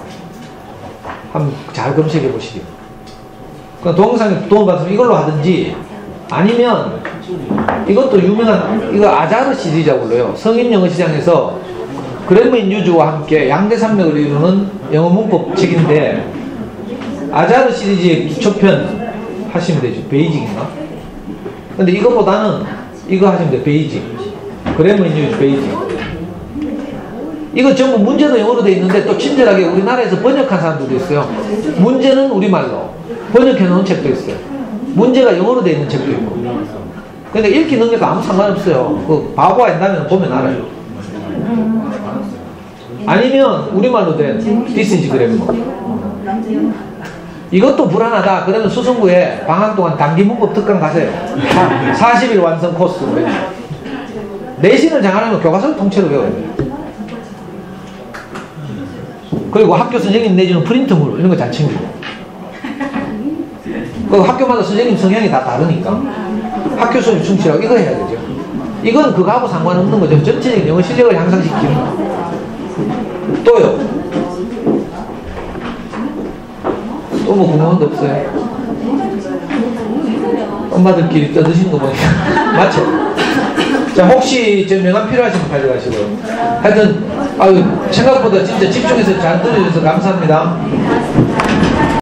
한번 잘 검색해 보시기. 그러니까 동영상에 도움받으면 이걸로 하든지 아니면 이것도 유명한 이거 아자르 시리즈라고 불러요. 성인 영어 시장에서 그래머인 유즈와 함께 양대산맥을 이루는 영어 문법 책인데 아자르 시리즈의 기초편 하시면 되죠. 베이직인가? 근데 이거보다는 이거 하시면 돼요. 베이직. 그래머인 유즈 베이직. 이거 전부 문제는 영어로 되어 있는데 또 친절하게 우리나라에서 번역한 사람들도 있어요. 문제는 우리말로 번역해 놓은 책도 있어요. 문제가 영어로 되어 있는 책도 있고. 근데 읽기 능력과 아무 상관없어요. 그 바보가 된다면 보면 알아요. 아니면 우리말로 된 This is grammar. 이것도 불안하다. 그러면 수성구에 방학 동안 단기 문법 특강 가세요. 40일 완성 코스. 내신을 장하려면 교과서를 통째로 외워야 돼요. 그리고 학교 선생님 내주는 프린트물 이런 거 잘 챙기고. 그 학교마다 선생님 성향이 다 다르니까 학교 수업이 충실하고 이거 해야 되죠. 이건 그거하고 상관없는 거죠. 전체적인 영어 실력을 향상시키는 거. 또요. 또 뭐 궁금한 데 없어요? 엄마들끼리 떠드시는 거 보니까 맞죠? 자, 혹시 저 명함 필요하시면 가져가시고요. 하여튼 생각보다 진짜 집중해서 잘 들어주셔서 감사합니다.